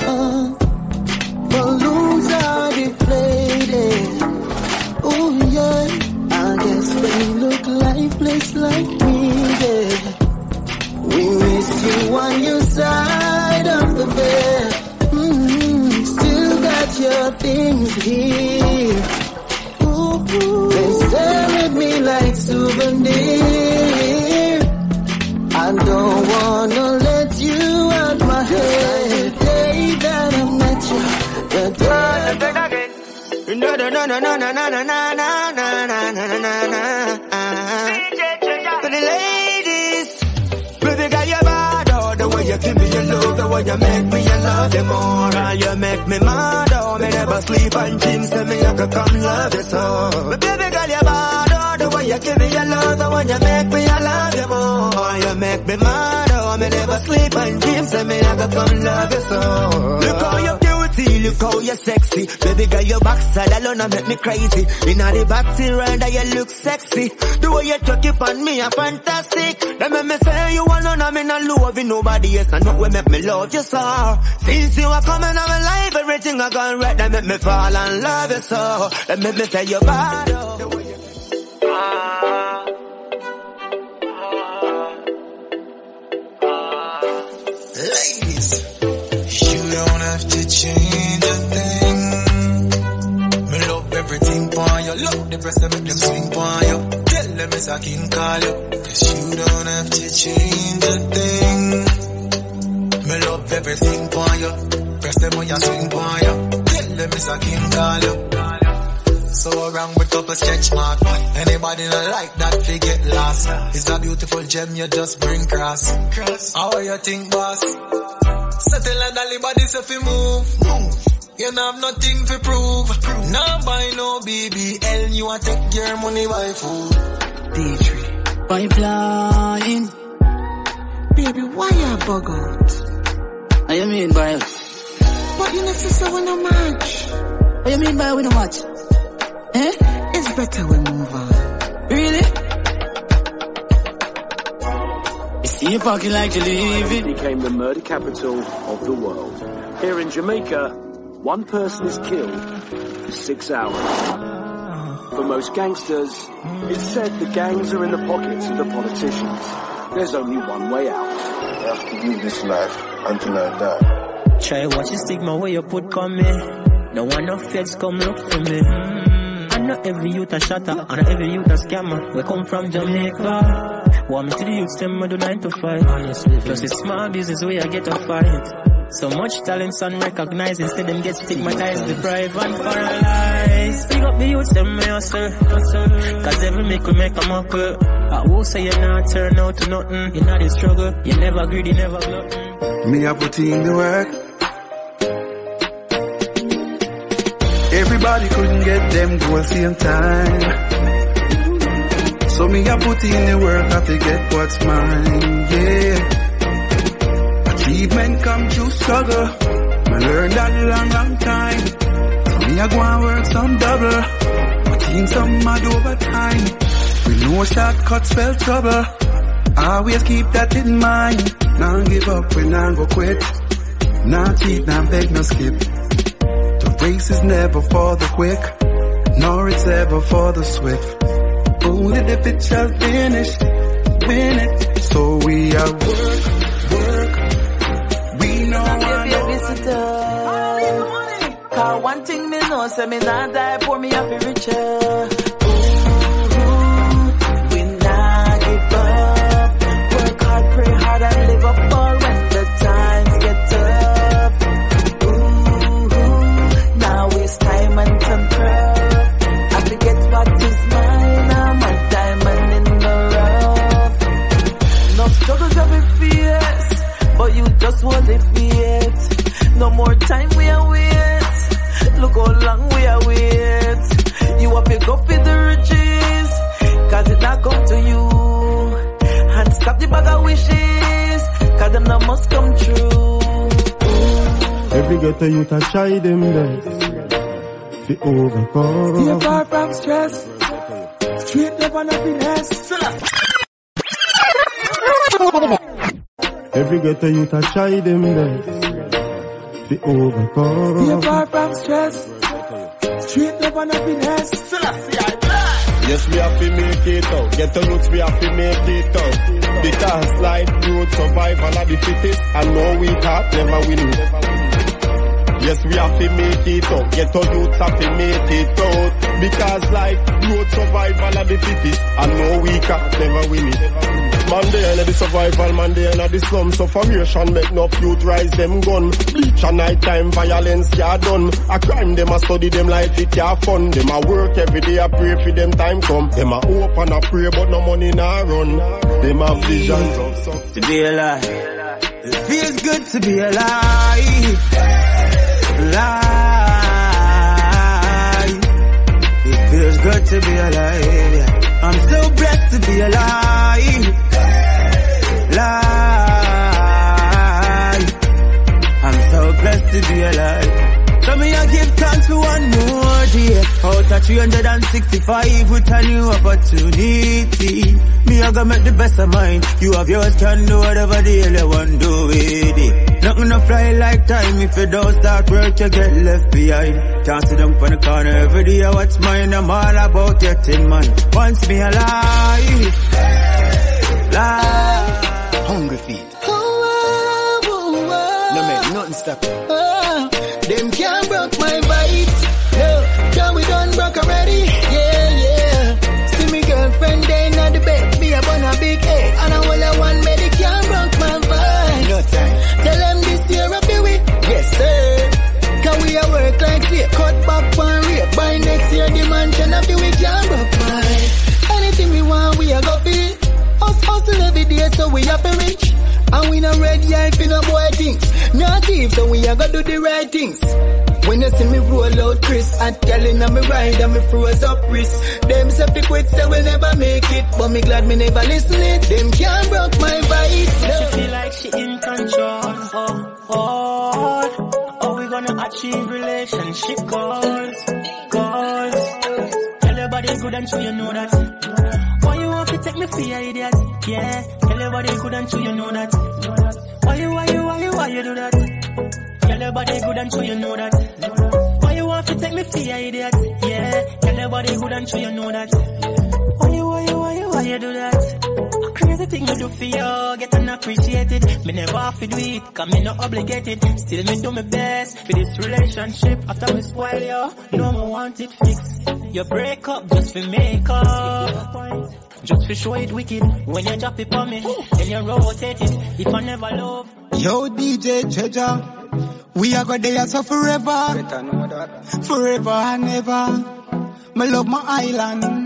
oh. Balloons are deflated. Oh, yeah. I guess they look lifeless like me, yeah. We miss you on your side of the bed. Still got your things here. Ooh, they stare at me like souvenir. I don't wanna let you out my head. The day that I met you, the day no. For the ladies, baby girl, you're bad. Oh, the way you give me your love, the way you make me, you love you more. Girl, you make me mad. Oh, me never sleep and dreams, tell me I could come love you so. But baby girl, you're bad. Oh, the way you give me your love, the way you make me, I love you more. You make me mad. Oh, me never sleep and dreams, tell me I could come love you so. Look how you're beauty, look how you're sexy. Baby girl, your backside alone make me crazy. Inna the backseat rider, you look sexy. The way you chuck it on me, are fantastic. They make me say you alone, I'm in a love with nobody else. And not what make me love you so. Since you are coming on my life, everything I gone right. They make me fall and love you so. They make me say you're bad. Ladies, you don't have to change a thing. Me love everything for you. Love the breast that make them swing for you. Tell them it's a king call you. Cause you don't have to change a thing. Me love everything for you. Press them when you swing for you. Tell them it's a king call you. So around with couple sketch mark. Anybody not like that, they get lost. It's a beautiful gem, you just bring cross. How you think, boss? Settle and all the bodies if you move. You don't have nothing to prove. Now buy no BBL, you want take your money by food. D3 pipeline. Baby, why you bug out? What you mean by? But you know sister we no match. What you mean by we no match? Eh? It's better we move on. Really? You see your pocket like you leave it. Became the murder capital of the world. Here in Jamaica, one person is killed in 6 hours. For most gangsters, it's said the gangs are in the pockets of the politicians. There's only one way out. I have to live this life until I die. Try watch the stigma where you put on me. No one of feds come look for me. And not every youth a shatter, and not every youth a scammer. We come from Jamaica. Want me to the youths, them we do 9 to 5. Plus it's small business where I get a fight. So much talents unrecognized, instead them get stigmatized, deprived and paralyzed. Pick up the youths, them may hustle. Cause every make we make a muckle. I will say you're not turn out to nothing. You're not a struggle, you never greedy, never glutton. Me I put in the work. Everybody couldn't get them goals same time. So me I put in the work, I forget what's mine, yeah. Achievement come through struggle. I learned that long time. So me I go and work some double. My team some mad over time. With no shortcuts spell trouble. Always keep that in mind. Now give up when I go quit. Now cheat, now beg, no skip. The race is never for the quick, nor it's ever for the swift. Only the fit shall finish, win it. So we are work. We know I know. Cause one thing me know, say me not die, pour me up in richer. We not give up. Work hard, pray hard, and live up all when the times get tough. Now waste time and some craft. I forget what is mine, I'm a diamond in the rough. No struggles of it fierce, but you just was a fear. No more time we are wait. Look how long we are wait. You have to go for the riches, cause it not come to you. And stop the bag of wishes, cause them not must come true. Every ghetto youth a try them best to overcome. Stay far from stress, straight up and happiness. Every ghetto youth a try them best to overcome. Stay far from stress, straight up and happiness. Yes, we have to make it out. Get the roots, we have to make it out. Because life, growth, survival are the fittest, and no weak heart never win. Yes, we have to make it out. Get the roots, have to make it out. Because life, growth, survival are the fittest, and no weak heart never win. Man day in the survival, man day in the slum. Sufferation make no youth rise them gun. Bleach and night time violence ya done. A crime them a study them like it ya fun. Them a work every day a pray for them time come. Them a hope and a pray but no money nah run. Them a visions of success. To be alive, it feels good to be alive. Alive. It feels good to be alive. I'm so blessed to be alive. I'm so blessed to be alive. So me I give thanks for one more day. Out of 365 with a new opportunity. Me I gonna make the best of mine. You have yours, can do whatever the hell you want to do with it. Nothing to fly like time. If you don't start work, you get left behind. Can't sit down on the corner every day. What's mine? I'm all about getting mine. Once me alive, live. Hungry feet. No man, nothing stop it. Them can't broke my bite. No, can we done broke already? Yeah. See me girlfriend there in the bed. Me up on a big egg. And I will have one bed. They can't broke my vibe. No time. Tell them this year I'll be with. Yes, sir. Can we a work like say cut back one rate. By next year the mansion of the week can't broke mine. Anything we want we a go be. Hustle every day so we have to reach. And we no red yard for no boy things. Not thief so we a go do the right things. When you see me roll out Chris, at girl inna me ride and me froze up wrist. Them say fi quit say we'll never make it, but me glad me never listen it. Them can't broke my vibe. She feel like she in control. Oh, we gonna achieve relationship goals. Tell everybody good and true, you know that. Why you want to take me for your idiot? Yeah, tell everybody good and true, you know that. Why you do that? Tell everybody good and true, you know that. Why you want to take me for your idiot? Yeah, tell everybody good and true, you know that. Why you do that? A crazy thing to do for you, get unappreciated. Me never have to do it, cause me not obligated. Still me do my best for this relationship. After me spoil you, no more want it fixed. You break up just for make up. Just for show it wicked. When you drop it on me, then you rotate it. If I never love. Yo DJ Treasure, we are gonna dance so forever. Forever and ever. Me love my island.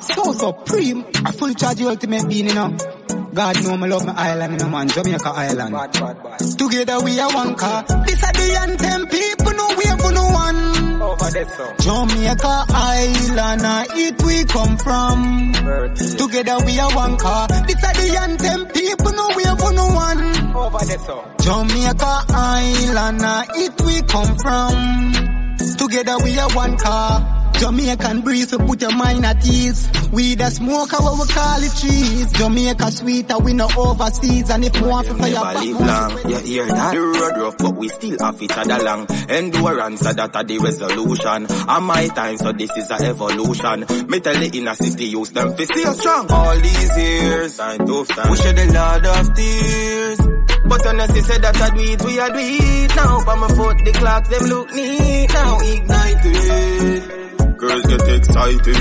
So supreme. I full charge the ultimate being, you know. God know me love my island, you know, man. Jamaica Island. Together we are one car. This are the anthem, people know we are for no one. Over there, so. Jamaica Island, it we come from. Together we are one car. This are the anthem, people know we have no one. Over there, so. Jamaica Island, it we come from. Together we are one car. Jamaican breeze, so put your mind at ease. We the smoke, how we call it trees. Jamaica sweeter, we no overseas. And if you want to fire back, live long, you hear that? The road rough, but we still have each other long. Endurance, so that the resolution. And my time, so this is a evolution. Me tell the inner city, use them to stay strong. All these years, I tough time. We shed a lot of tears. But honestly said that I do it, we are do it. Now, by my foot, the clocks, them look neat. Now, ignited. Girls get excited.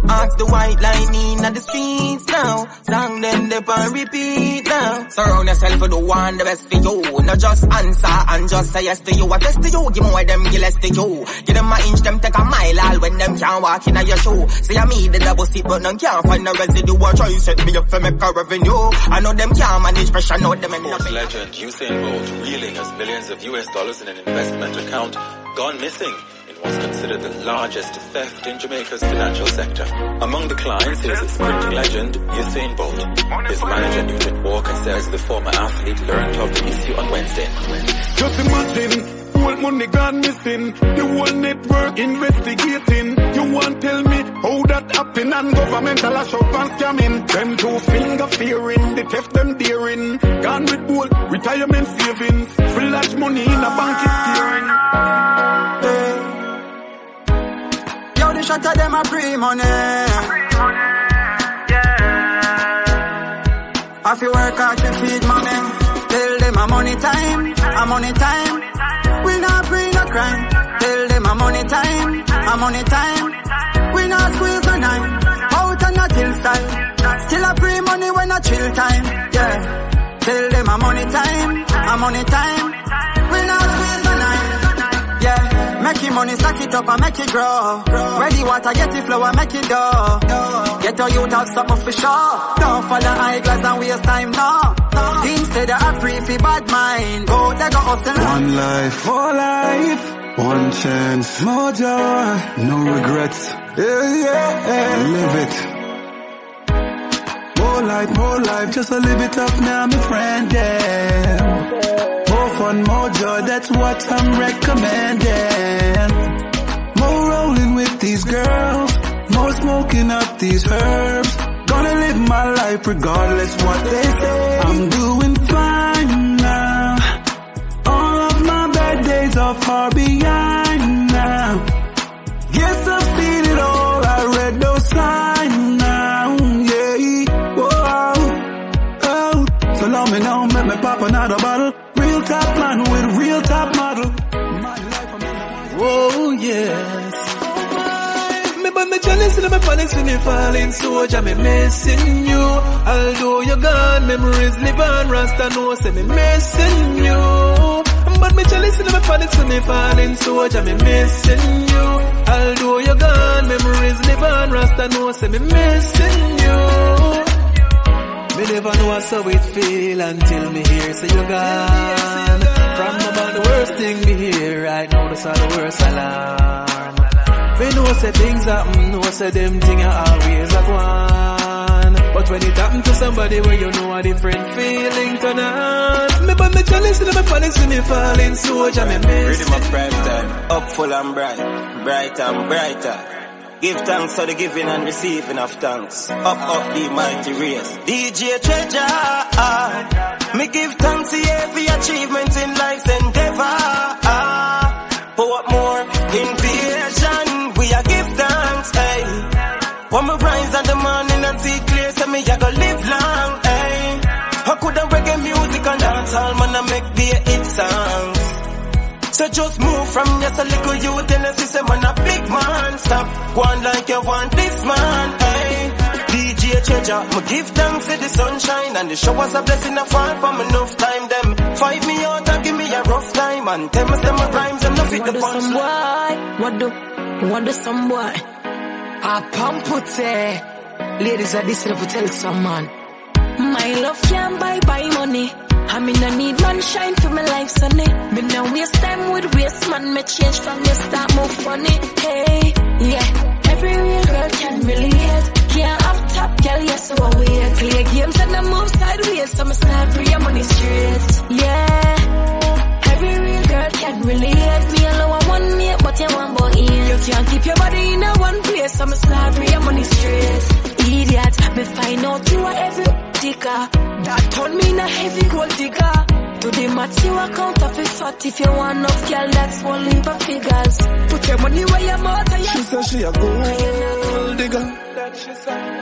Ask the white lining at the streets now. Song them dip and repeat now. Surround yourself with the one the best for you. Not just answer and just say yes to you. I test to you, give more them, give less to you. Give them an inch, them take a mile all when them can't walk in your shoe. Say I me the double seat but none can't find no residue. I try to set me up for make a revenue. I know them can't manage pressure, know them and sports legend Usain Bolt reeling as millions of US dollars in an investment account gone missing. Was considered the largest theft in Jamaica's financial sector. Among the clients is sprinting legend Usain Bolt. His manager Newton Walker says the former athlete learned of the issue on Wednesday. Just imagine, whole money gone missing, the whole network investigating. You want tell me how that happen and governmental a shop and scamming. Them two finger fearing, the theft them daring. Gone with whole retirement savings, flash money in a bank is steering. The shot of them a free money. I feel work hard to feed mommy. Tell them a money time, a money time. We not free no crime. Tell them a money time, a money time. We not squeeze no nine. Out and not till style. Still a free money when a chill time. Yeah. Tell them a money time, a money time. We not squeeze no nine. Yeah. Make your money, stack it up and make it grow. Ready water, get it flow and make it dough. Get your youth have something for sure. Don't follow eyeglass and waste time, no. Instead of a free bad mind. Go, they go up to one life, more life. One chance, more joy. No regrets. Yeah. Live it. More life, just to live it up now, my friend, yeah. More fun, more joy, that's what I'm recommending. More rolling with these girls, more smoking up these herbs. Gonna live my life regardless what they say. I'm doing fine now. All of my bad days are far behind now. Yes, I've seen it all, I read those signs now, yeah. Whoa, oh, so long me now, make me pop another bottle. Real top man with real top model. Oh yes. Me but me jealous and me panics when me falling soldier, me missing you. Although you're gone, memories live on. Rasta know say me missing you. But me jealous and me panics when me falling soldier, me missing you. Although you're gone, memories live on. Rasta know say me missing you. Me never know how it feel until me hear say you're gone. From about the worst thing me hear right now, that's all the worst alarm. Me know say things happen, know say them things are always a one. But when it happen to somebody where you know a different feeling turn on. Me but me jealous and me panics when me falling soldier, me miss. Ready my prime time, up full and bright, bright and brighter. Give thanks for the giving and receiving of thanks. Up the mighty race. DJ Treasure. Me give thanks to every achievement in life's endeavor. Pour more invasion. We are give thanks, hey. When me rise in the morning and see clear, say me I go live long, hey. I couldn't reggae music and dance all man I make be a hit songs. So just move from just a little youth and see say man a big man. Stop going like you want this man, hey. DJ Treasure, me give thanks for the sunshine and the showers a blessing a fall from enough time. Them fight me out and give me a rough time and tell me some rhymes them no fit the punch. What do some boy? A pump put ladies are this to tell some man. My love can't buy money. I mean, I need man shine for my life, sonny. Me now waste time with waste man. Me change from the start, move funny. Hey, yeah. Every real girl can relate. Can't have top girl, yes, so I wait. Play games and I move sideways, so I start free your money straight. Yeah. Every real girl can relate. Me alone want one mate, but you want both in. You can't keep your body in a one place, so I start free your money straight. Idiot, me find out you are every digger. That turn me in a heavy gold digger. Do the maths, you account of it fat. If you want enough, girl, that's one leap of figures. Put your money where your mouth and she said she a gold digger.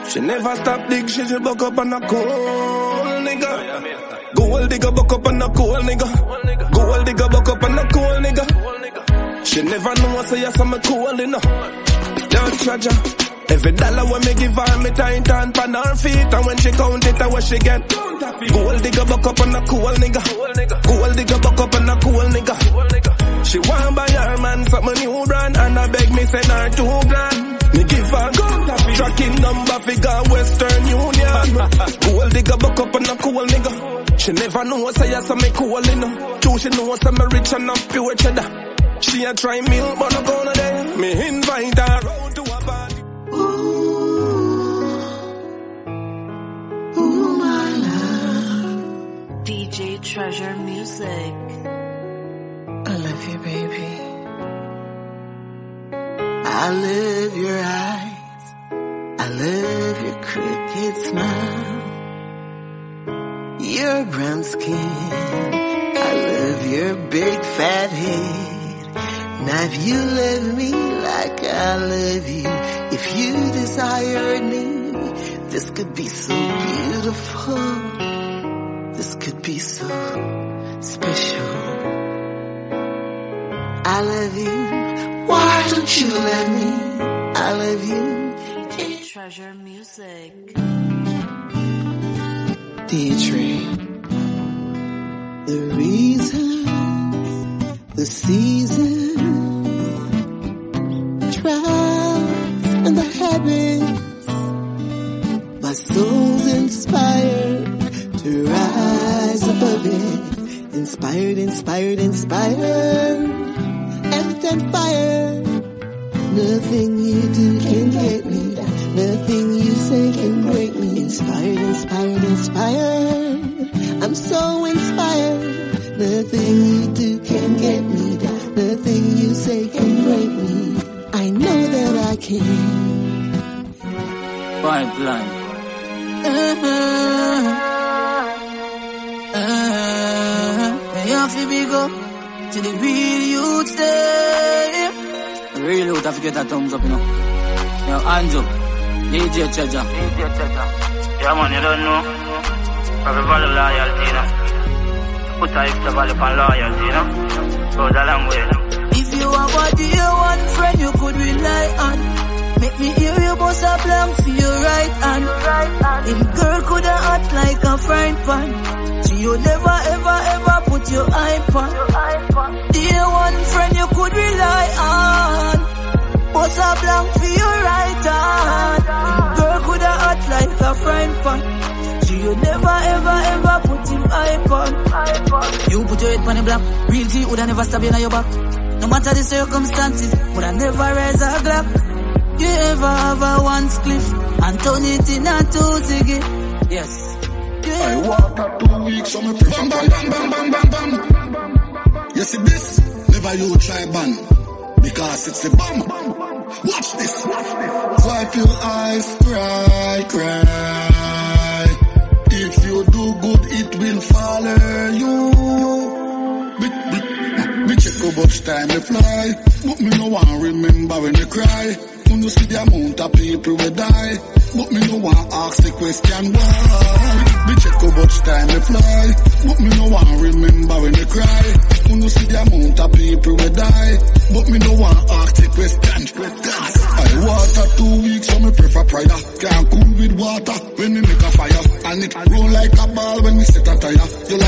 She never stop dig, she just buck up on a cold nigga. Gold digger, buck up on a cold nigga. Gold digger, buck up on a cold nigga. She never know, say yes, I'm a cold enough. Don't treasure. Every dollar when me give her, me tight and pan her feet. And when she count it, I what she get. Gold digger buck up on a cool nigga. Gold digger buck up on a cool nigga. She want buy her man something new brand. And I beg me send her $2,000. Me give her gold tracking number figure Western Union. Gold digger buck up on a cool nigga. She never know say yes I'm me cool enough. True she know say me rich and I'm pure cheddar. She a try milk but no gonna there. Me invite her out to a party. Ooh, my love. DJ Treasure Music. I love you, baby. I love your eyes. I love your crooked smile. Your brown skin. I love your big fat head. Now if you love me like I love you, if you desired me, this could be so beautiful. This could be so special. I love you. Why don't you let me? I love you. DJ Treasure Music. Deirdre. The reasons, the seasons, trials and the habits. My soul's inspired to rise above it. Inspired, inspired, inspired. And then fire. Nothing you do can get me. Nothing you say can break me. Inspired, inspired, inspired. I'm so inspired. Nothing you do can get me. Nothing you say can break me. I know that I can. Pipeline. You have to be go to the real youth there. Real youth have to get a thumbs up, you know. Yo, hands up. DJ Treasure. Yeah, man, you don't know. Probably value loyalty, you know. Put a extra value on loyalty, you know. Goes a long way. If you have a dear one friend you could rely on, make me hear you bust a blank for your right hand. Him girl coulda act like a frying pan. She you never ever ever put your eye on. Dear one friend you could rely on, bust a blank for your right hand. Him girl coulda act like a frying pan. She you never ever ever put him eye on. You put your head on the block, real G woulda never stab you in your back. No matter the circumstances, woulda never raise a glock. You ever have a one cliff and turn it in a two ziggy? Yes. I walk up 2 weeks, so me bam bam bam bam bam bam bam. You see this? Never you try ban, because it's the bomb. Watch this. Wipe your eyes, cry, cry. If you do good, it will follow you. Me check how much time they fly, but me no one remember when they cry. When you see the amount of people will die, but me no one ask the question why. Me check how much time they fly, but me no one remember when they cry. When you see the amount of people will die, but me no one ask the question. I water 2 weeks, so me prefer prayer. Can't cool with water when me make a fire, and it roll like a ball when we set a tire. You